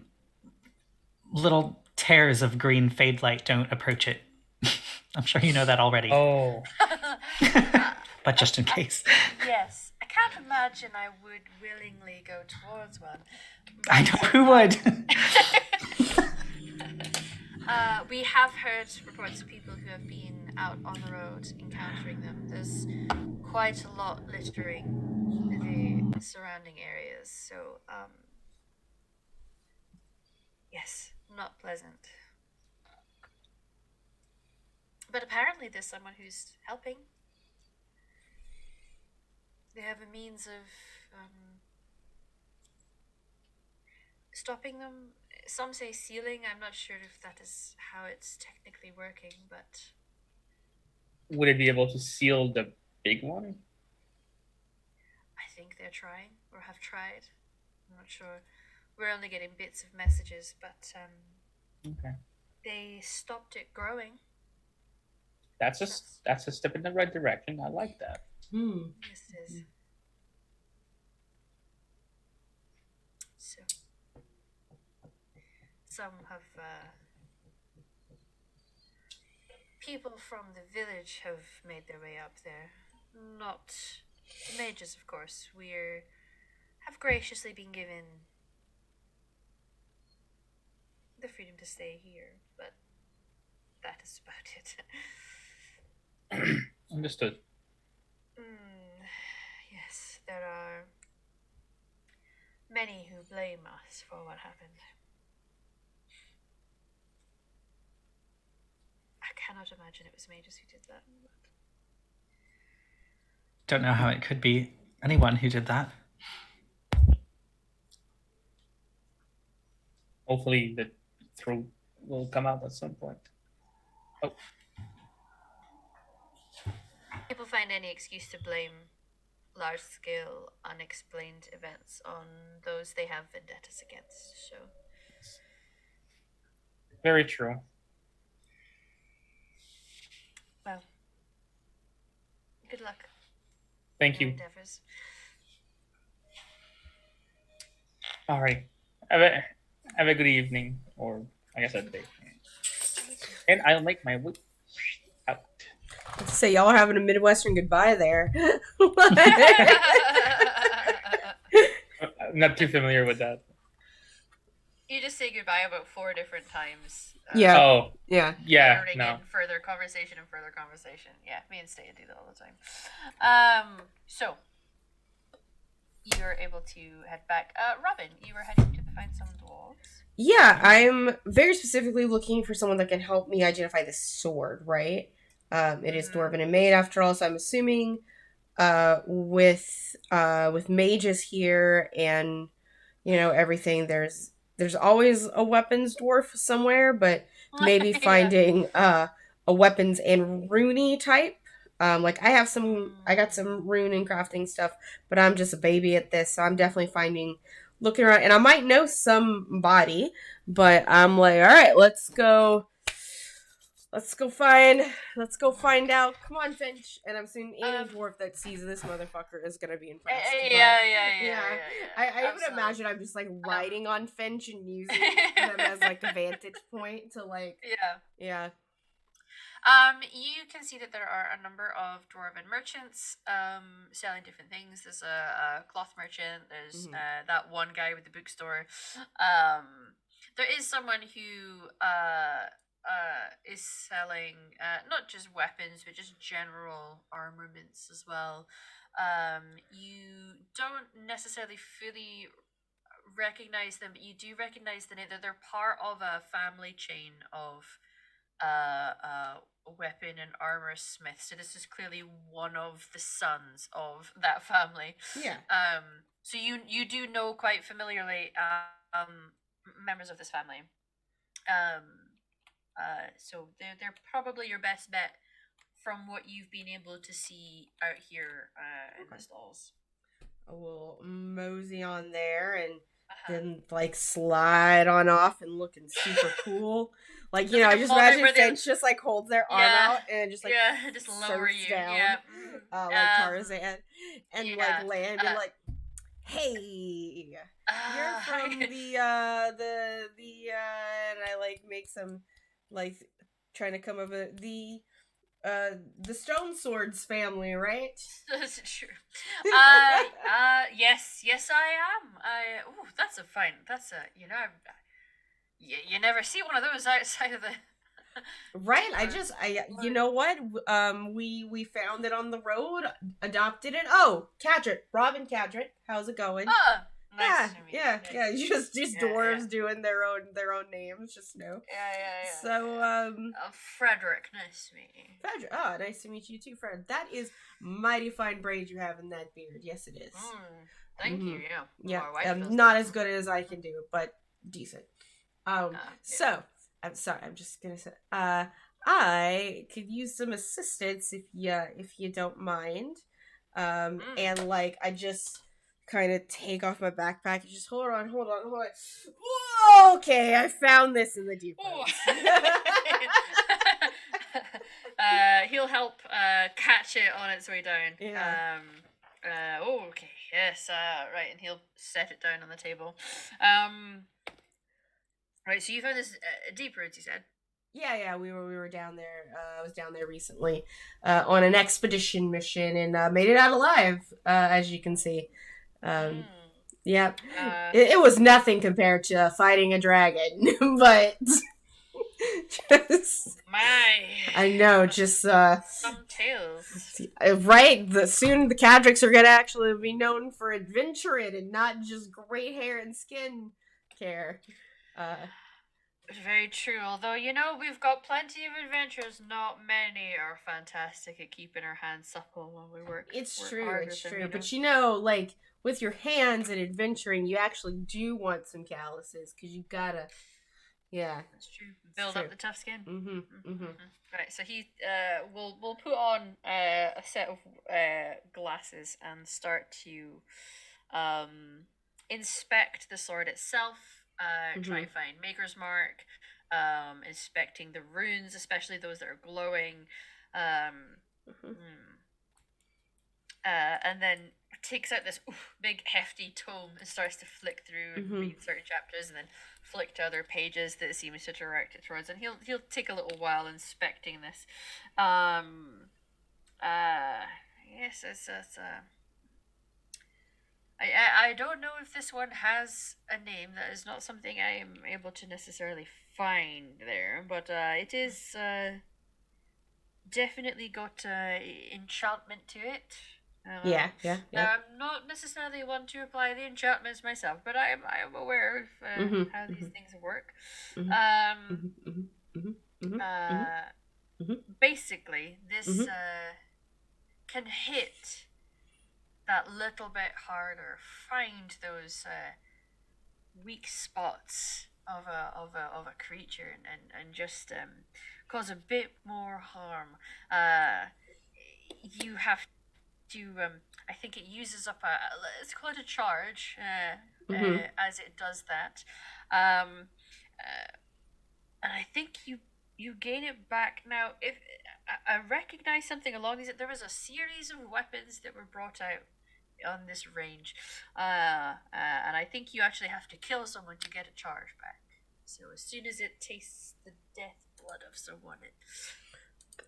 S3: little tears of green fade light, don't approach it. I'm sure you know that already.
S4: Oh,
S3: But just in case.
S2: Yes. I can't imagine I would willingly go towards one.
S3: I know who would.
S2: We have heard reports of people who have been out on the road encountering them. There's quite a lot littering the surrounding areas, so yes, not pleasant. But apparently there's someone who's helping. They have a means of stopping them. Some say sealing. I'm not sure if that is how it's technically working, but
S4: would it be able to seal the big one?
S2: I think they're trying or have tried. I'm not sure. We're only getting bits of messages, but
S4: Okay,
S2: they stopped it growing.
S4: that's a step in the right direction. I like that.
S2: Yes, it is. So, some have people from the village have made their way up there. Not the mages, of course. Have graciously been given the freedom to stay here, but that is about it.
S4: Understood.
S2: Yes, there are many who blame us for what happened. I cannot imagine it was mages who did that.
S3: Don't know how it could be anyone who did that.
S4: Hopefully the truth will come out at some point. Oh,
S2: People find any excuse to blame large-scale, unexplained events on those they have vendettas against. So,
S4: very true.
S2: well, good luck.
S4: Thank
S2: in your
S4: you.
S2: endeavors.
S4: All right. Have a good evening, or I guess a day. And I'll make my way out.
S1: Let's say y'all are having a Midwestern goodbye there.
S4: I'm not too familiar with that.
S2: You just say goodbye about 4 different times.
S1: Yeah.
S4: Oh,
S1: Yeah.
S4: yeah,
S2: Layering
S4: no.
S2: in further conversation and further conversation. Yeah, me and Staya do that all the time. So you're able to head back. Robin, you were heading to find some dwarves.
S1: Yeah, I'm very specifically looking for someone that can help me identify the sword, right? It is dwarven and made after all, so I'm assuming with mages here and everything, there's always a weapons dwarf somewhere, but maybe
S2: Yeah.
S1: finding a weapons and runey type. Like I got some rune and crafting stuff, but I'm just a baby at this, so I'm definitely looking around, and I might know somebody, but I'm like, all right, let's go find out. Come on, Finch. And I'm assuming any dwarf that sees this motherfucker is gonna be impressed.
S2: Yeah.
S1: I would imagine I'm just like riding on Finch and using them as like a vantage point to like. Yeah.
S2: You can see that there are a number of dwarven merchants selling different things. There's a cloth merchant. There's that one guy with the bookstore. There is someone who is selling not just weapons but just general armaments as well. You don't necessarily fully recognize them, but you do recognize that they're part of a family chain of weapon and armor smith. So this is clearly one of the sons of that family.
S1: Yeah.
S2: So you do know quite familiarly members of this family. So they're probably your best bet from what you've been able to see out here in the stalls.
S1: I will mosey on there and then like slide on off and looking super cool. Like, I just imagine Finch just like holds their arm out and just like
S2: just lower you
S1: down, like Tarzan, and like land and like, hey, you're from the and I like make some like trying to come up with the Stone Swords family, right?
S2: That's true. Yes, I am. That's you never see one of those outside of the.
S1: Right. You know what? We found it on the road, adopted it. Oh, Cadret, Robin Cadret, how's it going?
S2: Nice to meet you.
S1: Yeah. Just dwarves doing their own names, just know.
S2: Yeah.
S1: So
S2: Frederick, nice to meet you.
S1: Frederick, nice to meet you too, Fred. That is mighty fine braid you have in that beard. Yes, it is.
S2: Thank you. Yeah.
S1: Yeah. Not as good as I can do, but decent. So I'm sorry. I'm just gonna say, I could use some assistance if you don't mind. And like I just kind of take off my backpack and just hold on. Whoa, okay, I found this in the deep woods.
S2: He'll help catch it on its way down.
S1: Yeah.
S2: Okay. Yes. Right, and he'll set it down on the table. Right. So you found this deep roots, you said.
S1: Yeah, we were down there. I was down there recently on an expedition mission and made it out alive, as you can see. Yeah, it was nothing compared to fighting a dragon, but I know, just
S2: some tales.
S1: Right, soon the Cadricks are gonna actually be known for adventuring and not just great hair and skin care.
S2: Very true. Although, we've got plenty of adventures. Not many are fantastic at keeping our hands supple when we work.
S1: It's
S2: work
S1: true.
S2: Them,
S1: But like with your hands and adventuring, you actually do want some calluses because you gotta. Yeah,
S2: that's true. Build up the tough skin.
S1: Mm-hmm.
S2: Right. So he we'll put on a set of glasses and start to inspect the sword itself. Try and find Maker's Mark, inspecting the runes, especially those that are glowing, and then takes out this big hefty tome and starts to flick through and read certain chapters, and then flick to other pages that seems to direct it towards. And he'll take a little while inspecting this. Yes, it's I don't know if this one has a name. That is not something I am able to necessarily find there, but it is definitely got enchantment to it.
S1: Yeah, yeah,
S2: Now
S1: yeah.
S2: I'm not necessarily one to apply the enchantments myself, but I am aware of
S1: Mhm.
S2: how these
S1: Mhm.
S2: things work.
S1: Mhm.
S2: Um,
S1: Mhm. Mhm. Mhm. Mhm. Mhm.
S2: uh,
S1: Mhm.
S2: Basically, this
S1: Mhm.
S2: can hit that little bit harder, find those weak spots of a creature, and just cause a bit more harm. Uh, you have to I think it uses up a, let's call it a charge,
S1: Mhm.
S2: as it does that. Um, uh, and I think you gain it back now. If I recognize something along these, there was a series of weapons that were brought out on this range, and I think you actually have to kill someone to get a charge back. So as soon as it tastes the death blood of someone, it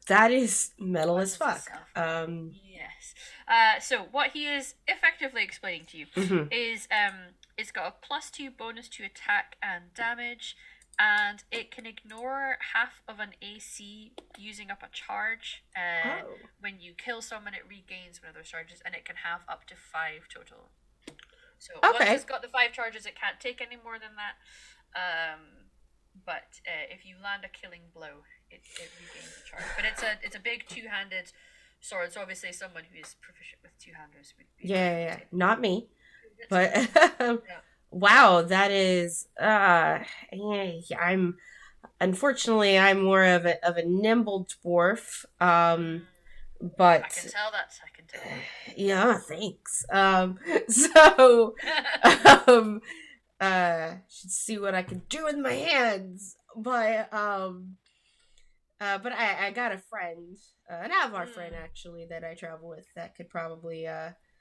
S1: That is metal as
S2: causes
S1: fuck.
S2: itself. Yes. So what he is effectively explaining to you
S1: Mhm.
S2: is it's got a +2 bonus to attack and damage, and it can ignore half of an AC using up a charge.
S1: Oh.
S2: When you kill someone, it regains one of those charges, and it can have up to 5 total. So once it's
S1: Okay.
S2: got the 5 charges, it can't take any more than that. But if you land a killing blow, it regains a charge. But it's a big two-handed sword, so obviously someone who is proficient with two-handers would be
S1: Yeah,
S2: able
S1: yeah, yeah.
S2: to.
S1: Not me.
S2: It's
S1: But
S2: yeah.
S1: wow, that is yeah, I'm unfortunately I'm more of a nimble dwarf.
S2: I can
S1: But
S2: tell that. I can tell.
S1: yeah, thanks. So um should see what I can do with my hands. But I got a friend, an Avatar friend actually that I travel with that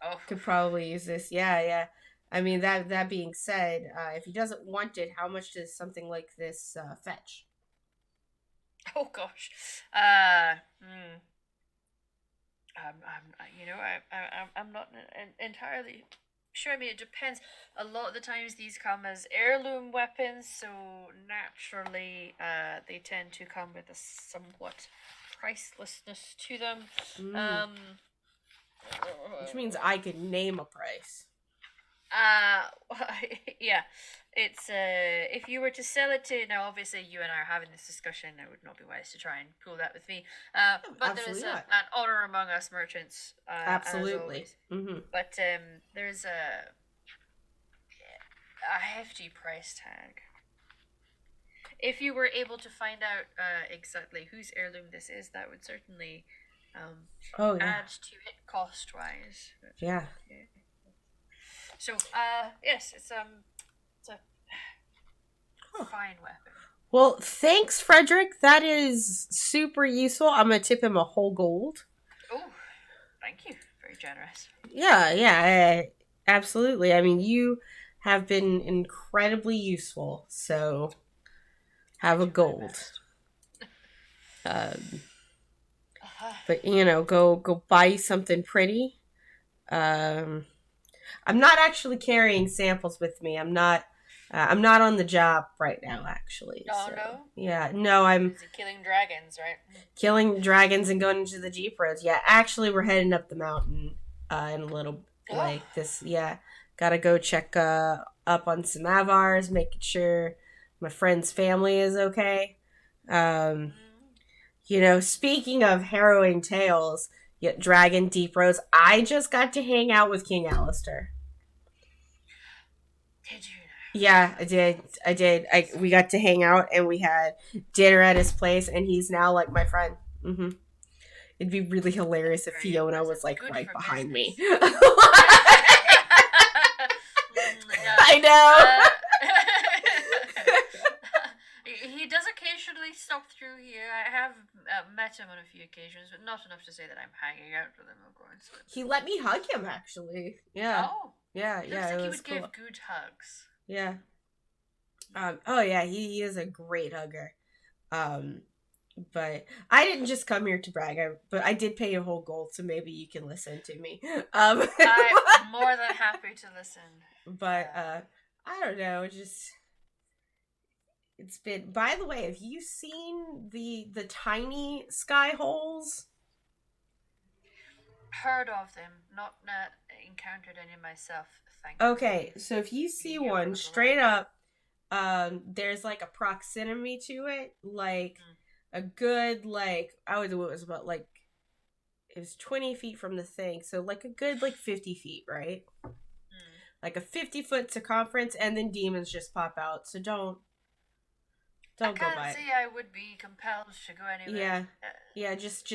S2: Oh,
S1: could probably use this. Yeah, yeah. I mean that being said, if he doesn't want it, how much does something like this fetch?
S2: oh gosh. Uh, hmm. I'm not entirely sure. I mean, it depends. A lot of the times these come as heirloom weapons, so naturally, they tend to come with a somewhat pricelessness to them.
S1: Mm,
S2: Um,
S1: which means I could name a price.
S2: Uh, yeah, it's if you were to sell it to, now obviously you and I are having this discussion, it would not be wise to try and pull that with me. But there is
S1: Absolutely not.
S2: an honor among us merchants, as
S1: Absolutely.
S2: always.
S1: Mm-hmm.
S2: But there's a hefty price tag. If you were able to find out exactly whose heirloom this is, that would certainly
S1: Oh yeah.
S2: add to it cost wise.
S1: Yeah.
S2: Yeah. So yes, it's a fine weapon.
S1: Well, thanks, Frederick. That is super useful. I'm gonna tip him a whole gold.
S2: Oh, thank you. Very generous.
S1: Yeah, yeah, absolutely. I mean, you have been incredibly useful. So
S2: I
S1: have a
S2: do my
S1: gold.
S2: best.
S1: Um,
S2: Uh-huh.
S1: but go buy something pretty. Um, I'm not actually carrying samples with me. I'm not on the job right now, actually.
S2: Oh
S1: So
S2: no.
S1: yeah, no, I'm
S2: Busy killing dragons, right?
S1: killing dragons and going into the Jeep roads. Yeah, actually, we're heading up the mountain in a little
S2: Oh.
S1: like this. Yeah, gotta go check up on some Avars, making sure my friend's family is okay. Um, speaking of harrowing tales, yeah, Dragon Deep Roads. I just got to hang out with King Alistair.
S2: Did you?
S1: Yeah, I did. We got to hang out and we had dinner at his place, and he's now like my friend. Mm-hmm. It'd be really hilarious if
S2: Very
S1: Fiona
S2: impressive.
S1: was like
S2: Good
S1: right
S2: for
S1: behind
S2: business.
S1: me.
S2: Yeah.
S1: I know.
S2: He does occasionally stop through here. I have met him on a few occasions, but not enough to say that I'm hanging out with him, of course.
S1: He let me hug him actually. Yeah.
S2: Oh,
S1: Yeah,
S2: looks
S1: yeah,
S2: like
S1: it
S2: he
S1: was
S2: would
S1: cool.
S2: give good hugs.
S1: Yeah. Oh yeah, he is a great hugger. Um But I didn't just come here to brag. But I did pay a whole gold, so maybe you can listen to me.
S2: I'm more than happy to listen.
S1: But I don't know. Just it's been. By the way, have you seen the tiny sky holes?
S2: Heard of them, not encountered any myself. Thank you.
S1: Okay, so if you see one straight up, there's like a proximity to it, like a good I would do it was about like it was 20 feet from the thing, so like a good 50 feet, right? Like a 50-foot circumference, and then demons just pop out. So don't
S2: I
S1: go by
S2: can't
S1: it.
S2: say I would be compelled to go anywhere.
S1: Yeah. Just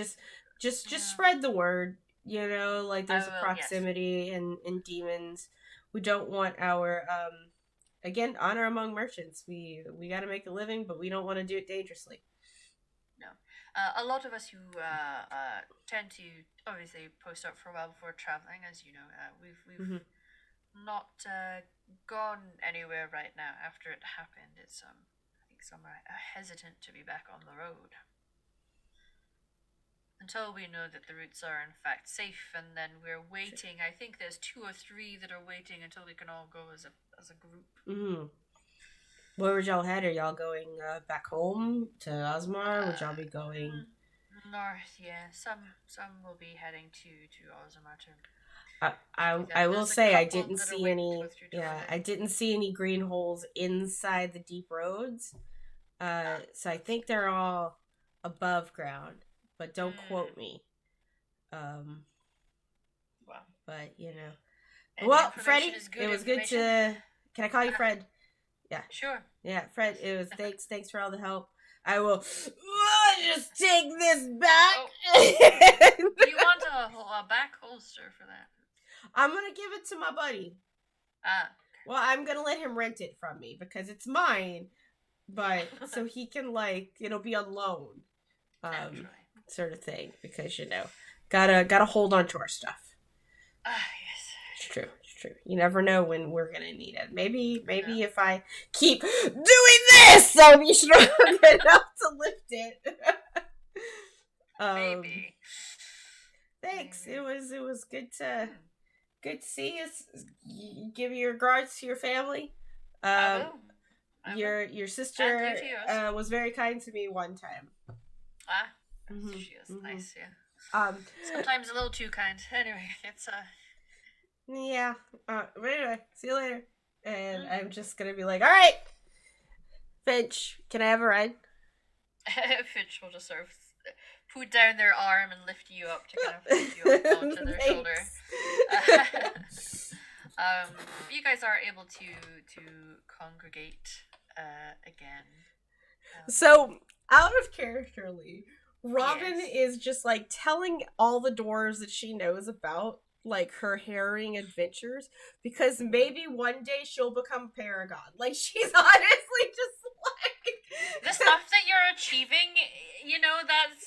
S1: spread the word. You know, like there's a proximity and demons. We don't want our again, honor among merchants. We got to make a living, but we don't want to do it dangerously.
S2: No, a lot of us who tend to obviously post up for a while before traveling, as you know, we've not gone anywhere right now after it happened. It's I think some are hesitant to be back on the road until we know that the routes are in fact safe, and then we're waiting. I think there's 2 or 3 that are waiting until we can all go as a group.
S1: Where would y'all head? Are y'all going back home to Osmar? Would y'all be going
S2: north? Yeah, some will be heading to Osmar too.
S1: I will say I didn't see any. Yeah, I didn't see any green holes inside the deep roads. So I think they're all above ground, but don't quote me. But you know, well, Freddie, it was good to. Can I call you Fred? Yeah.
S2: Sure.
S1: Yeah, Fred. It was thanks for all the help. I will just take this back.
S2: You want a back holster for that?
S1: I'm gonna give it to my buddy. Well, I'm gonna let him rent it from me because it's mine, but so he can it'll be on loan, sort of thing. Because gotta hold on to our stuff.
S2: Yes.
S1: It's true. You never know when we're gonna need it. Maybe if I keep doing this, I'll be strong enough to lift it.
S2: Maybe.
S1: Thanks. Maybe. It was good to see us. Give your regards to your family.
S2: I will.
S1: Your sister was very kind to me one time.
S2: She was nice, yeah. Sometimes a little too kind. Anyway, it's
S1: yeah. But anyway, see you later. And I'm just gonna be like, all right, Finch, can I have a ride?
S2: Finch will just sort of put down their arm and lift you up to kind of lift you up onto their shoulder. You guys are able to congregate again.
S1: So, out of characterly, Robin is just telling all the dwarves that she knows about her harrowing adventures, because maybe one day she'll become Paragon. She's honestly just
S2: the stuff that you're achieving,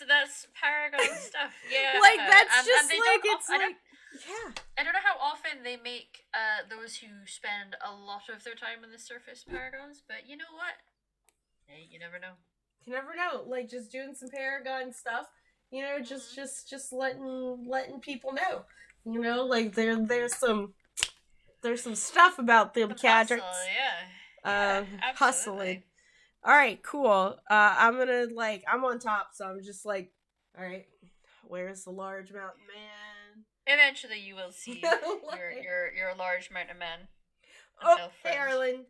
S2: that's Paragon stuff. Yeah.
S1: That's just yeah.
S2: I don't know how often they make those who spend a lot of their time in the surface Paragons, but you know what? Hey, you never know.
S1: You never know. Just doing some Paragon stuff, just letting people know. There's some stuff about them cadrets. Hustling. All right, cool. I'm gonna I'm on top, so I'm just all right. Where's the large mountain man?
S2: Eventually, you will see your large mountain man.
S1: Oh, hey, Arlen.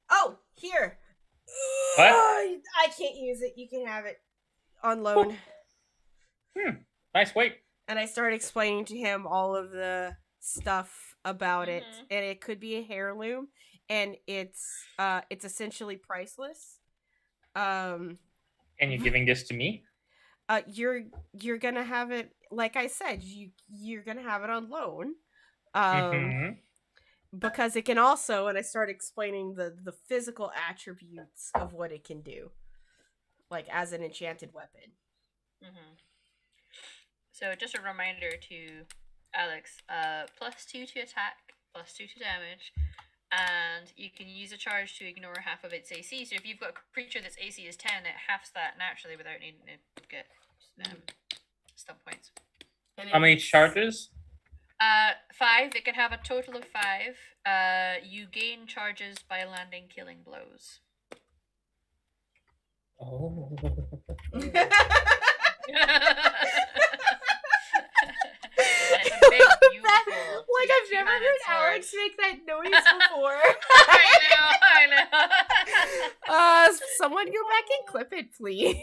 S1: Oh, here.
S4: What?
S1: I can't use it. You can have it on loan.
S4: Nice weight.
S1: And I started explaining to him all of the stuff about it, and it could be a heirloom, and it's essentially priceless.
S4: And you're giving this to me?
S1: You're gonna have it, like I said, you're gonna have it on loan. Because it can also, and I started explaining the physical attributes of what it can do, as an enchanted weapon.
S2: So just a reminder to Alex, +2 to attack, +2 to damage, and you can use a charge to ignore half of its AC. So if you've got a creature that's AC is 10, it halves that naturally without needing to get stun points.
S4: How many charges?
S2: 5. It can have a total of 5. You gain charges by landing killing blows.
S4: Oh.
S2: It's a big, beautiful.
S1: Like I've never heard Alex make that noise before.
S2: I know.
S1: Someone go back and clip it, please.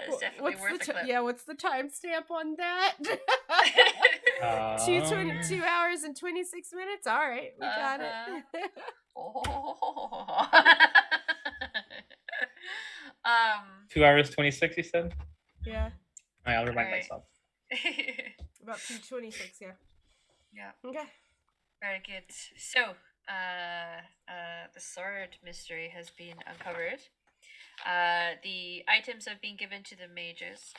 S2: That's definitely worth a clip.
S1: Yeah, what's the timestamp on that? 2 hours and 26 minutes. All right, we got it.
S2: Oh.
S4: 2 hours 26. You said.
S1: Yeah.
S4: I'll remind
S2: Right.
S4: myself.
S1: About 2:26. Yeah.
S2: Yeah.
S1: Okay.
S2: Very good. So, the sword mystery has been uncovered. The items have been given to the mages.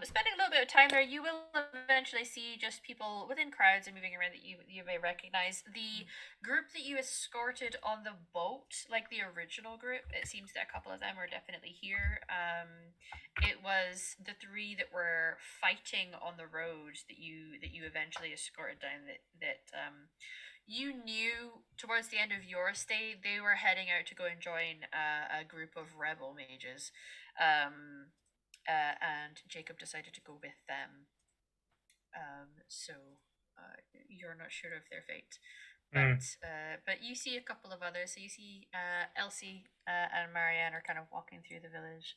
S2: Spending a little bit of time there, you will eventually see just people within crowds and moving around that you may recognize. The group that you escorted on the boat, like the original group, it seems that a couple of them are definitely here. It was the 3 that were fighting on the road that you eventually escorted down. That you knew towards the end of your stay they were heading out to go and join a group of rebel mages, and Jacob decided to go with them. So you're not sure of their fate, but you see a couple of others. So you see Elsie and Marianne are kind of walking through the village.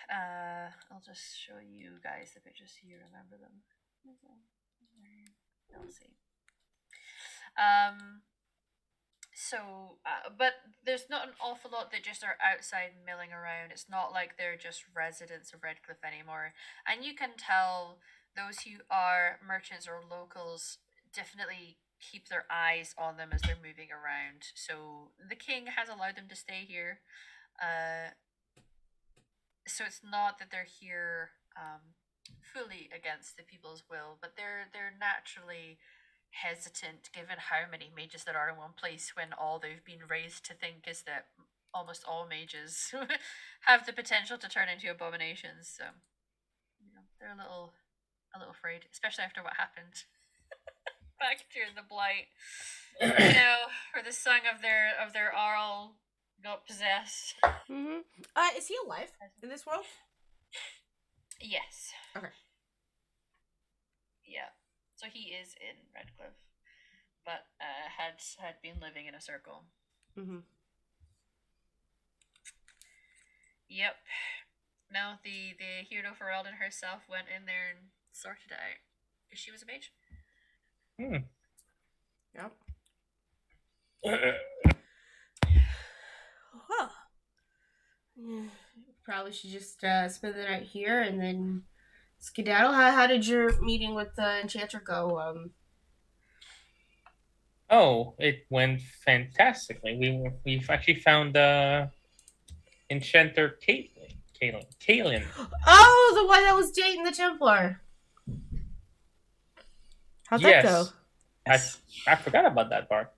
S2: I'll just show you guys the pictures so you remember them. Elsie. But there's not an awful lot that just are outside milling around. It's not like they're just residents of Redcliffe anymore. And you can tell those who are merchants or locals definitely keep their eyes on them as they're moving around. So the king has allowed them to stay here. So it's not that they're here fully against the people's will, but they're naturally hesitant given how many mages there are in one place when all they've been raised to think is that almost all mages have the potential to turn into abominations. So they're a little afraid, especially after what happened back during the blight. Where the son of their Arl got possessed.
S1: Mm-hmm. Is he alive in this world?
S2: Yes.
S1: Okay.
S2: Yeah. So he is in Redcliffe, but had been living in a circle.
S1: Mm-hmm.
S2: Yep. No, the hero Ferelden herself went in there and sorted it out because she was a mage.
S1: Yep. Huh. Yeah. Probably should just spend the night here and then skedaddle. How did your meeting with the enchanter go?
S4: Oh, it went fantastically. We've actually found enchanter Caitlin.
S1: Oh, the one that was dating the Templar. How'd that go?
S4: I forgot about that part.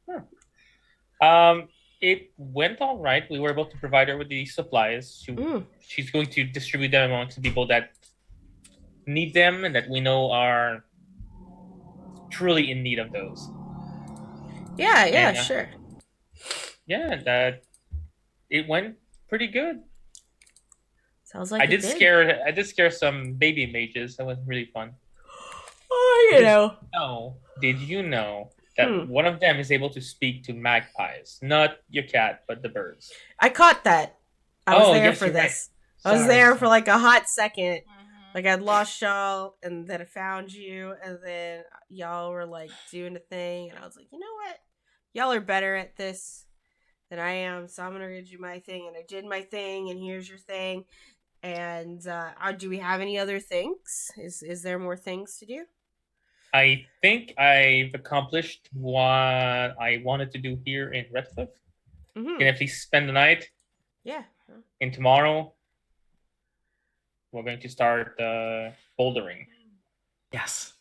S4: It went all right. We were able to provide her with the supplies. She's going to distribute them amongst the people that need them and that we know are truly in need of those.
S1: Yeah, sure.
S4: Yeah, that it went pretty good.
S1: Sounds like
S4: I did scare some baby mages. That was really fun.
S1: Oh,
S4: Did you know that one of them is able to speak to magpies? Not your cat, but the birds.
S1: I caught that. I was there for this.
S4: Right.
S1: I was there for like a hot second. Like I'd lost y'all, and then I found you, and then y'all were like doing a thing, and I was like, you know what? Y'all are better at this than I am, so I'm gonna do my thing, and I did my thing, and here's your thing. And do we have any other things? Is there more things to do?
S4: I think I've accomplished what I wanted to do here in Redcliffe.
S1: Mm-hmm.
S4: Can at least spend the night.
S1: Yeah.
S4: And tomorrow, we're going to start bouldering.
S3: Yes.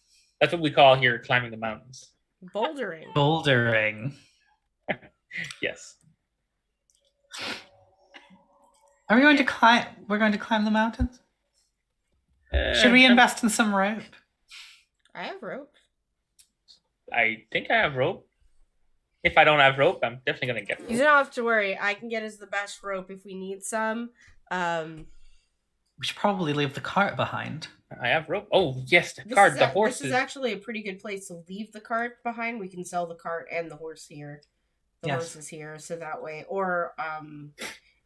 S4: That's what we call here climbing the mountains.
S1: Bouldering.
S3: Bouldering.
S4: Yes.
S3: Are we going to climb? We're going to climb the mountains? Should we invest in some rope?
S1: I have rope.
S4: I think I have rope. If I don't have rope, I'm definitely gonna get rope.
S1: You don't have to worry. I can get us the best rope if we need some.
S3: We should probably leave the cart behind.
S4: I have rope. Oh yes, the cart, the horses.
S1: This is actually a pretty good place to leave the cart behind. We can sell the cart and the horse here. The horses here, so that way. Or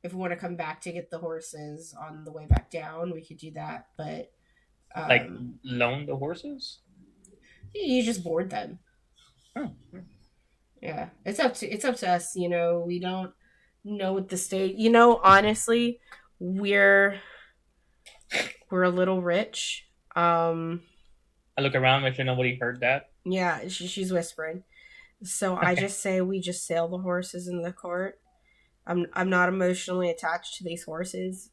S1: if we want to come back to get the horses on the way back down, we could do that. But
S4: like loan the horses?
S1: You just board them.
S4: Oh.
S1: Yeah, it's up to us. You know, we don't know what the state. You know, honestly, we're a little rich. I
S4: look around, make sure nobody heard that.
S1: Yeah, she's whispering. So I just say we just sail the horses in the cart. I'm not emotionally attached to these horses.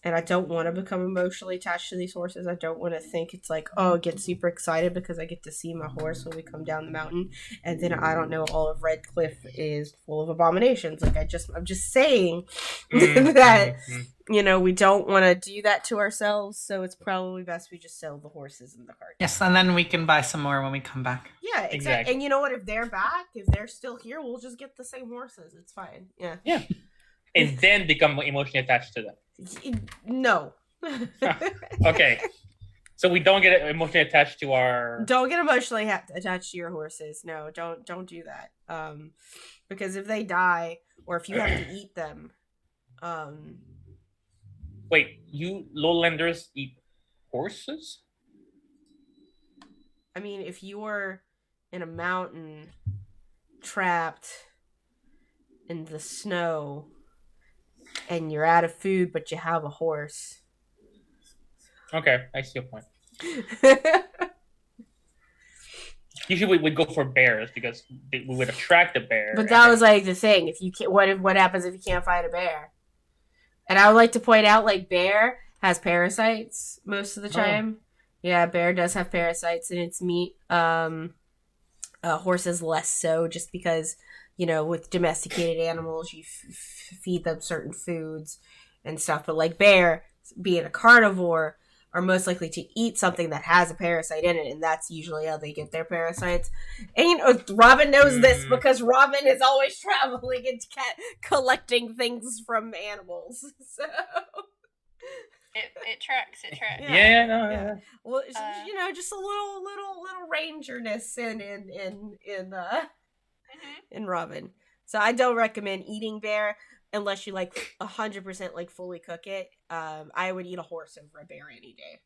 S1: And I don't want to become emotionally attached to these horses. I don't want to think it's like, oh, get super excited because I get to see my horse when we come down the mountain, and then I don't know all of Red Cliff is full of abominations. Like I'm just saying that you know we don't want to do that to ourselves. So it's probably best we just sell the horses in the cart.
S3: Yes, and then we can buy some more when we come back.
S1: Yeah, exactly. And you know what? If they're back, if they're still here, we'll just get the same horses. It's fine. Yeah.
S4: Yeah. And then become emotionally attached to them.
S1: No.
S4: Okay. So we don't get emotionally attached to our...
S1: Don't get emotionally attached to your horses. No, don't do that. Because if they die, or if you have to eat them...
S4: Wait, you lowlanders eat horses?
S1: I mean, if you're in a mountain, trapped in the snow... and you're out of food, but you have a horse.
S4: Okay, I see your point. Usually we'd go for bears because we would attract the bear.
S1: But that was like the thing. If you can't, what happens if you can't find a bear? And I would like to point out, like, bear has parasites most of the time. Oh. Yeah, bear does have parasites in its meat. Horses less so, just because, you know, with domesticated animals, you feed them certain foods and stuff. But like bear, being a carnivore, are most likely to eat something that has a parasite in it, and that's usually how they get their parasites. And you know, Robin knows this because Robin is always traveling and collecting things from animals. So
S2: it tracks.
S4: Yeah.
S1: Well, you know, just a little rangerness in Robin. So I don't recommend eating bear unless you like 100% like fully cook it. I would eat a horse over a bear any day.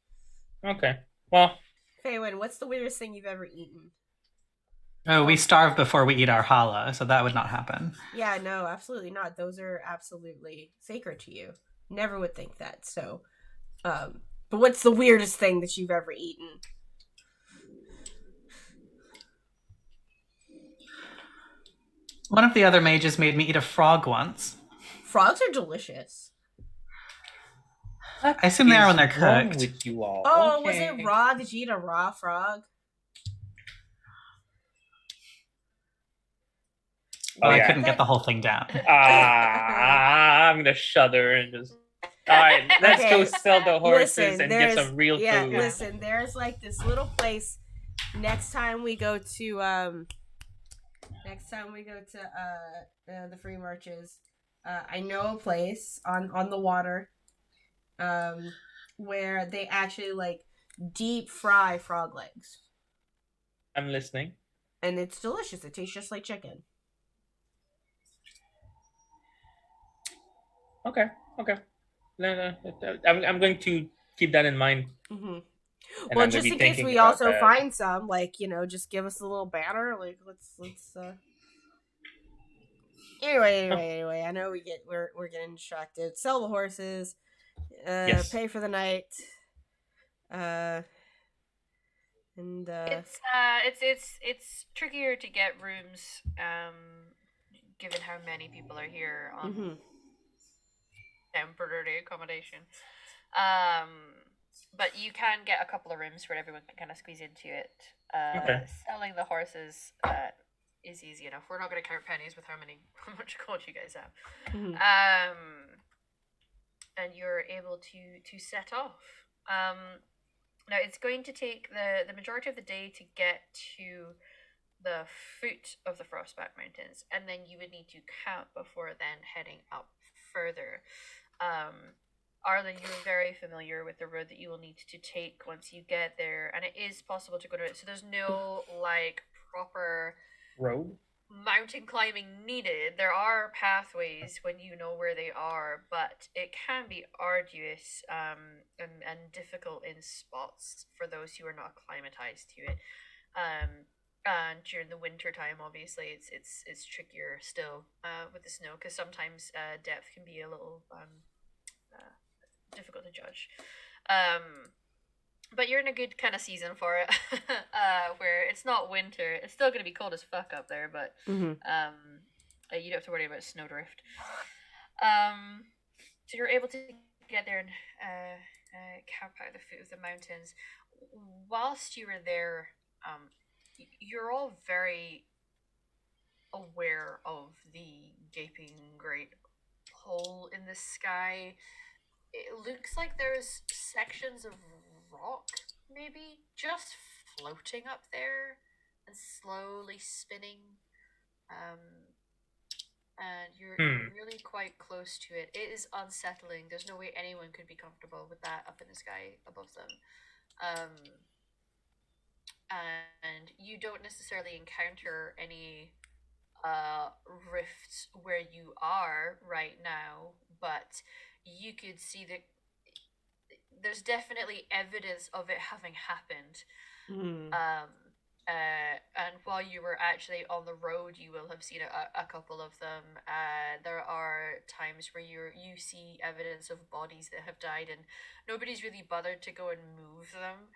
S4: Okay. Well,
S1: Faywin, what's the weirdest thing you've ever eaten?
S3: Oh, we starve before we eat our challah, so that would not happen.
S1: Yeah, no, absolutely not. Those are absolutely sacred to you. Never would think that. So, but what's the weirdest thing that you've ever eaten?
S3: One of the other mages made me eat a frog once.
S1: Frogs are delicious.
S3: I assume they are when they're cooked.
S4: With you all?
S1: Oh, okay. Was it raw? Did you eat a raw frog?
S3: Well, I couldn't get the whole thing down.
S4: I'm gonna shudder and just... Alright, let's go sell the horses and get some real food.
S1: Yeah, listen, there's like this little place next time we go to the free marches. I know a place on the water where they actually like deep fry frog legs.
S4: I'm listening.
S1: And it's delicious. It tastes just like chicken.
S4: Okay. No. I'm going to keep that in mind.
S1: Mm-hmm. Well, just in case we also find some, like, you know, just give us a little banner. Like, let's. Anyway. I know we're getting distracted. Sell the horses. Yes. Pay for the night.
S2: It's trickier to get rooms, given how many people are here on temporary accommodation. but you can get a couple of rooms where everyone can kind of squeeze into it.
S4: Okay.
S2: Selling the horses is easy enough. We're not going to count pennies with how much gold you guys have.
S1: Mhm.
S2: And you're able to set off. Now it's going to take the majority of the day to get to the foot of the Frostback Mountains, and then you would need to camp before then heading up further. Arlen, you're very familiar with the road that you will need to take once you get there, and it is possible to go to it. So there's no like proper
S4: Road.
S2: mountain climbing needed. There are pathways when you know where they are, but it can be arduous and difficult in spots for those who are not acclimatized to it. And during the winter time, obviously, it's trickier still with the snow because sometimes depth can be a little difficult to judge. But you're in a good kind of season for it, where it's not winter. It's still gonna be cold as fuck up there, but
S1: Mhm.
S2: you don't have to worry about snowdrift. So you're able to get there and camp out at the foot of the mountains. Whilst you were there, you're all very aware of the gaping great hole in the sky. It looks like there's sections of rock, maybe, just floating up there and slowly spinning. Um, and you're really quite close to it. It is unsettling. There's no way anyone could be comfortable with that up in the sky above them. Um, and you don't necessarily encounter any rifts where you are right now, but you could see that there's definitely evidence of it having happened.
S1: Mhm.
S2: And while you were actually on the road, you will have seen a couple of them. There are times where you see evidence of bodies that have died, and nobody's really bothered to go and move them.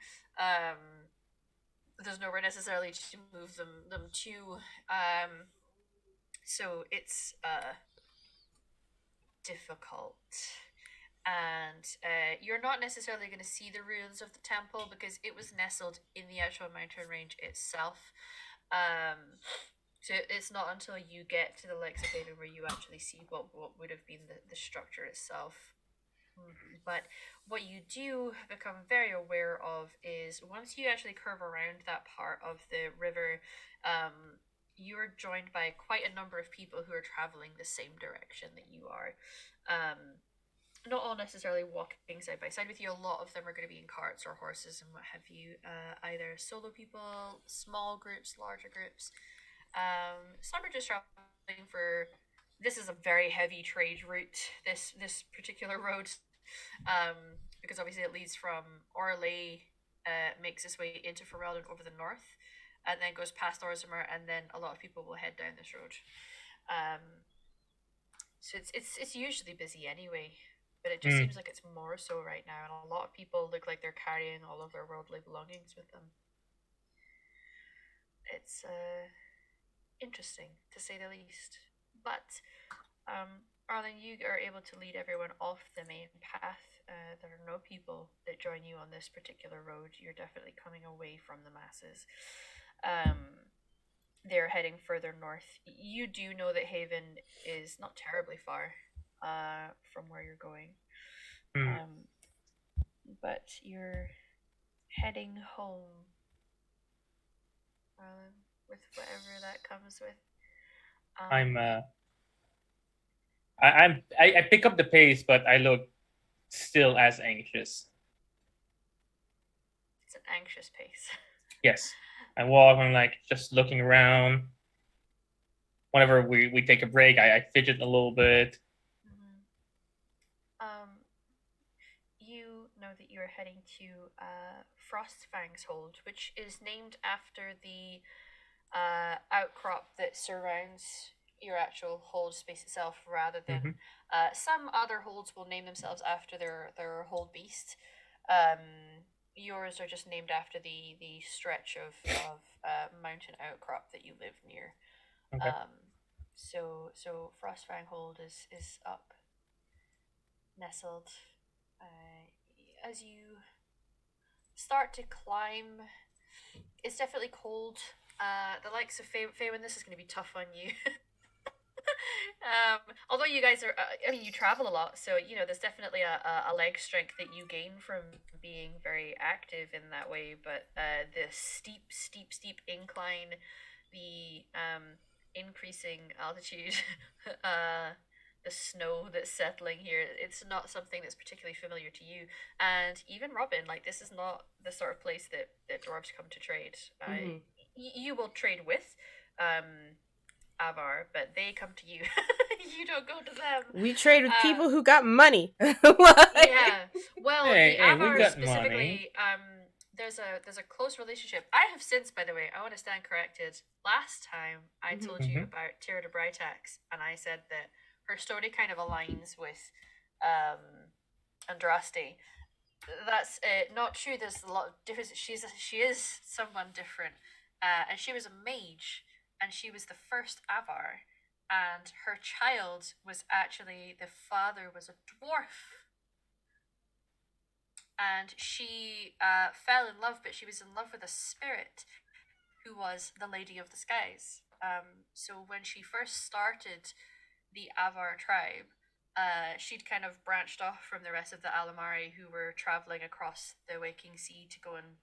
S2: There's nowhere necessarily to move them to. So it's difficult. And you're not necessarily going to see the ruins of the temple because it was nestled in the actual mountain range itself. So it's not until you get to the Lakes of Haven where you actually see what would have been the structure itself. But what you do become very aware of is once you actually curve around that part of the river, you are joined by quite a number of people who are traveling the same direction that you are. Not all necessarily walking side by side with you. A lot of them are going to be in carts or horses and what have you. Either solo people, small groups, larger groups. Some are just traveling for. This is a very heavy trade route. This particular road, because obviously it leads from Orlais, makes its way into Ferelden over the north, and then goes past Orzamer, and then a lot of people will head down this road. So it's usually busy anyway, but it just seems like it's more so right now, and a lot of people look like they're carrying all of their worldly belongings with them. It's interesting to say the least. But Arlen, you are able to lead everyone off the main path. There are no people that join you on this particular road. You're definitely coming away from the masses. They're heading further north. You do know that Haven is not terribly far from where you're going. But you're heading home, with whatever that comes with.
S4: I pick up the pace, but I look still as anxious.
S2: It's an anxious pace.
S4: Yes, I walk. I'm like just looking around. Whenever we take a break, I fidget a little bit.
S2: You know that you're heading to Frostfang's Hold, which is named after the outcrop that surrounds your actual hold space itself, rather than some other holds will name themselves after their hold beast. Yours are just named after the stretch of mountain outcrop that you live near.
S4: Okay.
S2: So Frostfang Hold is up, nestled, as you start to climb. It's definitely cold. The likes of Faywin, this is going to be tough on you. Although you guys are, I mean, you travel a lot, so you know there's definitely a leg strength that you gain from being very active in that way. But the steep incline, the increasing altitude, the snow that's settling here, it's not something that's particularly familiar to you. And even Robin, like this is not the sort of place that dwarves come to trade. You will trade with. Avar, but they come to you. You don't go to them.
S1: We trade with people who got money.
S2: Yeah. Well,
S4: Hey,
S2: the
S4: hey, we
S2: Avar
S4: got
S2: specifically, there's a close relationship. I have since, by the way, I want to stand corrected. Last time I told you about Tira de Britax, and I said that her story kind of aligns with Andraste. That's not true. There's a lot of difference. She is someone different, and she was a mage, and she was the first Avar, and her child was actually the father was a dwarf, and she fell in love, but she was in love with a spirit who was the Lady of the Skies. So when she first started the Avar tribe, she'd kind of branched off from the rest of the Alamari who were traveling across the Waking Sea to go and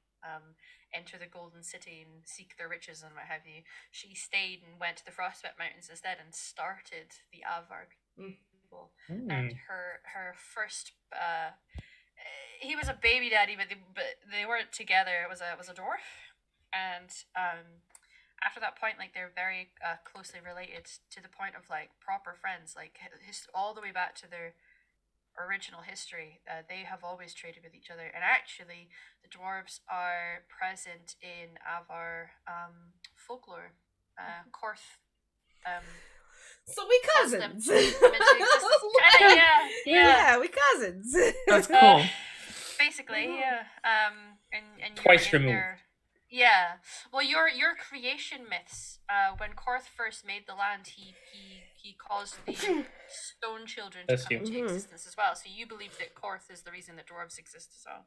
S2: enter the Golden City and seek their riches and what have you. She stayed and went to the Frostbite Mountains instead and started the Avar people. And her first he was a baby daddy, but they weren't together. It was a dwarf, and after that point, like they're very closely related to the point of like proper friends, like all the way back to their original history. They have always traded with each other, and actually, the dwarves are present in Avar folklore. Korth.
S1: So we cousins.
S2: Yeah,
S1: we cousins.
S3: That's cool.
S2: Basically, yeah. And
S4: Twice removed.
S2: Yeah. Well, your creation myths. When Korth first made the land, he caused the stone children to come into existence as well. So you believe that Korth is the reason that dwarves exist as well.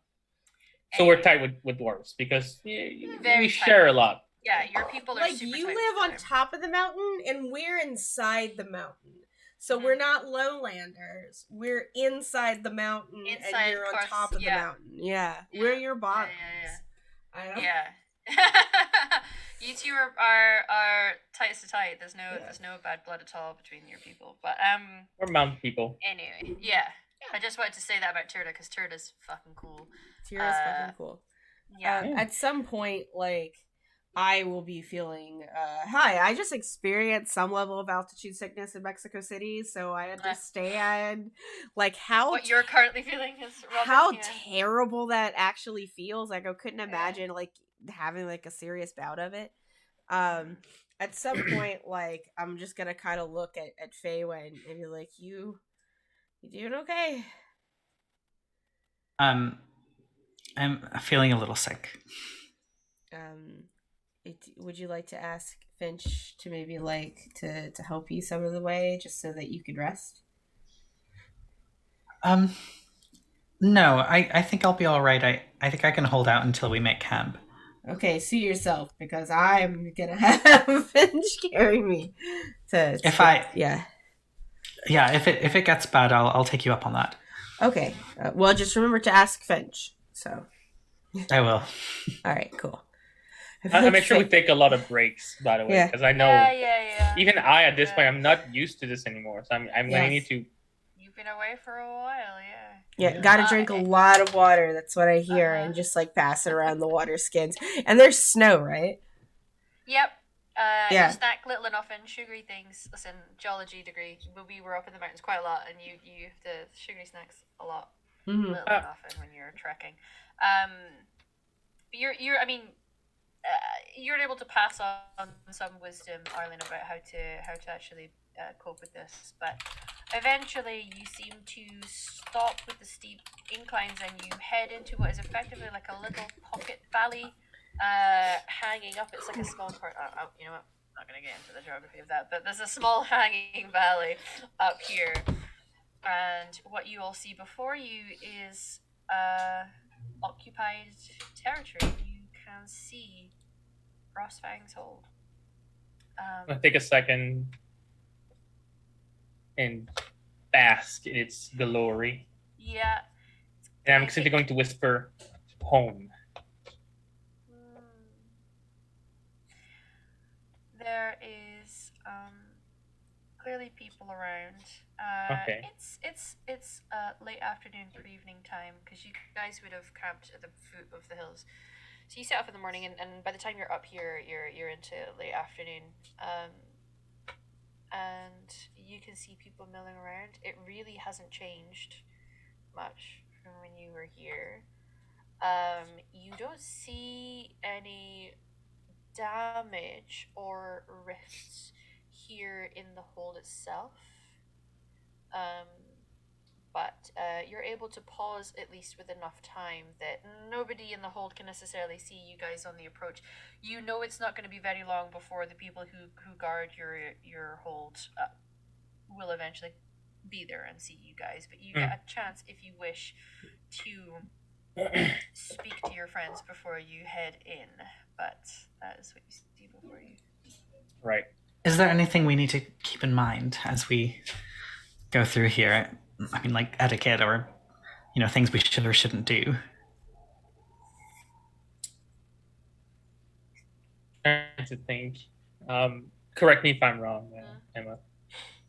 S4: So we're tight with dwarves because we share a lot.
S2: Yeah, your people are
S1: like
S2: super
S1: you
S2: tight
S1: live on
S2: together.
S1: top of the mountain, and we're inside the mountain. So we're not lowlanders. We're inside the mountain, and you're on top of the mountain. Yeah, we're your bottoms.
S2: Yeah. You two are tight to tight. There's no bad blood at all between your people. But
S4: we're mountain people.
S2: Anyway, yeah. I just wanted to say that about Tirda because Tirda's fucking cool.
S1: Tira's fucking cool.
S2: Yeah.
S1: At some point, like, I will be feeling, hi, I just experienced some level of altitude sickness in Mexico City, so I understand, like,
S2: what you're currently feeling is Robin,
S1: how terrible that actually feels. Like, I couldn't imagine, like, having, like, a serious bout of it. At some point, like, I'm just gonna kind of look at Faywin and be like, you doing okay?
S3: I'm feeling a little sick.
S1: Would you like to ask Finch to maybe like to help you some of the way, just so that you could rest?
S3: No, I think I'll be all right. I think I can hold out until we make camp.
S1: Okay, see yourself, because I'm gonna have Finch carry me to if
S3: it gets bad, I'll take you up on that.
S1: Okay, well, just remember to ask Finch. So
S3: I will.
S1: All right, cool.
S4: I'll make sure we take a lot of breaks, by the way, because I know even I at this point I'm not used to this anymore, so I'm gonna need to.
S2: You've been away for a while,
S1: yeah. Gotta drink a lot of water. That's what I hear, and just like pass it around the water skins. And there's snow, right?
S2: Yep. You snack little enough and sugary things. Listen, geology degree. We were up in the mountains quite a lot, and you the sugary snacks a lot, little enough when you're trekking. You're able to pass on some wisdom, Arlen, about how to actually cope with this. But eventually, you seem to stop with the steep inclines, and you head into what is effectively like a little pocket valley, hanging up. It's like a small part. You know what? I'm not going to get into the geography of that, but there's a small hanging valley up here, and what you all see before you is occupied territory. You can see Frostfang's hold.
S4: I'm gonna take a second and bask in its glory.
S2: Yeah.
S4: And I'm simply going to whisper, home.
S2: There is clearly people around.
S4: Okay.
S2: It's late afternoon, pre-evening time because you guys would have camped at the foot of the hills. So you set off in the morning, and by the time you're up here, you're into late afternoon. And you can see people milling around. It really hasn't changed much from when you were here. You don't see any damage or rifts here in the hold itself. But you're able to pause at least with enough time that nobody in the hold can necessarily see you guys on the approach. You know it's not going to be very long before the people who guard your hold will eventually be there and see you guys. But you get a chance, if you wish, to speak to your friends before you head in. But that is what you see before you.
S4: Right.
S3: Is there anything we need to keep in mind as we go through here? I mean, like etiquette or, things we should or shouldn't do.
S4: Trying to think. Correct me if I'm wrong, Emma.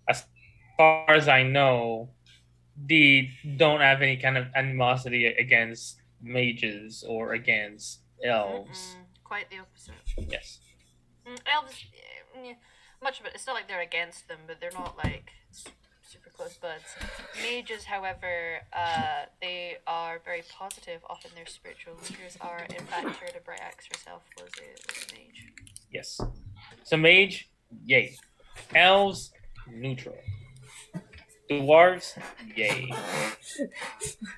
S4: As far as I know, they don't have any kind of animosity against mages or against elves.
S2: Quite the opposite.
S4: Yes.
S2: Elves, much of it. It's not like they're against them, but they're not like super close buds. Mages, however, they are very positive. Often their spiritual leaders are. In fact, Sherda Brightx herself was a mage.
S4: Yes. So mage, yay. Elves, neutral. Dwarves, yay.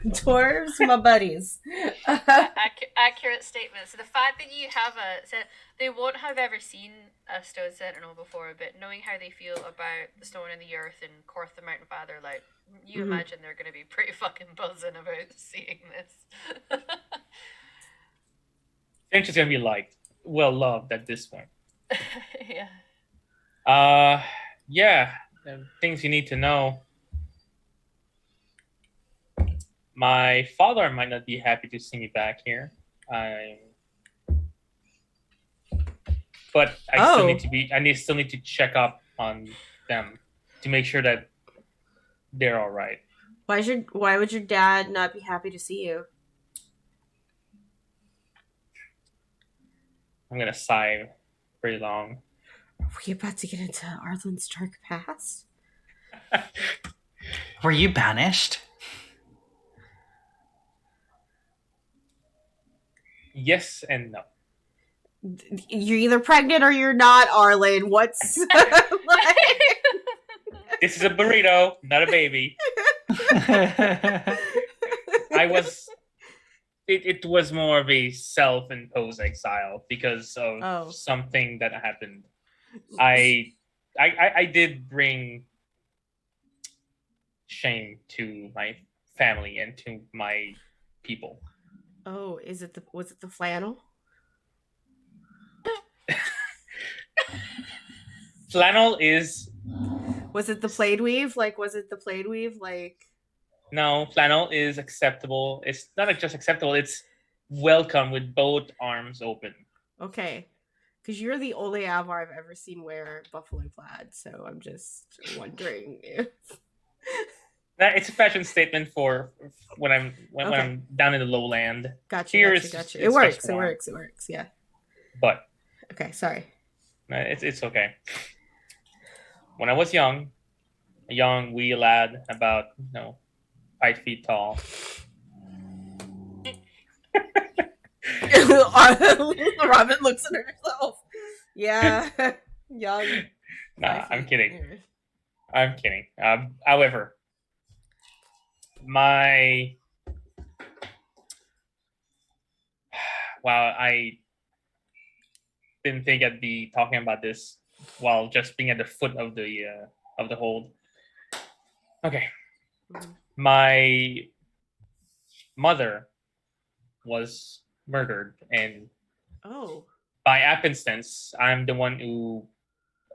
S1: Dwarves, my buddies.
S2: Accurate statement. So the fact that you have they won't have ever seen a stone sentinel before, but knowing how they feel about the stone in the earth and Korth the Mountain Father, like you imagine they're going to be pretty fucking buzzing about seeing this.
S4: Finch is gonna be like well loved at this point.
S2: Yeah.
S4: Yeah. Things you need to know. My father might not be happy to see me back here. But I still need to check up on them to make sure that they're all right.
S1: Why would your dad not be happy to see you?
S4: I'm gonna sigh pretty long.
S1: Are we about to get into Arlen's dark past?
S3: Were you banished?
S4: Yes and no.
S1: You're either pregnant or you're not, Arlen. What's
S4: This is a burrito, not a baby. It was more of a self-imposed exile because of something that happened. I did bring shame to my family and to my people.
S1: Oh, was it the flannel?
S4: Flannel is.
S1: Was it the plaid weave? Was it the plaid weave?
S4: No, flannel is acceptable. It's not just acceptable, it's welcome with both arms open.
S1: Okay. Because you're the only Avar I've ever seen wear buffalo plaid, so I'm just wondering if...
S4: It's a fashion statement for when I'm down in the lowland.
S1: Gotcha. It works, yeah.
S4: But
S1: okay, sorry.
S4: It's okay. When I was young, a young wee lad about 5 feet tall.
S1: Robin looks at herself. Yeah, young.
S4: Nah, I'm kidding. I'm kidding. However, I didn't think I'd be talking about this while just being at the foot of the hold. Okay. My mother was murdered, and
S1: Oh.
S4: by happenstance, I'm the one who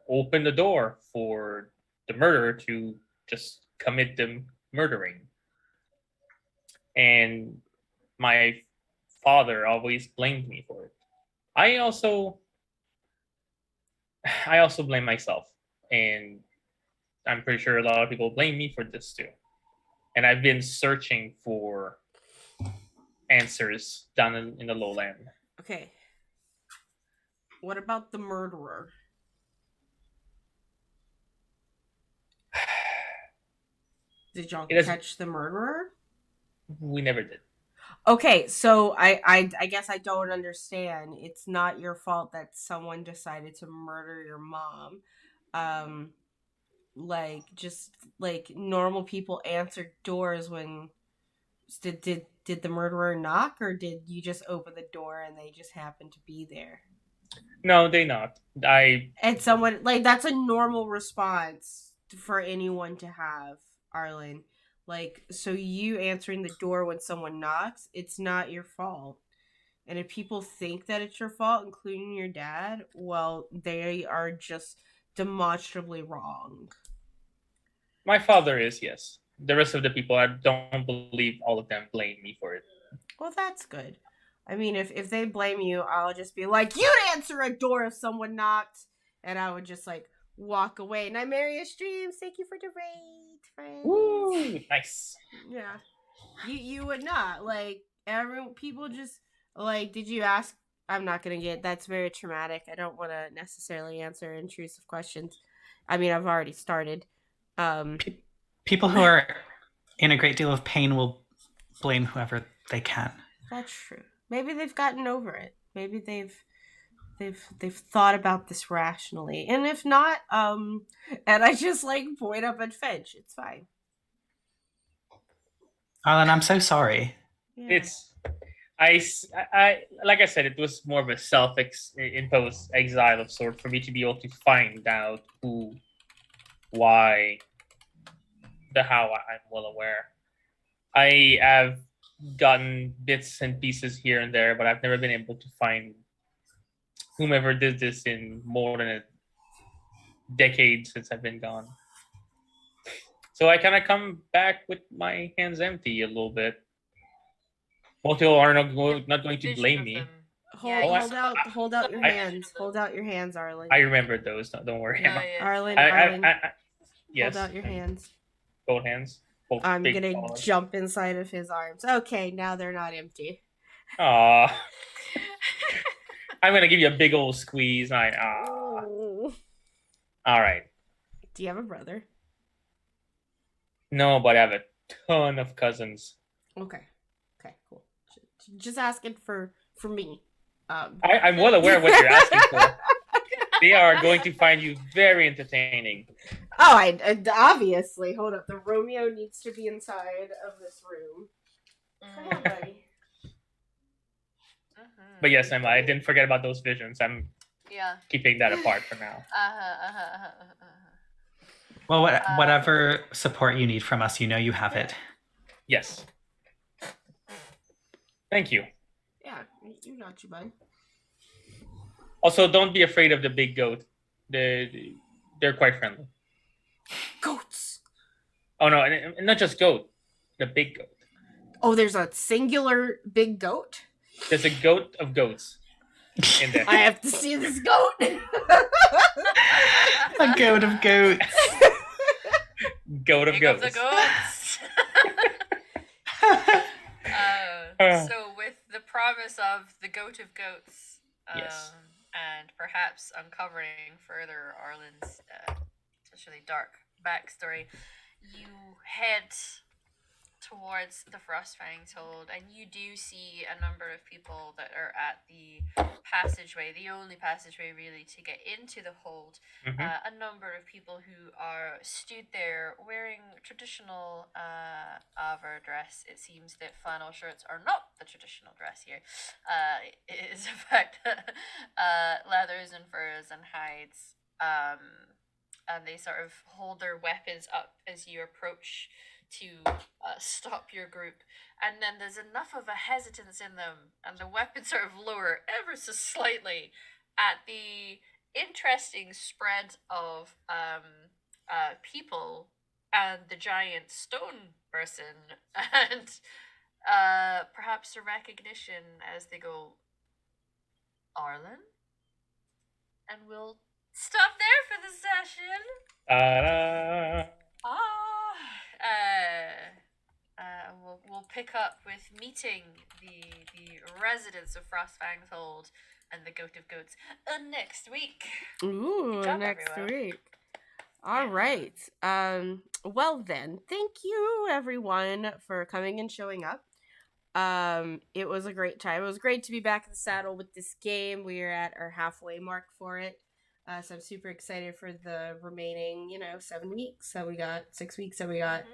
S4: opened the door for the murderer to just commit the murdering. And my father always blamed me for it. I also I also blame myself, and I'm pretty sure a lot of people blame me for this too. And I've been searching for answers down in the lowland.
S1: Okay. What about the murderer? Did y'all
S4: It is
S1: catch the murderer?
S4: we never did.
S1: Okay, so I guess I don't understand. It's not your fault that someone decided to murder your mom. Um, like just like normal people answered doors when did the murderer knock, or did you just open the door and they just happened to be there?
S4: No, they not. I
S1: And someone like that's a normal response for anyone to have, Arlen. Like so you answering the door when someone knocks, it's not your fault. And if people think that it's your fault, including your dad, well, they are just demonstrably wrong.
S4: My father is, yes. The rest of the people, I don't believe all of them blame me for it.
S1: Well, that's good. I mean, if they blame you, I'll just be like, you'd answer a door if someone knocked, and I would just like walk away. And I marry a streams. Thank you for the raid, friends.
S4: Woo! Nice.
S1: Yeah, you would not like everyone. People just like. Did you ask? I'm not gonna get. That's very traumatic. I don't want to necessarily answer intrusive questions. I mean, I've already started. Um,
S3: People who are in a great deal of pain will blame whoever they can.
S1: that's true. Maybe they've gotten over it. Maybe they've thought about this rationally. And if not, and I just like point up at Finch. It's fine.
S3: Alan, I'm so sorry.
S1: Yeah.
S4: It's I like I said, it was more of a self-imposed exile of sort for me to be able to find out who, why, the how. I'm well aware. I have gotten bits and pieces here and there, but I've never been able to find whomever did this in more than a decade since I've been gone. So I kind of come back with my hands empty a little bit. Most people are not going to
S2: Vision
S4: blame
S2: of
S4: me.
S2: them.
S1: Hold,
S2: Yeah,
S1: hold out your
S4: I-
S1: hands. Hold out your hands, Arlen.
S4: I remember those. Don't worry.
S1: Yeah.
S2: Oh, yes.
S1: Arlen,
S4: I,
S1: Arlen,
S4: yes.
S1: hold out your hands.
S4: Both hands. Both
S1: I'm
S4: big
S1: gonna
S4: paws.
S1: jump inside of his arms. Okay, now they're not empty.
S4: Aw. I'm gonna give you a big old squeeze.
S1: Oh.
S4: All right.
S1: Do you have a brother?
S4: No, but I have a ton of cousins.
S1: Okay. Okay, cool. Just asking for me.
S4: I'm well aware of what you're asking for. They are going to find you very entertaining.
S1: Oh, I obviously. Hold up. The Romeo needs to be inside of this room. Come on, buddy.
S4: But yes, Emma, I didn't forget about those visions. I'm
S2: Yeah.
S4: keeping that apart for now.
S3: Well, whatever support you need from us, you know you have it.
S4: Yes. Thank you.
S1: Yeah, you got you, bud.
S4: Also, don't be afraid of the big goat. They're quite friendly.
S1: Goats.
S4: Oh no, and not just goat. The big goat.
S1: Oh, there's a singular big goat?
S4: There's a goat of goats in there.
S1: I have to see this goat.
S3: A goat of goats.
S4: Goat of
S2: King of
S4: goats.
S2: the goats. So with the promise of the goat of goats,
S4: Yes.
S2: and perhaps uncovering further Arlen's especially dark backstory, you head towards the Frostfang's hold, and you do see a number of people that are at the passageway, the only passageway really to get into the hold.
S4: Mhm.
S2: A number of people who are stood there wearing traditional Avar dress. It seems that flannel shirts are not the traditional dress here. It is in fact leathers and furs and hides. And they sort of hold their weapons up as you approach to stop your group, and then there's enough of a hesitance in them, and the weapons sort of lower ever so slightly at the interesting spread of people and the giant stone person, and perhaps a recognition as they go, Arlen? And we'll stop there for the session.
S4: Ta-da!
S2: We'll pick up with meeting the residents of Frostfang's Hold and the Goat of Goats next week.
S1: Ooh,
S2: Good job,
S1: next
S2: everyone.
S1: week. All right. Well then, thank you everyone for coming and showing up. It was a great time. It was great to be back in the saddle with this game. We are at our halfway mark for it. So I'm super excited for the remaining, 7 weeks that we got, 6 weeks that we got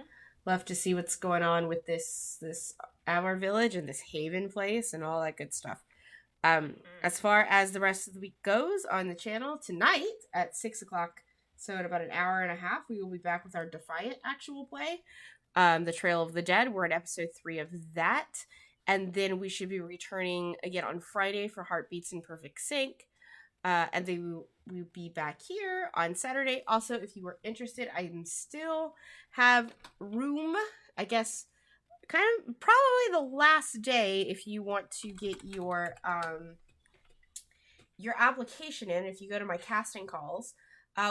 S1: left to see what's going on with this our village and this haven place and all that good stuff. As far as the rest of the week goes on the channel, tonight at 6 o'clock, so in about an hour and a half, we will be back with our Defiant actual play. The Trail of the Dead. We're in episode 3 of that. And then we should be returning again on Friday for Heartbeats in Perfect Sync. And then we'll be back here on Saturday. Also, if you were interested, I still have room, I guess, kind of probably the last day if you want to get your application in. If you go to my casting calls,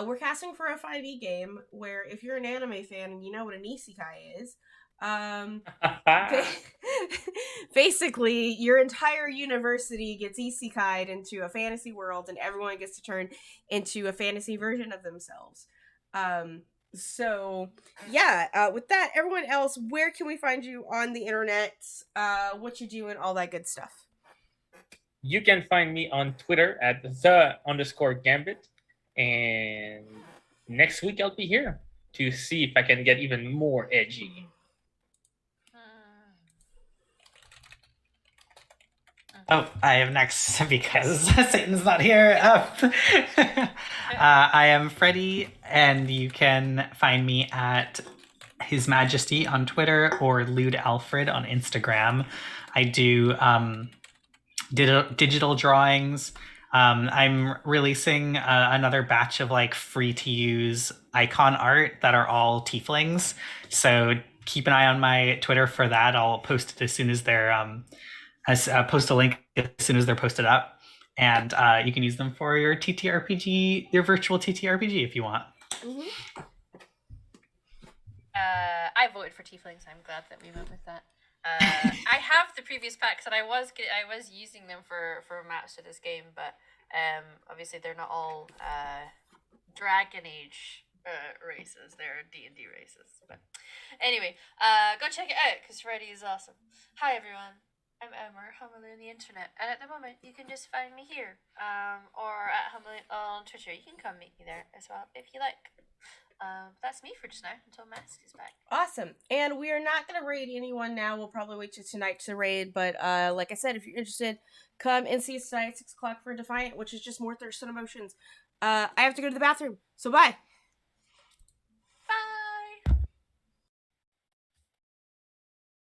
S1: we're casting for a 5e game where if you're an anime fan and you know what an isekai is, basically your entire university gets isekai'd into a fantasy world and everyone gets to turn into a fantasy version of themselves. So yeah, with that, everyone else, where can we find you on the internet? What you doing, all that good stuff.
S4: You can find me on Twitter at @the_gambit. And next week I'll be here to see if I can get even more edgy.
S3: Oh, I am next because Satan's not here. I am Freddie, and you can find me at His Majesty on Twitter or Lewd Alfred on Instagram. I do digital drawings. I'm releasing another batch of free to use icon art that are all tieflings. So keep an eye on my Twitter for that. I'll post it as soon as they're post a link as soon as they're posted up, and you can use them for your TTRPG, your virtual TTRPG if you want.
S2: I voted for tieflings. I'm glad that we went with that. I have the previous packs, and I was using them for maps to this game, but obviously they're not all Dragon Age races. They're D&D races. But anyway, go check it out because Freddy is awesome. Hi everyone, I'm Emmer, Hummel on the internet, and at the moment you can just find me here, or at Hummel on Twitter. You can come meet me there as well if you like. That's me for just now until Mask is back.
S1: Awesome. And we are not going to raid anyone now. We'll probably wait till tonight to raid. But like I said, if you're interested, come and see us tonight at 6 o'clock for Defiant, which is just more Thirst and Emotions. I have to go to the bathroom. So bye.